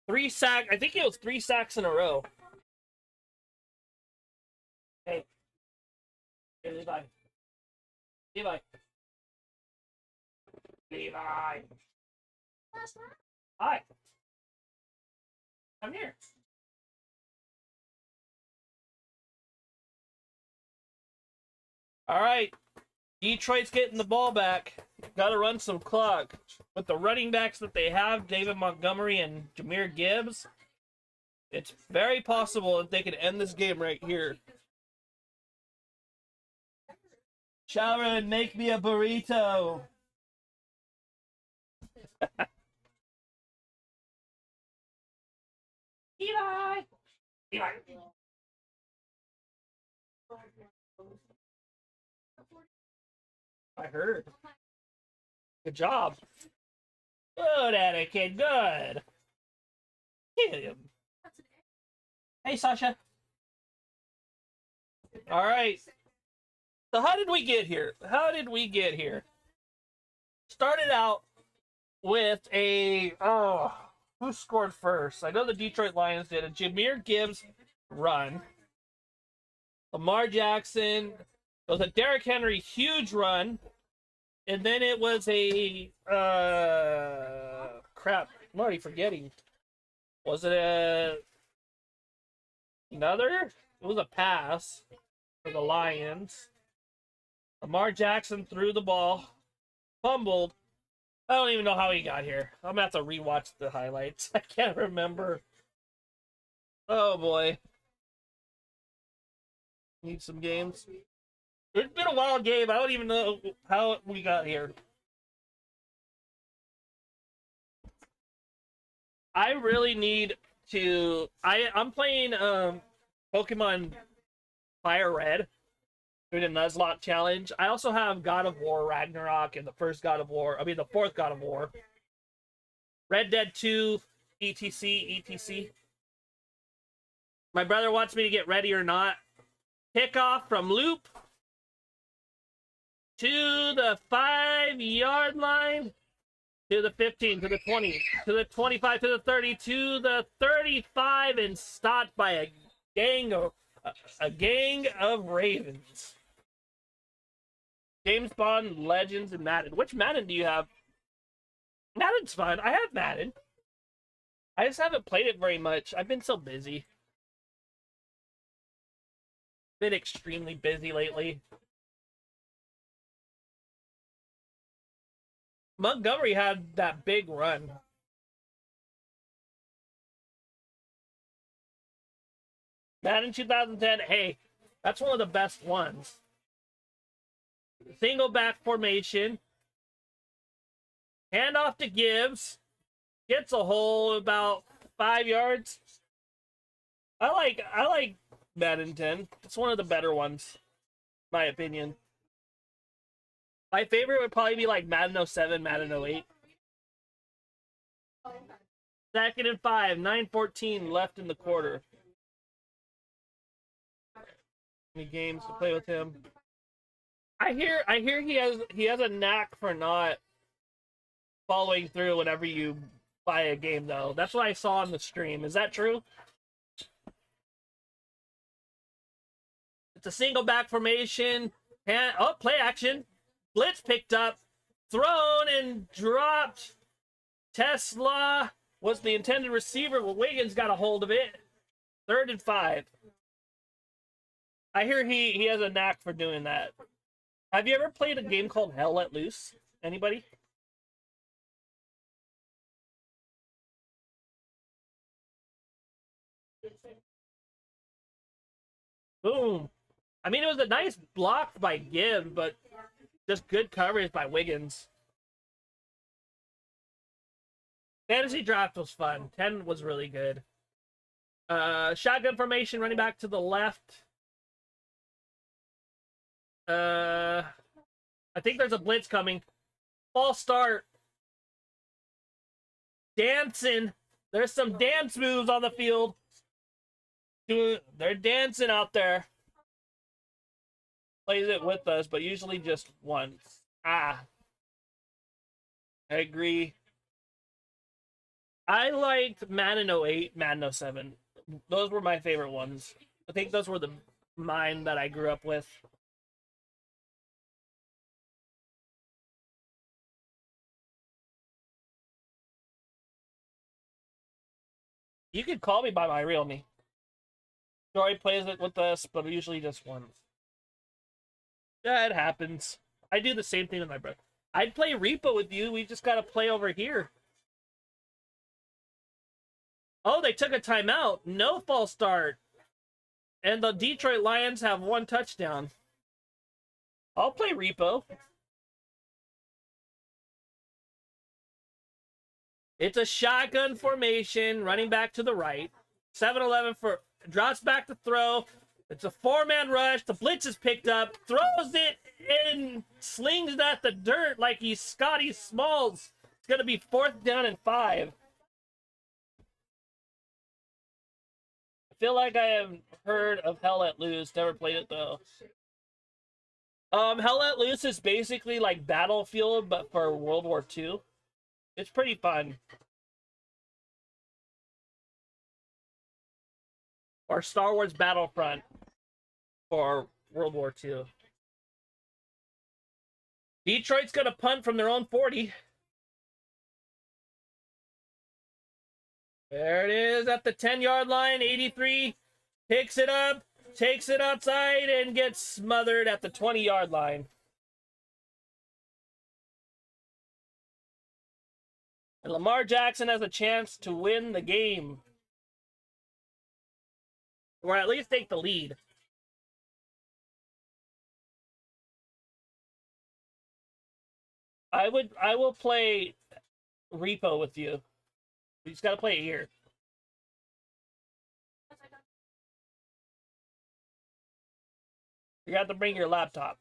3 sacks. I think it was 3 sacks in a row. Hey. Hey, Levi. Levi. Levi. Hi. Come here. All right. Detroit's getting the ball back. Got to run some clock. With the running backs that they have, David Montgomery and Jahmyr Gibbs, it's very possible that they could end this game right here. Sharon, make me a burrito. Eli. Eli. I heard. Good job. Good, Anakin. Good. Kill him. Hey, Sasha. All right. So how did we get here? Started out with a who scored first? I know the Detroit Lions did. A Jahmyr Gibbs run. Lamar Jackson. It was a Derrick Henry huge run. And then it was a crap. I'm already forgetting. Was it another? It was a pass for the Lions. Lamar Jackson threw the ball, fumbled. I don't even know how he got here. I'm gonna have to rewatch the highlights. I can't remember. Oh boy. Need some games. It's been a wild game. I don't even know how we got here. I really need to. I'm playing Pokemon Fire Red through the Nuzlocke challenge. I also have God of War Ragnarok and the fourth God of War. Red Dead 2, etc. My brother wants me to get ready or not. Kickoff from loop to the 5-yard line, to the 15, to the 20, to the 25, to the 30, to the 35, and stopped by a gang of Ravens. James Bond, Legends, and Madden. Which Madden do you have? Madden's fun. I have Madden. I just haven't played it very much. I've been so busy. Been extremely busy lately. Montgomery had that big run. Madden 2010, hey, that's one of the best ones. Single back formation. Handoff to Gibbs. Gets a hole about 5 yards. I like Madden 10. It's one of the better ones, my opinion. My favorite would probably be like Madden 07, Madden 08. 2nd and 5, 9:14 left in the quarter. Any games to play with him? I hear he has a knack for not following through whenever you buy a game, though. That's what I saw on the stream. Is that true? It's a single back formation. Play action. Blitz picked up, thrown and dropped. Tesla was the intended receiver, but Wiggins got a hold of it. 3rd and 5. I hear he has a knack for doing that. Have you ever played a game called Hell Let Loose? Anybody? Boom. I mean, it was a nice block by Gibb, but just good coverage by Wiggins. Fantasy draft was fun. 10 was really good. Shotgun formation, running back to the left. I think there's a blitz coming. False start. Dancing. There's some dance moves on the field. They're dancing out there. Plays it with us, but usually just once. I agree. I liked Madden 08, Madden 07. Those were my favorite ones. I think those were mine that I grew up with. You could call me by my real name. Jory plays it with us, but usually just once. That happens. I do the same thing with my brother. I'd play Repo with you. We just got to play over here. Oh, they took a timeout. No false start. And the Detroit Lions have 1 touchdown. I'll play Repo. It's a shotgun formation, running back to the right. 7-11 for drops back to throw. It's a 4-man rush. The blitz is picked up, throws it, and slings it at the dirt like he's Scotty Smalls. It's going to be 4th down and 5. I feel like I have heard of Hell Let Loose. Never played it, though. Hell Let Loose is basically like Battlefield, but for World War II. It's pretty fun. Or Star Wars Battlefront for World War II. Detroit's going to punt from their own 40. There it is at the 10-yard line. 83 picks it up, takes it outside, and gets smothered at the 20-yard line. And Lamar Jackson has a chance to win the game. Or at least take the lead. I will play Repo with you. We just gotta play it here. You got to bring your laptop.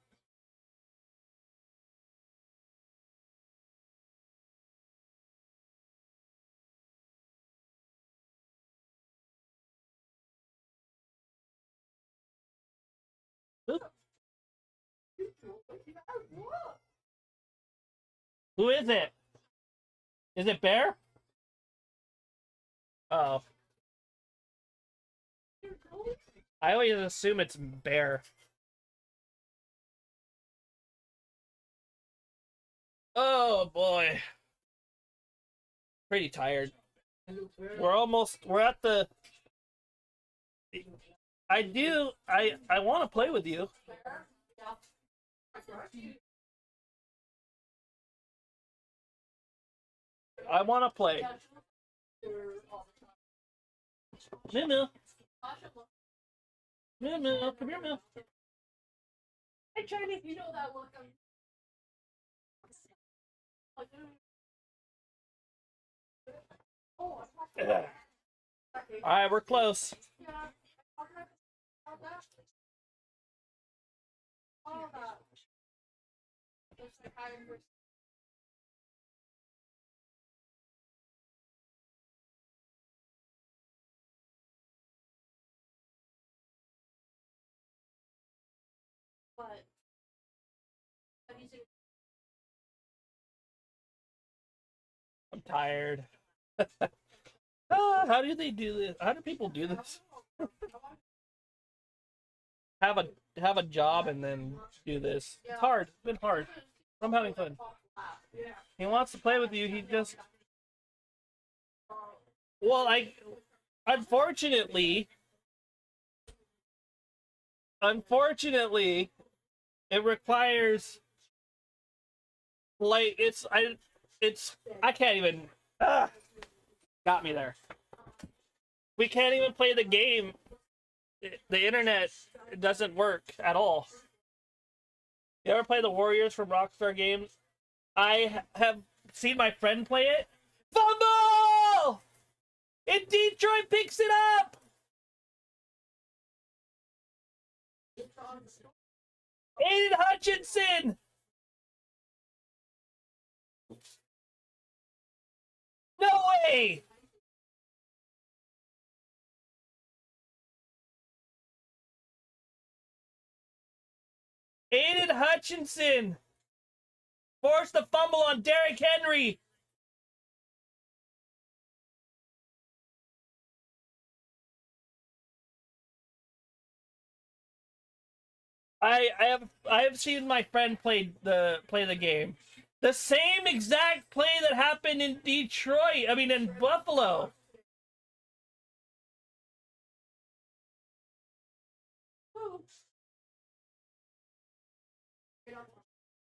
Oop. Who is it? Is it Bear? Oh. I always assume it's Bear. Oh boy. Pretty tired. We're at the I want to play with you. I want to play. Moo. Moo, come here, Moo. Hey, Charlie. You know that look. All right, we're close. I'm tired. How do they do this? How do people do this? have a job and then do this. It's hard. It's been hard. I'm having fun. He wants to play with you. He just unfortunately it requires like I can't even got me there. We can't even play the game. The internet doesn't work at all. You ever play the Warriors from Rockstar Games? I have seen my friend play it. Fumble! And Detroit picks it up! Aiden Hutchinson! No way! Aiden Hutchinson forced the fumble on Derrick Henry. I have seen my friend play the game. The same exact play that happened in Detroit. I mean in Buffalo.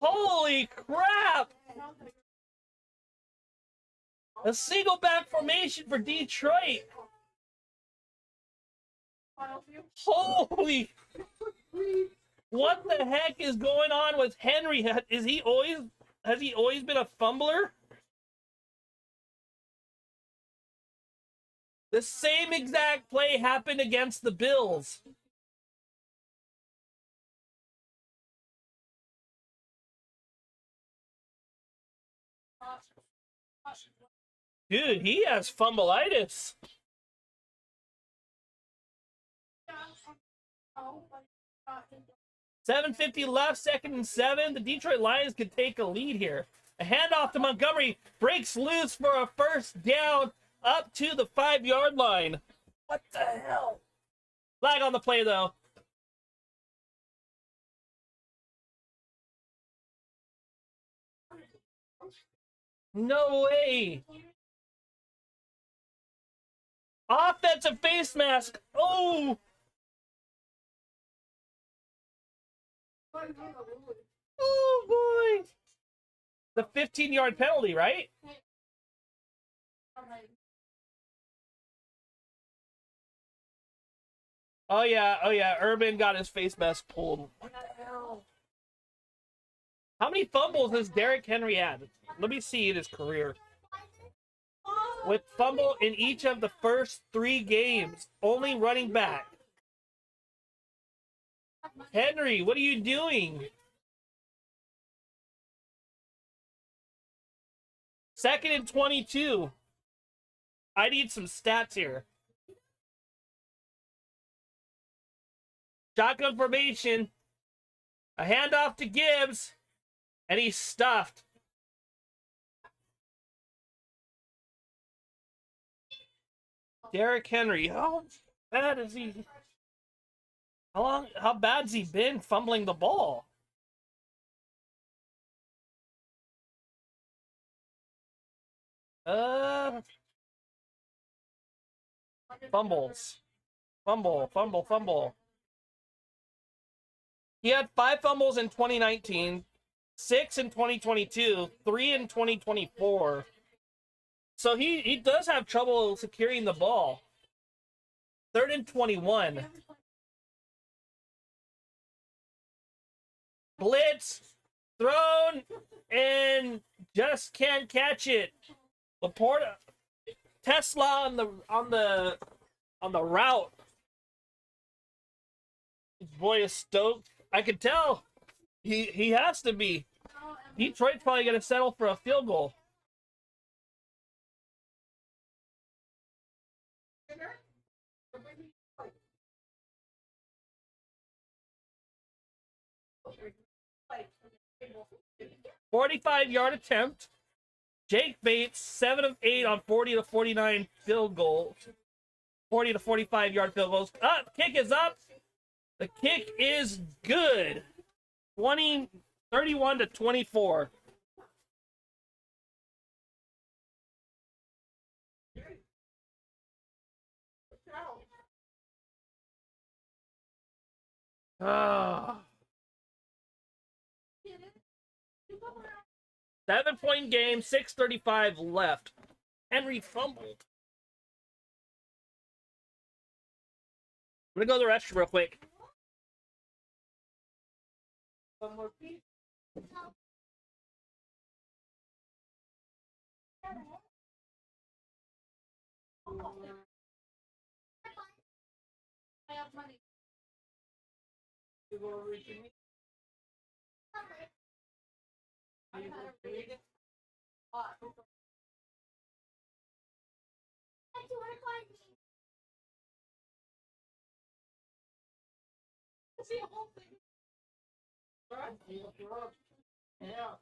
Holy crap! A single back formation for Detroit. Holy! What the heck is going on with Henry? Has he always been a fumbler? The same exact play happened against the Bills. Dude, he has fumbleitis. 7:50 left, 2nd and 7. The Detroit Lions could take a lead here. A handoff to Montgomery, breaks loose for a first down up to the 5-yard line. What the hell? Flag on the play, though. No way. Offensive face mask. Oh. Oh, boy. The 15-yard penalty, right? Oh, yeah. Urban got his face mask pulled. What the hell? How many fumbles has Derrick Henry had? Let me see in his career. With fumble in each of the first 3 games. Only running back. Henry, what are you doing? 2nd and 22. I need some stats here. Shotgun formation. A handoff to Gibbs. And he's stuffed. Derrick Henry. How bad is he? How bad's he been fumbling the ball? Fumbles. Fumble. He had 5 fumbles in 2019, 6 in 2022, 3 in 2024. So he does have trouble securing the ball. 3rd and 21. Blitz, thrown, and just can't catch it. Laporta, Tesla on the route. His boy is stoked. I can tell. He has to be. Detroit's probably gonna settle for a field goal. "45-yard attempt. Jake Bates, 7 of 8 on 40 to 49 field goals. 40 to 45-yard field goals. Up, kick is up. The kick is good. 31 to 24. Ah. 7-point game, 6:35 left. Henry fumbled. I'm gonna go to the restroom real quick. One more piece.
I have money.
You go over to me.
See a whole thing.
Yeah.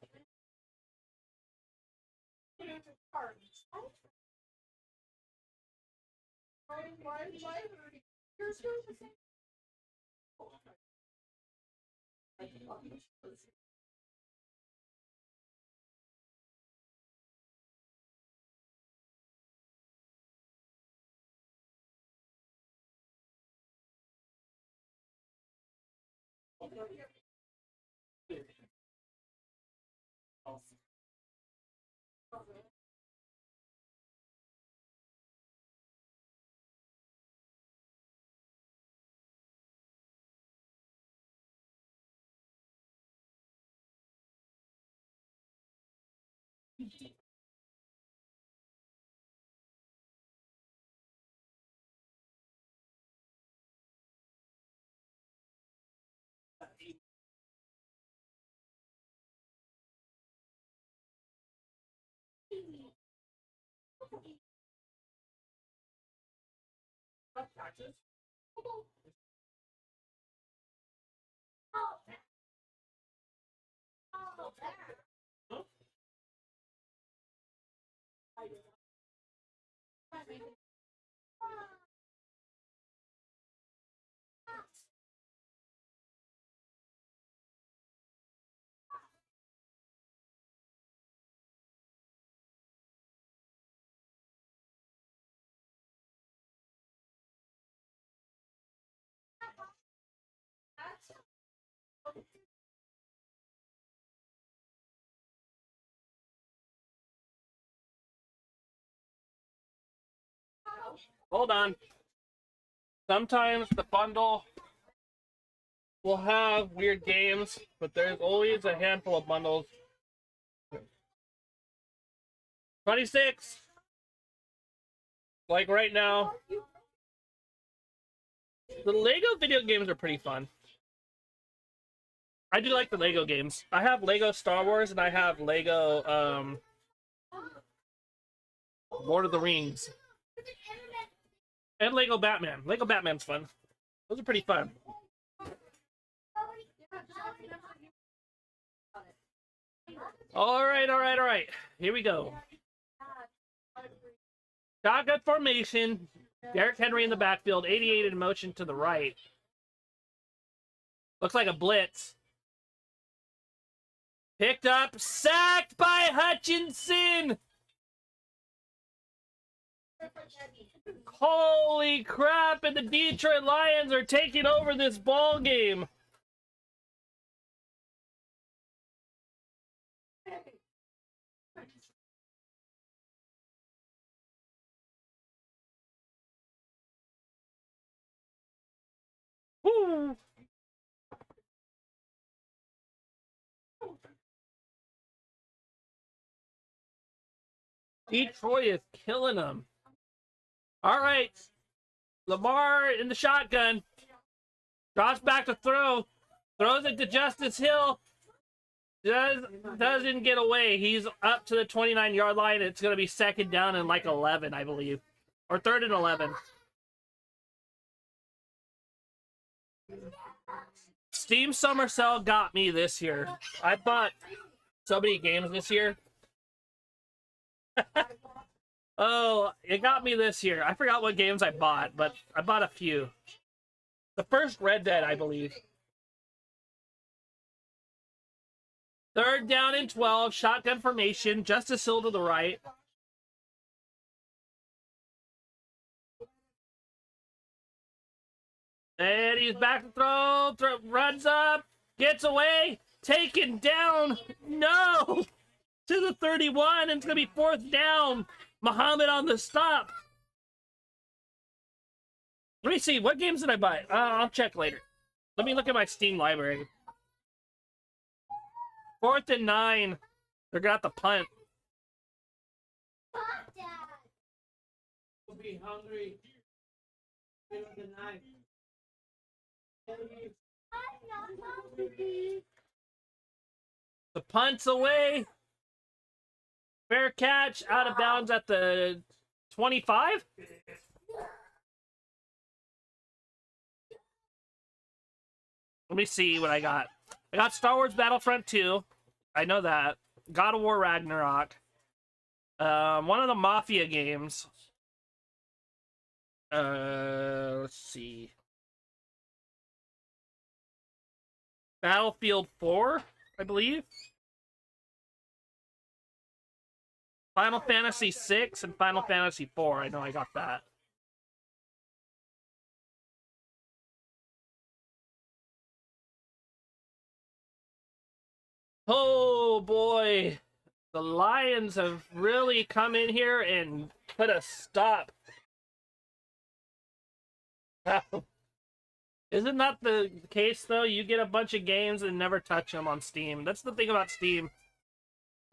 Hold on. Sometimes the bundle will have weird games, but there's always a handful of bundles. 26. Like right now. The Lego video games are pretty fun. I do like the Lego games. I have Lego Star Wars and I have Lego Lord of the Rings. And Lego Batman. Lego Batman's fun. Those are pretty fun. All right. Here we go. Shotgun formation. Derrick Henry in the backfield. 88 in motion to the right. Looks like a blitz. Picked up. Sacked by Hutchinson. Holy crap, and the Detroit Lions are taking over this ball game. Woo. Detroit is killing them. All right. Lamar in the shotgun. Drops back to throw. Throws it to Justice Hill. Doesn't get away. He's up to the 29-yard line. It's going to be second down and like 11, I believe. Or third and 11. Steam Summer Sale got me this year. I bought so many games this year. Oh, it got me this year. I forgot what games I bought, but I bought a few. The first Red Dead, I believe. Third down and 12. Shotgun formation. Justice Hill to the right. And he's back to throw. Runs up. Gets away. Taken down. No! To the 31. And it's going to be fourth down. Muhammad on the stop. Let me see. What games did I buy? I'll check later. Let me look at my Steam library. 4th and 9. They're got the punt. We'll be hungry. The punt's away. Fair catch, out of bounds at the 25. Let me see what I got. I got Star Wars Battlefront 2. I know that. God of War Ragnarok. One of the Mafia games. Let's see. Battlefield 4, I believe. Final Fantasy 6 and Final Fantasy 4. I know I got that. Oh boy. The Lions have really come in here and put a stop. Isn't that the case though? You get a bunch of games and never touch them on Steam. That's the thing about Steam.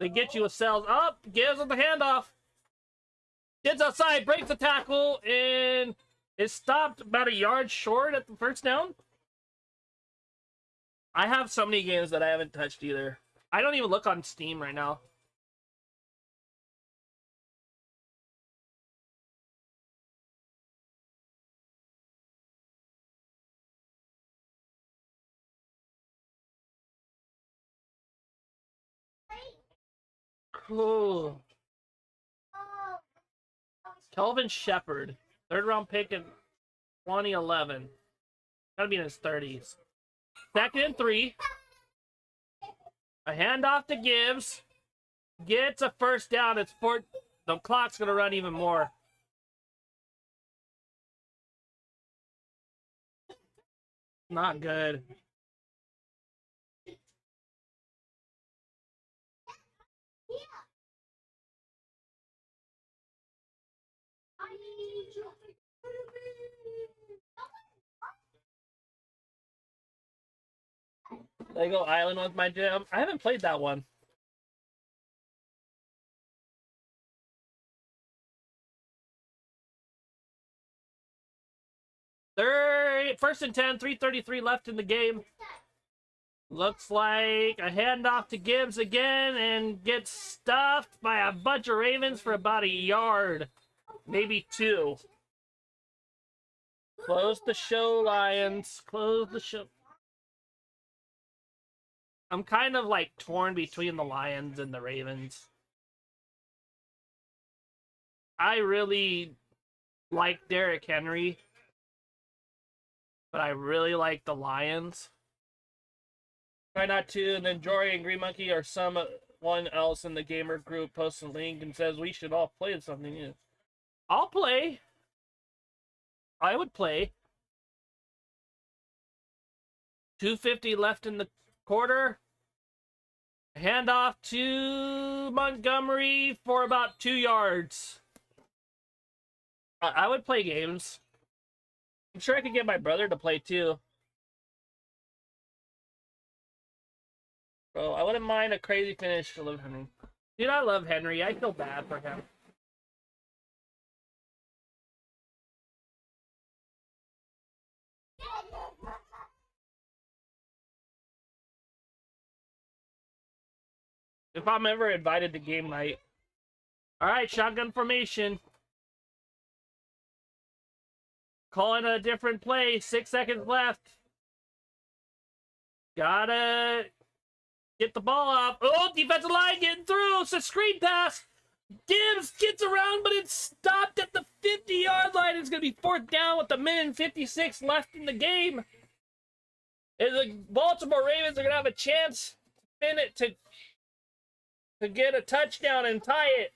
They get you a sales up, gives them the handoff. Gets outside, breaks the tackle, and is stopped about a yard short at the first down. I have so many games that I haven't touched either. I don't even look on Steam right now. Cool. Kelvin Shepard, 3rd round pick in 2011. Gotta be in his 30s. 2nd and 3. A handoff to Gibbs. Gets a first down. It's the clock's gonna run even more. Not good. Lego Island was my jam. I haven't played that one. First and 10, 3:33 left in the game. Looks like a handoff to Gibbs again and gets stuffed by a bunch of Ravens for about a yard. Maybe 2. Close the show, Lions. Close the show. I'm kind of like torn between the Lions and the Ravens. I really like Derrick Henry, but I really like the Lions. Try not to, and then Jory and Green Monkey or someone else in the gamer group posts a link and says we should all play something new. I'll play. I would play. 2:50 left in the quarter. Handoff to Montgomery for about 2 yards. I would play games. I'm sure I could get my brother to play too. Bro, I wouldn't mind a crazy finish to love Henry. Dude, I love Henry. I feel bad for him. If I'm ever invited to game night. Alright, shotgun formation. Calling a different play. 6 seconds left. Gotta get the ball off. Oh, defensive line getting through. It's a screen pass. Gibbs gets around, but it's stopped at the 50-yard line. It's going to be 4th down with a minute and 56 left in the game. And the Baltimore Ravens are going to have a chance to get a touchdown and tie it.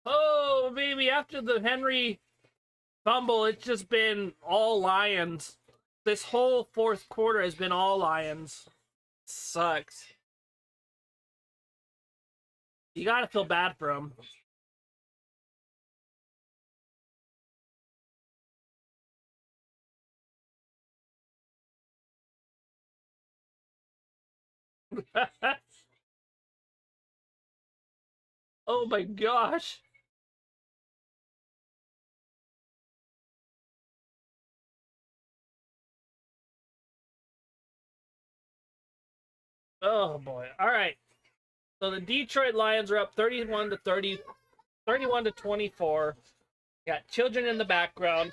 Oh, baby, after the Henry fumble, it's just been all Lions. This whole 4th quarter has been all Lions. Sucks. You gotta feel bad for him. Oh my gosh. Oh boy. All right. So the Detroit Lions are up 31 to 24. Got children in the background.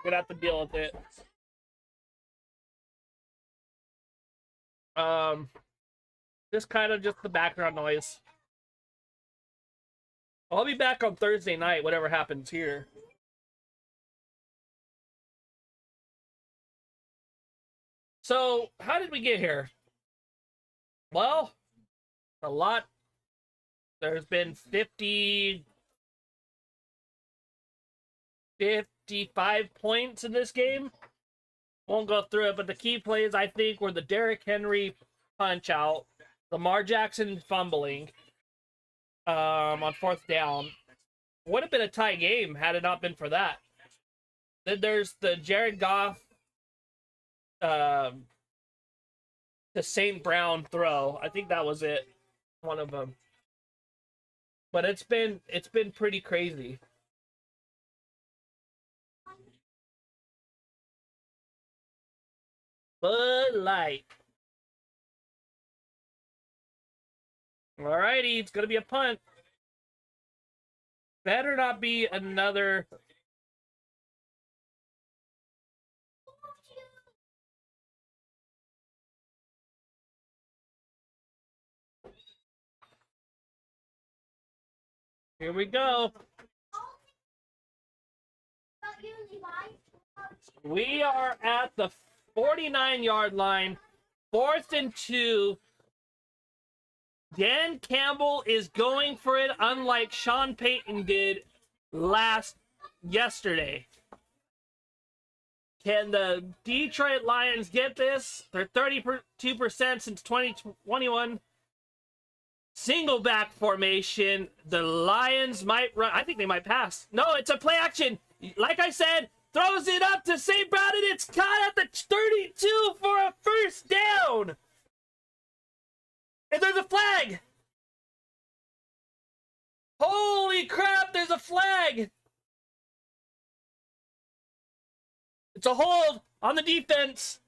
Gonna have to deal with it. Just kind of just the background noise. I'll be back on Thursday night, whatever happens here. So, how did we get here? Well, a lot. There's been 55 points in this game. Won't go through it, but the key plays, I think, were the Derrick Henry punch out, Lamar Jackson fumbling on 4th down. Would have been a tie game had it not been for that. Then there's the Jared Goff the St. Brown throw. I think that was it. One of them. But it's been pretty crazy. Bud Light. Alrighty, it's gonna be a punt. Better not be another. Here we go. We are at the 49-yard line. 4th and 2. Dan Campbell is going for it, unlike Sean Payton did yesterday. Can the Detroit Lions get this? They're 32% since 2021. Single back formation. The Lions might run. I think they might pass. No, it's a play action. Like I said, throws it up to St. Brown, and it's caught at the 32 for a first down. And there's a flag. Holy crap, there's a flag. It's a hold on the defense.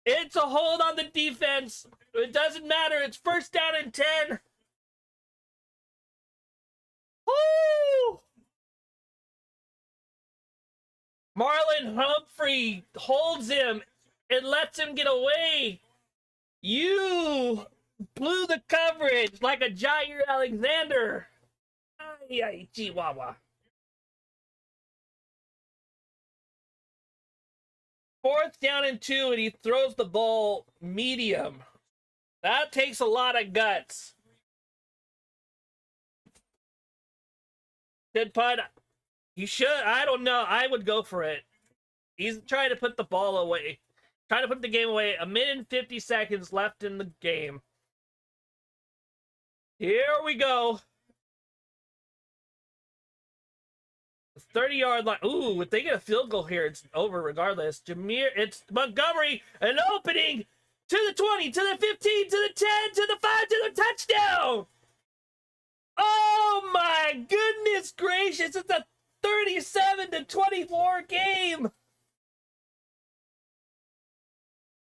It's a hold on the defense. It doesn't matter. It's first down and 10. Woo! Marlon Humphrey holds him and lets him get away. You blew the coverage like a Jair Alexander. Ay, Chihuahua. 4th down and 2, and he throws the ball medium. That takes a lot of guts. Good punt. He should. I don't know. I would go for it. He's trying to put the ball away. Trying to put the game away. 1 minute and 50 seconds left in the game. Here we go. 30-yard line. Ooh, if they get a field goal here, it's over regardless. It's Montgomery. An opening to the 20, to the 15, to the 10, to the 5, to the touchdown. Oh my goodness gracious. It's a 37-24 game.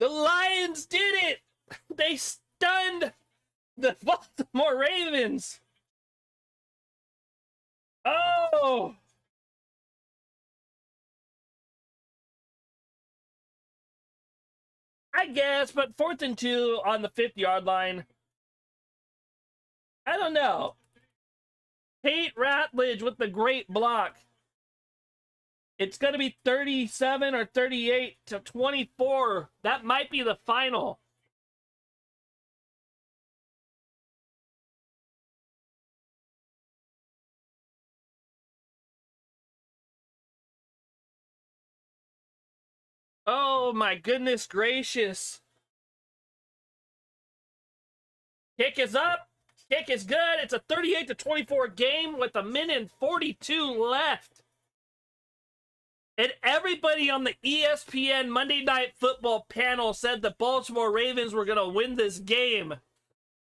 The Lions did it. They stunned the Baltimore Ravens. Oh. I guess, but 4th and 2 on the 50-yard line. I don't know. Tate Ratledge with the great block. It's going to be 37 or 38-24. That might be the final. Oh my goodness gracious. Kick is up. Kick is good. It's a 38-24 game with 1 minute and 42 left. And everybody on the ESPN Monday Night Football panel said the Baltimore Ravens were going to win this game.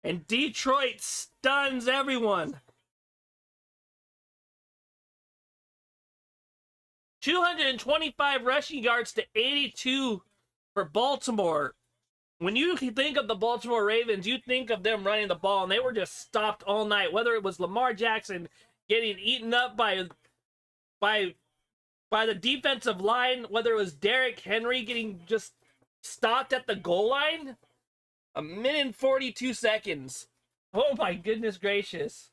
And Detroit stuns everyone. 225 rushing yards to 82 for Baltimore. When you think of the Baltimore Ravens, you think of them running the ball, and they were just stopped all night. Whether it was Lamar Jackson getting eaten up by the defensive line, whether it was Derrick Henry getting just stopped at the goal line. 1 minute and 42 seconds. Oh my goodness gracious.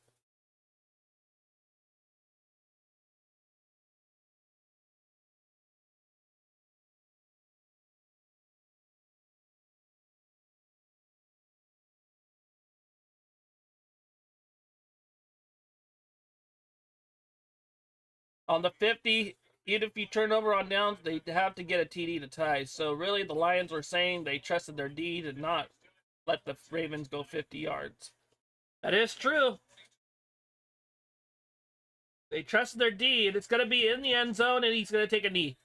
On the 50, even if you turn over on downs, they have to get a TD to tie. So really, the Lions were saying they trusted their D to not let the Ravens go 50 yards. That is true. They trusted their D, and it's going to be in the end zone, and he's going to take a knee.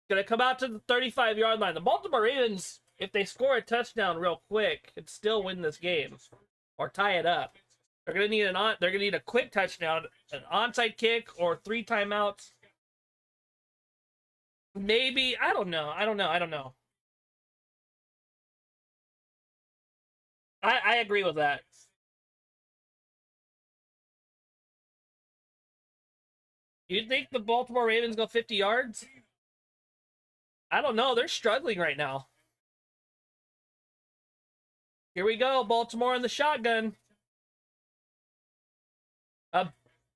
Gonna come out to the 35-yard line. The Baltimore Ravens, if they score a touchdown real quick, could still win this game or tie it up. They're gonna need a quick touchdown, an onside kick, or 3 timeouts. Maybe I don't know. I agree with that. You think the Baltimore Ravens go 50 yards? I don't know. They're struggling right now. Here we go. Baltimore in the shotgun. A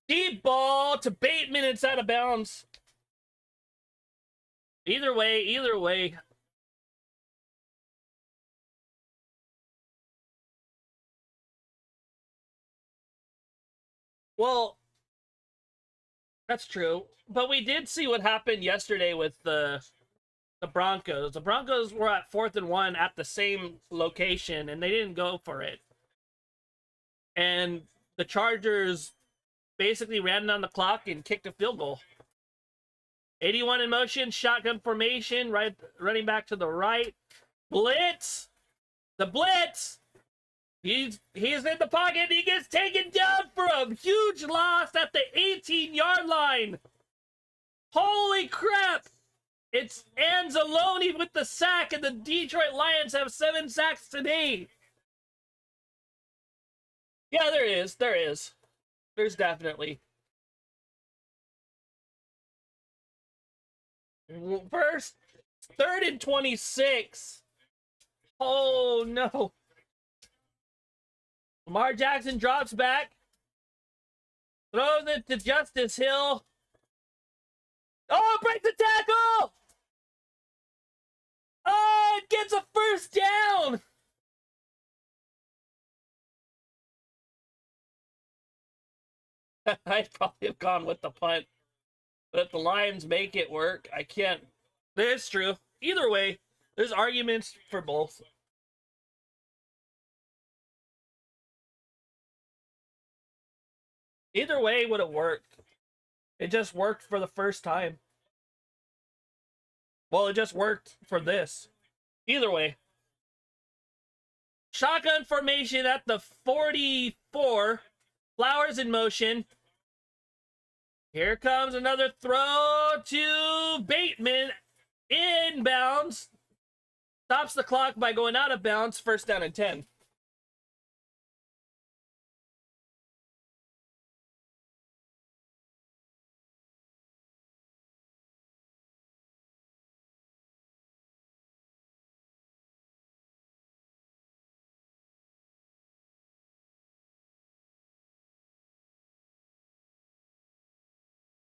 deep ball to Bateman. It's out of bounds. Either way. Well, that's true. But we did see what happened yesterday with the Broncos. The Broncos were at 4th and 1 at the same location, and they didn't go for it. And the Chargers basically ran down the clock and kicked a field goal. 81 in motion, shotgun formation, right, running back to the right. Blitz! The blitz! He's in the pocket. He gets taken down for a huge loss at the 18-yard line. Holy crap! It's Anzalone with the sack, and the Detroit Lions have 7 sacks today. Yeah, there is. There's definitely. First, 3rd and 26. Oh, no. Lamar Jackson drops back. Throws it to Justice Hill. Oh, breaks the tackle! Oh, it gets a first down! I'd probably have gone with the punt. But if the Lions make it work, I can't. It's true. Either way, there's arguments for both. Either way would have worked. It just worked for the first time. Well, it just worked for this. Either way. Shotgun formation at the 44. Flowers in motion. Here comes another throw to Bateman. Inbounds. Stops the clock by going out of bounds. First down and 10.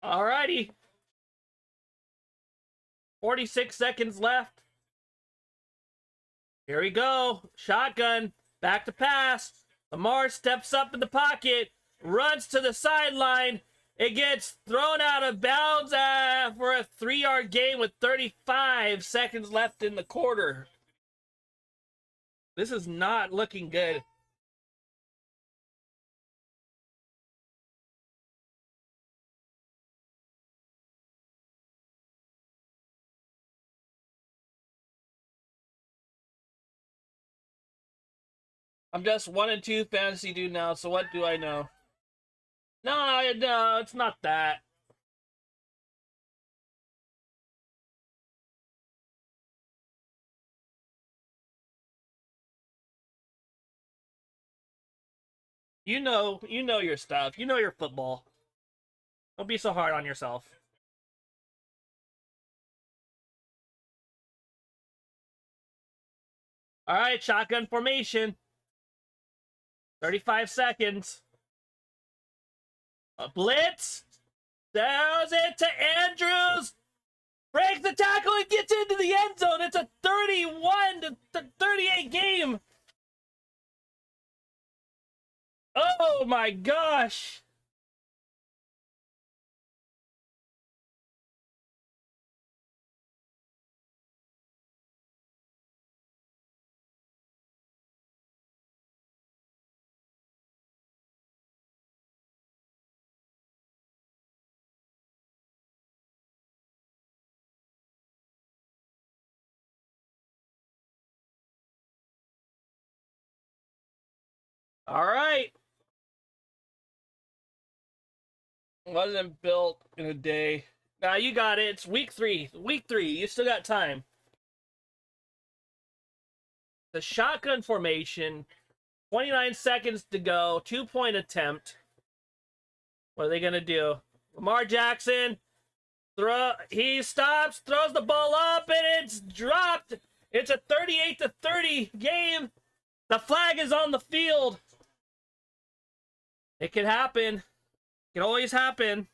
Alrighty. 46 seconds left. Here we go. Shotgun. Back to pass. Lamar steps up in the pocket. Runs to the sideline. It gets thrown out of bounds for a 3-yard gain with 35 seconds left in the quarter. This is not looking good. I'm just 1 and 2 fantasy dude now, so what do I know? No, it's not that. You know your stuff. You know your football. Don't be so hard on yourself. All right, shotgun formation. 35 seconds. A blitz. Throws it to Andrews. Breaks the tackle and gets into the end zone. It's a 31 to 38 game. Oh my gosh. All right. Wasn't built in a day. Now you got it. It's week 3. Week 3. You still got time. The shotgun formation. 29 seconds to go. 2-point attempt. What are they gonna do? Lamar Jackson. He stops, throws the ball up, and it's dropped. It's a 38-30 game. The flag is on the field. It can happen. It can always happen.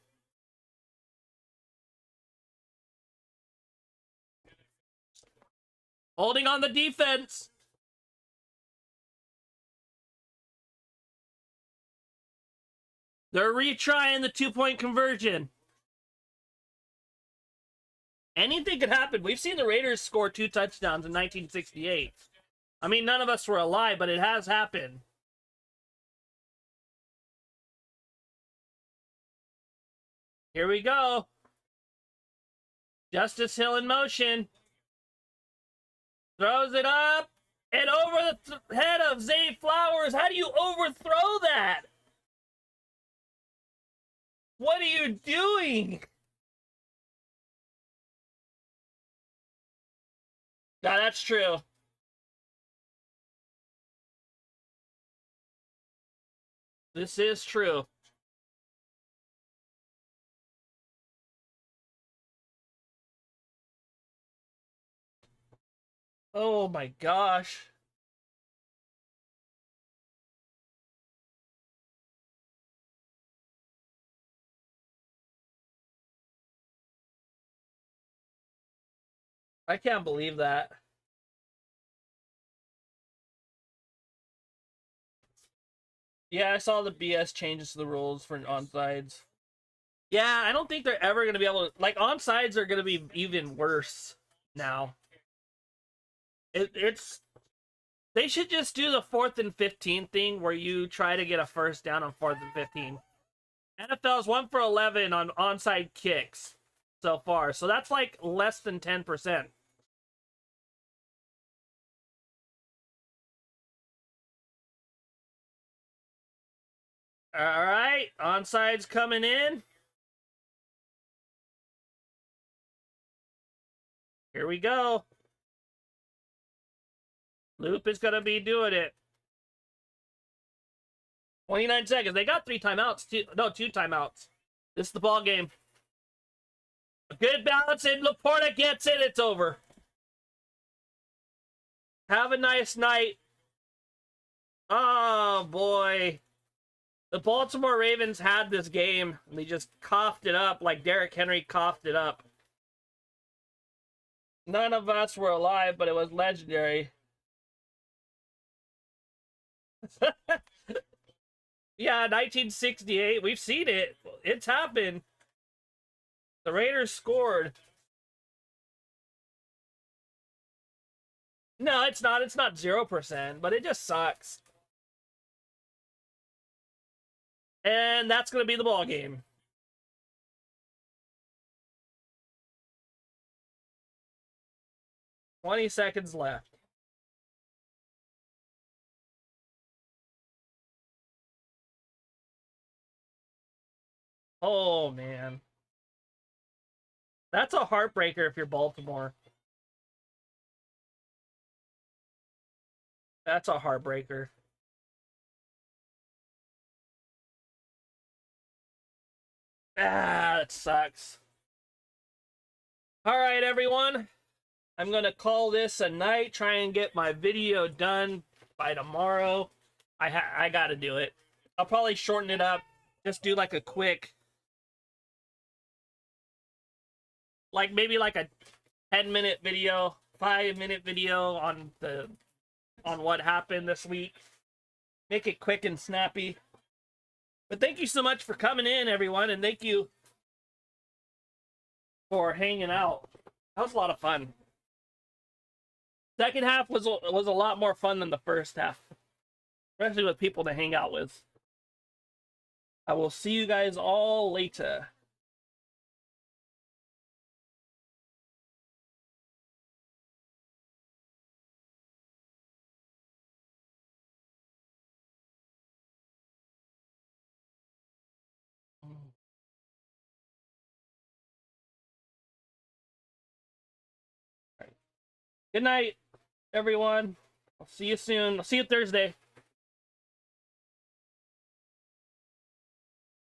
Holding on the defense. They're retrying the 2-point conversion. Anything could happen. We've seen the Raiders score 2 touchdowns in 1968. I mean, none of us were alive, but it has happened. Here we go. Justice Hill in motion. Throws it up and over the head of Zay Flowers. How do you overthrow that? What are you doing? Now that's true. This is true. Oh my gosh. I can't believe that. Yeah, I saw the BS changes to the rules for onside. Yeah, I don't think they're ever going to be able to... Like, onsides are going to be even worse now. It's... They should just do the 4th and 15 thing where you try to get a first down on 4th and 15. NFL's 1 for 11 on onside kicks so far. So that's like less than 10%. All right, onside's coming in. Here we go. Loop is going to be doing it. 29 seconds. They got 3 timeouts. 2 timeouts. This is the ball game. A good balance, and Laporta gets it. It's over. Have a nice night. Oh, boy. The Baltimore Ravens had this game, and they just coughed it up like Derrick Henry coughed it up. None of us were alive, but it was legendary. Yeah, 1968. We've seen it. It's happened. The Raiders scored. No, it's not. It's not 0%, but it just sucks. And that's going to be the ball game. $20 seconds left. Oh, man. That's a heartbreaker if you're Baltimore. That's a heartbreaker. Ah, that sucks. All right, everyone. I'm going to call this a night. Try and get my video done by tomorrow. I got to do it. I'll probably shorten it up. Just do like a quick... Like maybe like a 10-minute video, 5-minute video on what happened this week. Make it quick and snappy. But thank you so much for coming in, everyone, and thank you for hanging out. That was a lot of fun. Second half was a lot more fun than the first half, especially with people to hang out with. I will see you guys all later. Good night, everyone. I'll see you soon. I'll see you Thursday.